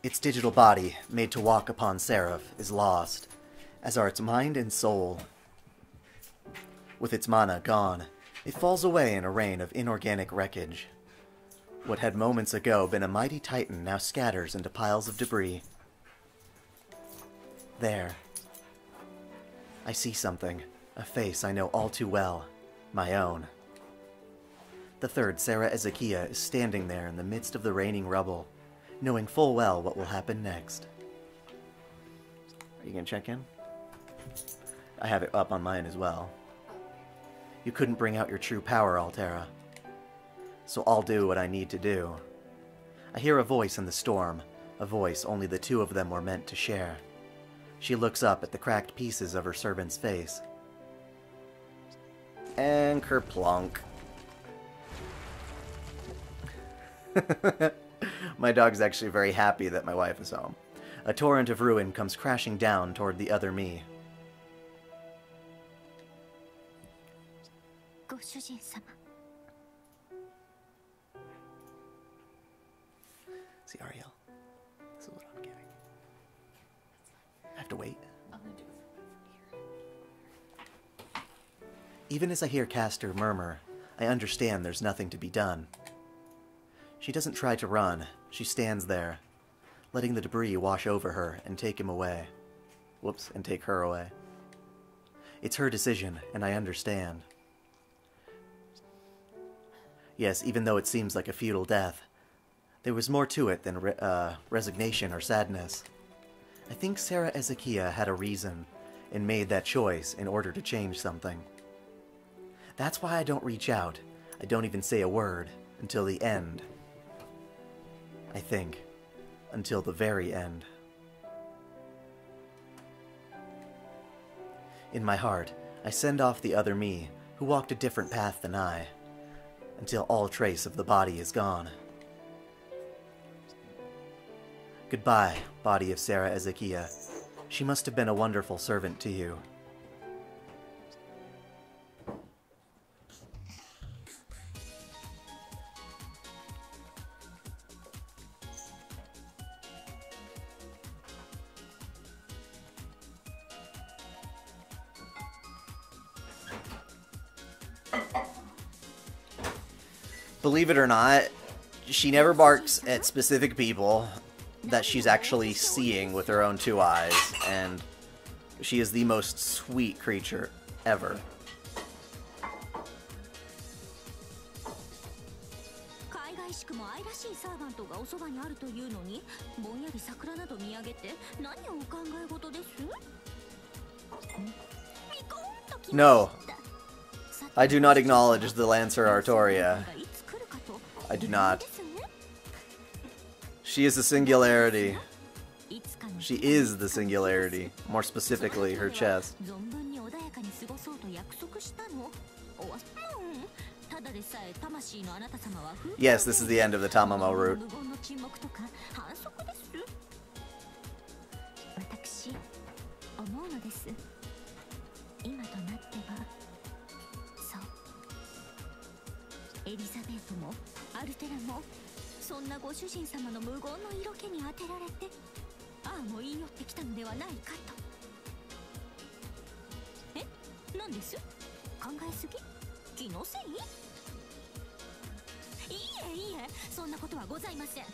Its digital body, made to walk upon Seraph, is lost, as are its mind and soul. With its mana gone, it falls away in a rain of inorganic wreckage. What had moments ago been a mighty titan now scatters into piles of debris. There. I see something, a face I know all too well, my own. The third Sarah Ezekiah is standing there in the midst of the raining rubble, knowing full well what will happen next. Are you gonna check in? I have it up on mine as well. You couldn't bring out your true power, Altera. So I'll do what I need to do. I hear a voice in the storm, a voice only the two of them were meant to share. She looks up at the cracked pieces of her servant's face. And kerplunk. My dog's actually very happy that my wife is home. A torrent of ruin comes crashing down toward the other me. See, Ariel, this is what I'm getting. I have to wait. Even as I hear Castor murmur, I understand there's nothing to be done. She doesn't try to run. She stands there, letting the debris wash over her and take him away. Whoops, and take her away. It's her decision, and I understand. Yes, even though it seems like a futile death, there was more to it than resignation or sadness. I think Sarah Ezekiah had a reason and made that choice in order to change something. That's why I don't reach out. I don't even say a word until the end. I think, until the very end. In my heart, I send off the other me, who walked a different path than I, until all trace of the body is gone. Goodbye, body of Sarah Ezekiah. She must have been a wonderful servant to you. Believe it or not, she never barks at specific people that she's actually seeing with her own two eyes, and she is the most sweet creature. Ever. No. I do not acknowledge the Lancer Artoria. I do not. She is a singularity. She is the singularity. More specifically, her chest. Yes, this is the end of the Tamamo route.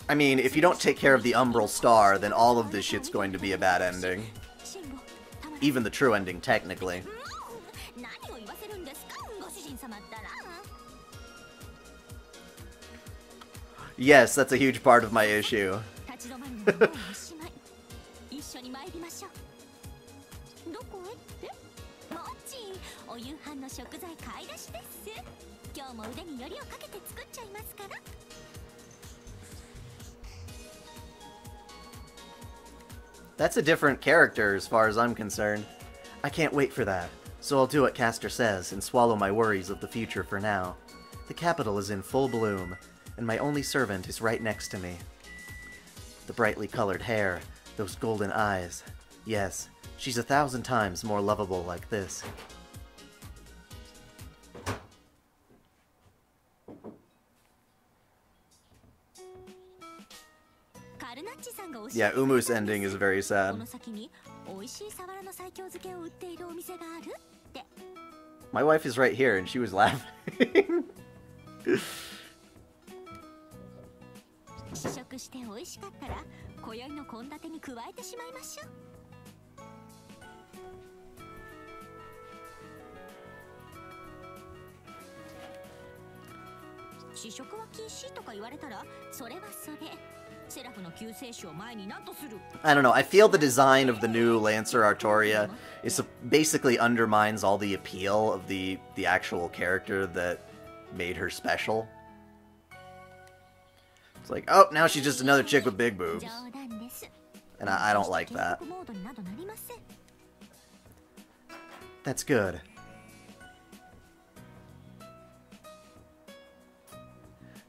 I mean, if you don't take care of the Umbral Star, then all of this shit's going to be a bad ending. Even the true ending, technically. Yes, that's a huge part of my issue. That's a different character as far as I'm concerned. I can't wait for that, so I'll do what Castor says and swallow my worries of the future for now. The capital is in full bloom, and my only servant is right next to me. The brightly colored hair, those golden eyes. Yes, she's 1,000 times more lovable like this. Yeah, Umu's ending is very sad. My wife is right here and she was laughing. I don't know, I feel the design of the new Lancer Artoria is basically undermines all the appeal of the actual character that made her special. It's like, oh, now she's just another chick with big boobs. And I don't like that. That's good.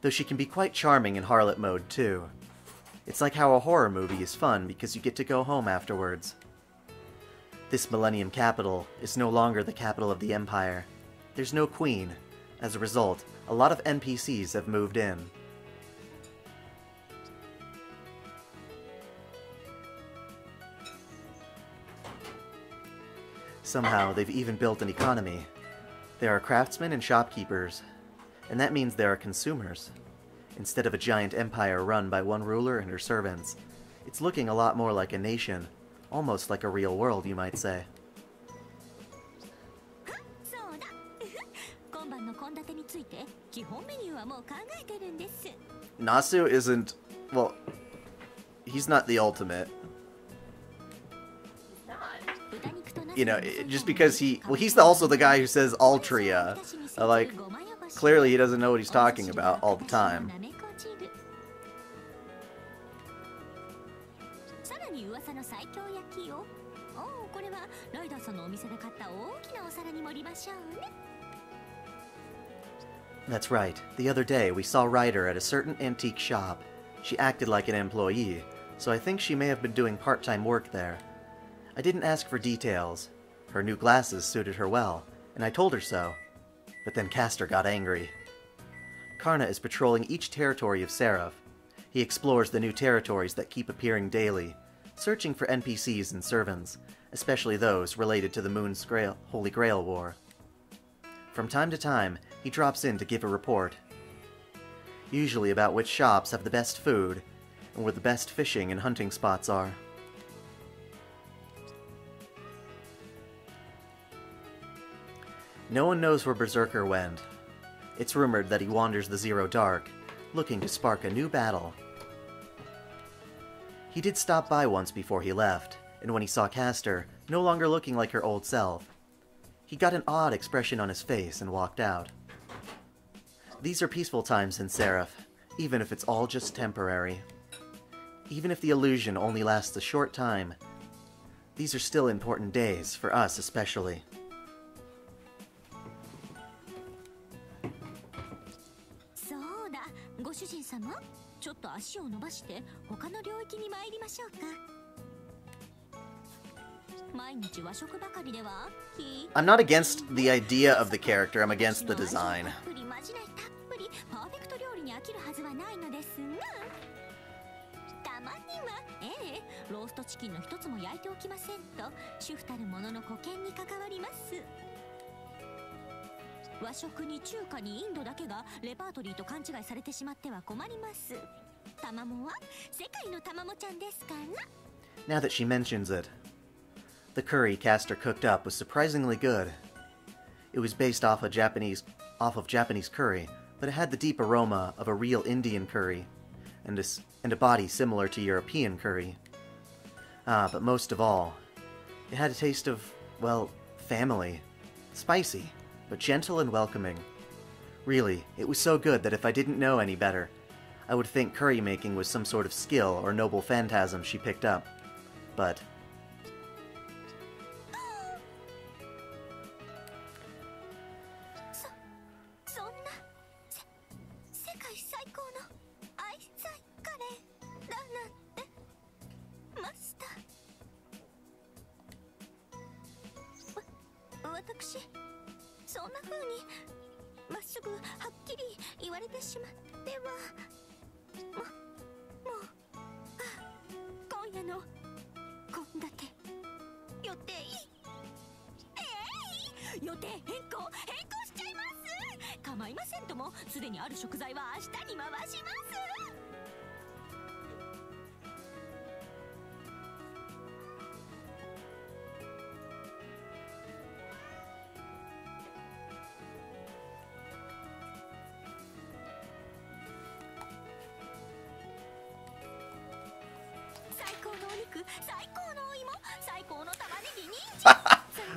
Though she can be quite charming in harlot mode, too. It's like how a horror movie is fun because you get to go home afterwards. This Millennium Capital is no longer the capital of the Empire. There's no queen. As a result, a lot of NPCs have moved in. Somehow, they've even built an economy. There are craftsmen and shopkeepers, and that means there are consumers. Instead of a giant empire run by one ruler and her servants, it's looking a lot more like a nation, almost like a real world, you might say. Nasu isn't, well, he's not the ultimate. You know, just because he's also the guy who says Altria. Like, clearly he doesn't know what he's talking about all the time. That's right. The other day, we saw Ryder at a certain antique shop. She acted like an employee, so I think she may have been doing part-time work there. I didn't ask for details. Her new glasses suited her well, and I told her so. But then Castor got angry. Karna is patrolling each territory of Seraph. He explores the new territories that keep appearing daily, searching for NPCs and servants, especially those related to the Moon's Holy Grail War. From time to time, he drops in to give a report. Usually about which shops have the best food, and where the best fishing and hunting spots are. No one knows where Berserker went. It's rumored that he wanders the Zero Dark, looking to spark a new battle. He did stop by once before he left, and when he saw Castor, no longer looking like her old self, he got an odd expression on his face and walked out. These are peaceful times in Seraph, even if it's all just temporary. Even if the illusion only lasts a short time, these are still important days, for us especially. Soだ、ご主人様、ちょっと足を伸ばして他の領域に参りましょうか。I'm not against the idea of the character, I'm against the design. Now that she mentions it, the curry Castor cooked up was surprisingly good. It was based off of Japanese curry, but it had the deep aroma of a real Indian curry, and a body similar to European curry. But most of all, it had a taste of, well, family. Spicy, but gentle and welcoming. Really, it was so good that if I didn't know any better, I would think curry making was some sort of skill or noble phantasm she picked up. But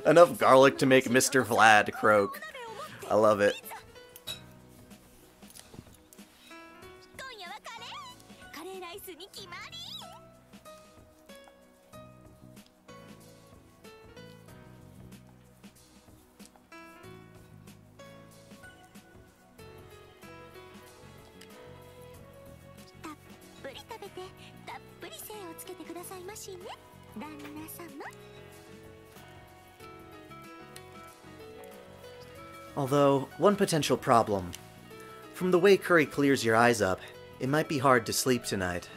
enough garlic to make Mr. Vlad croak. I love it. Although, one potential problem. From the way curry clears your eyes up, it might be hard to sleep tonight.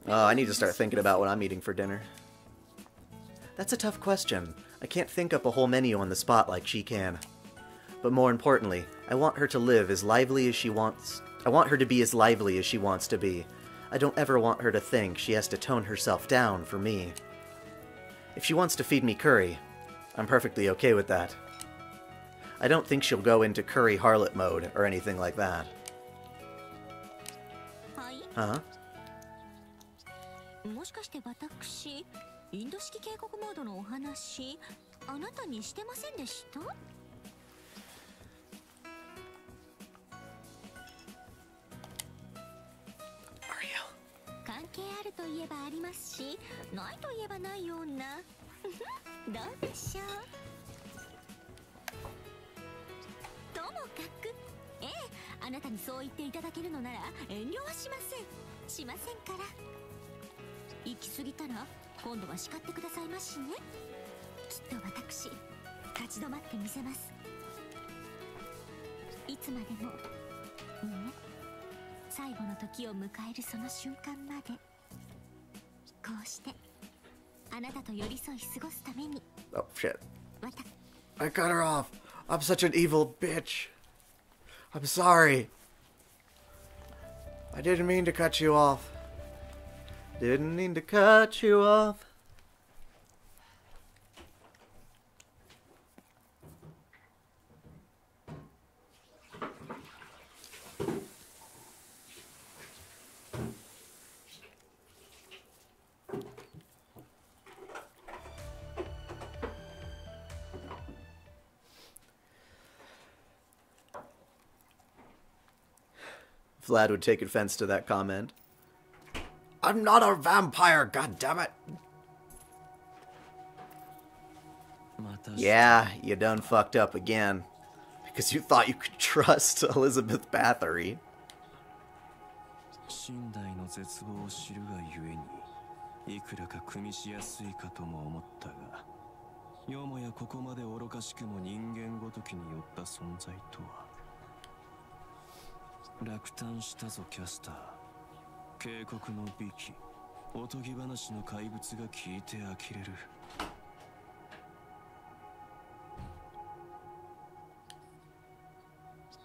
Oh, I need to start thinking about what I'm eating for dinner. That's a tough question. I can't think up a whole menu on the spot like she can. But more importantly, I want her to live as lively as she wants. I want her to be as lively as she wants to be. I don't ever want her to think she has to tone herself down for me. If she wants to feed me curry, I'm perfectly okay with that. I don't think she'll go into curry harlot mode or anything like that. Huh? 最後の時を迎えるその瞬間まで、こうしてあなたと寄り添い過ごすために。 Oh shit. また I cut her off. I'm such an evil bitch. I'm sorry. I didn't mean to cut you off. Didn't mean to cut you off. Vlad would take offense to that comment. I'm not a vampire, goddammit! Yeah, you done fucked up again. Because you thought you could trust Elizabeth Bathory. 身代の絶望を知るがゆえに、いくらか組みしやすいかとも思ったが、よもやここまで愚かしくも人間ごときによった存在とは。落胆したぞキャスター。警告の美器、おとぎ話の怪物が聞いて呆れる。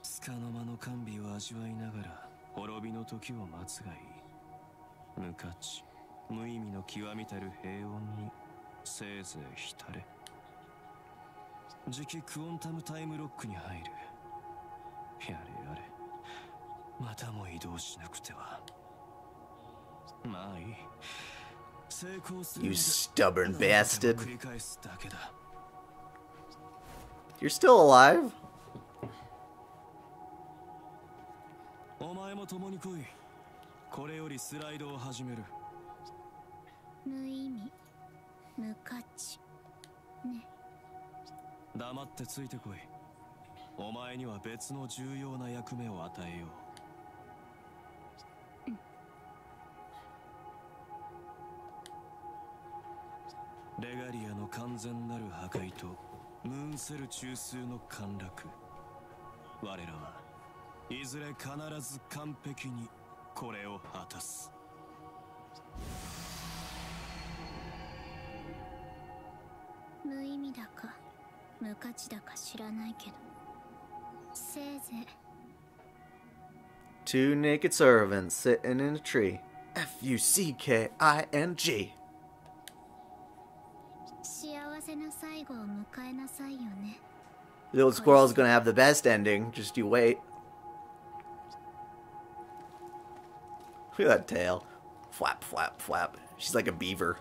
束の間の甘美を味わいながら滅びの時を待つがいい。無価値無意味の極みたる平穏にせいぜい浸れ。次期クオンタムタイムロックに入る。やれやれ、またも移動しなくては。まあいい。成功する。 You stubborn bastard. 繰り返すだけだ。 You're still alive? お前も共に来い。これよりスライドを始める。無意味、無価値ね。黙ってついてこい。お前には別の重要な役目を与えよう。レガリアの完全なる破壊とムーンセル中枢の陥落。我らはいずれ必ず完璧にこれを果たす。無意味だか無価値だか知らないけど、せいぜい Two naked servants sitting in a tree. F-U-C-K-I-N-G. 幸せな最後を迎えなさいよね。 The old squirrel's gonna have the best ending. Just you wait. Look at that tail. Flap, flap, flap. She's like a beaver.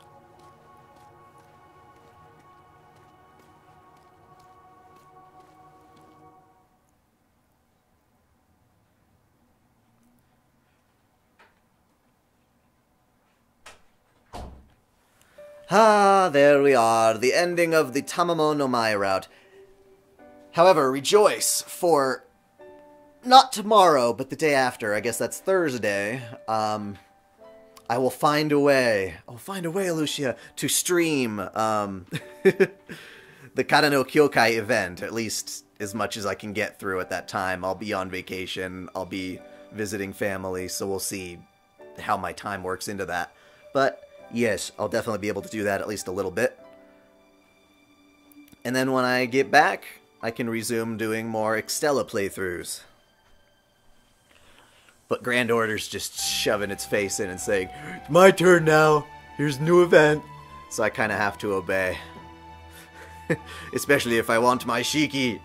Ah, there we are. The ending of the Tamamo no Mai route. However, rejoice, for not tomorrow, but the day after, I guess that's Thursday, I will find a way, Lucia, to stream, the Kara no Kyokai event, at least as much as I can get through at that time. I'll be on vacation, I'll be visiting family, so we'll see how my time works into that. But yes, I'll definitely be able to do that at least a little bit. And then when I get back, I can resume doing more Extella playthroughs. But Grand Order's just shoving its face in and saying, "It's my turn now, here's a new event." So I kind of have to obey. Especially if I want my Shiki.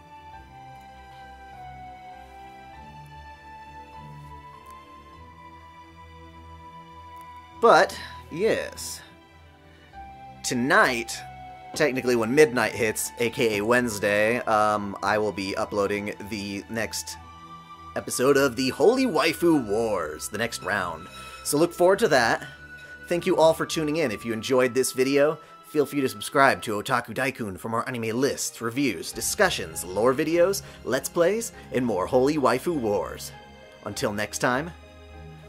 But, yes. Tonight, technically when midnight hits, aka Wednesday, I will be uploading the next episode of the Holy Waifu Wars, the next round. So look forward to that. Thank you all for tuning in. If you enjoyed this video, feel free to subscribe to OtakuDaiKun for more anime lists, reviews, discussions, lore videos, let's plays, and more Holy Waifu Wars. Until next time,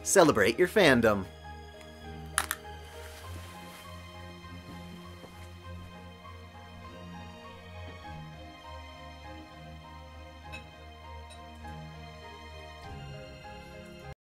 celebrate your fandom.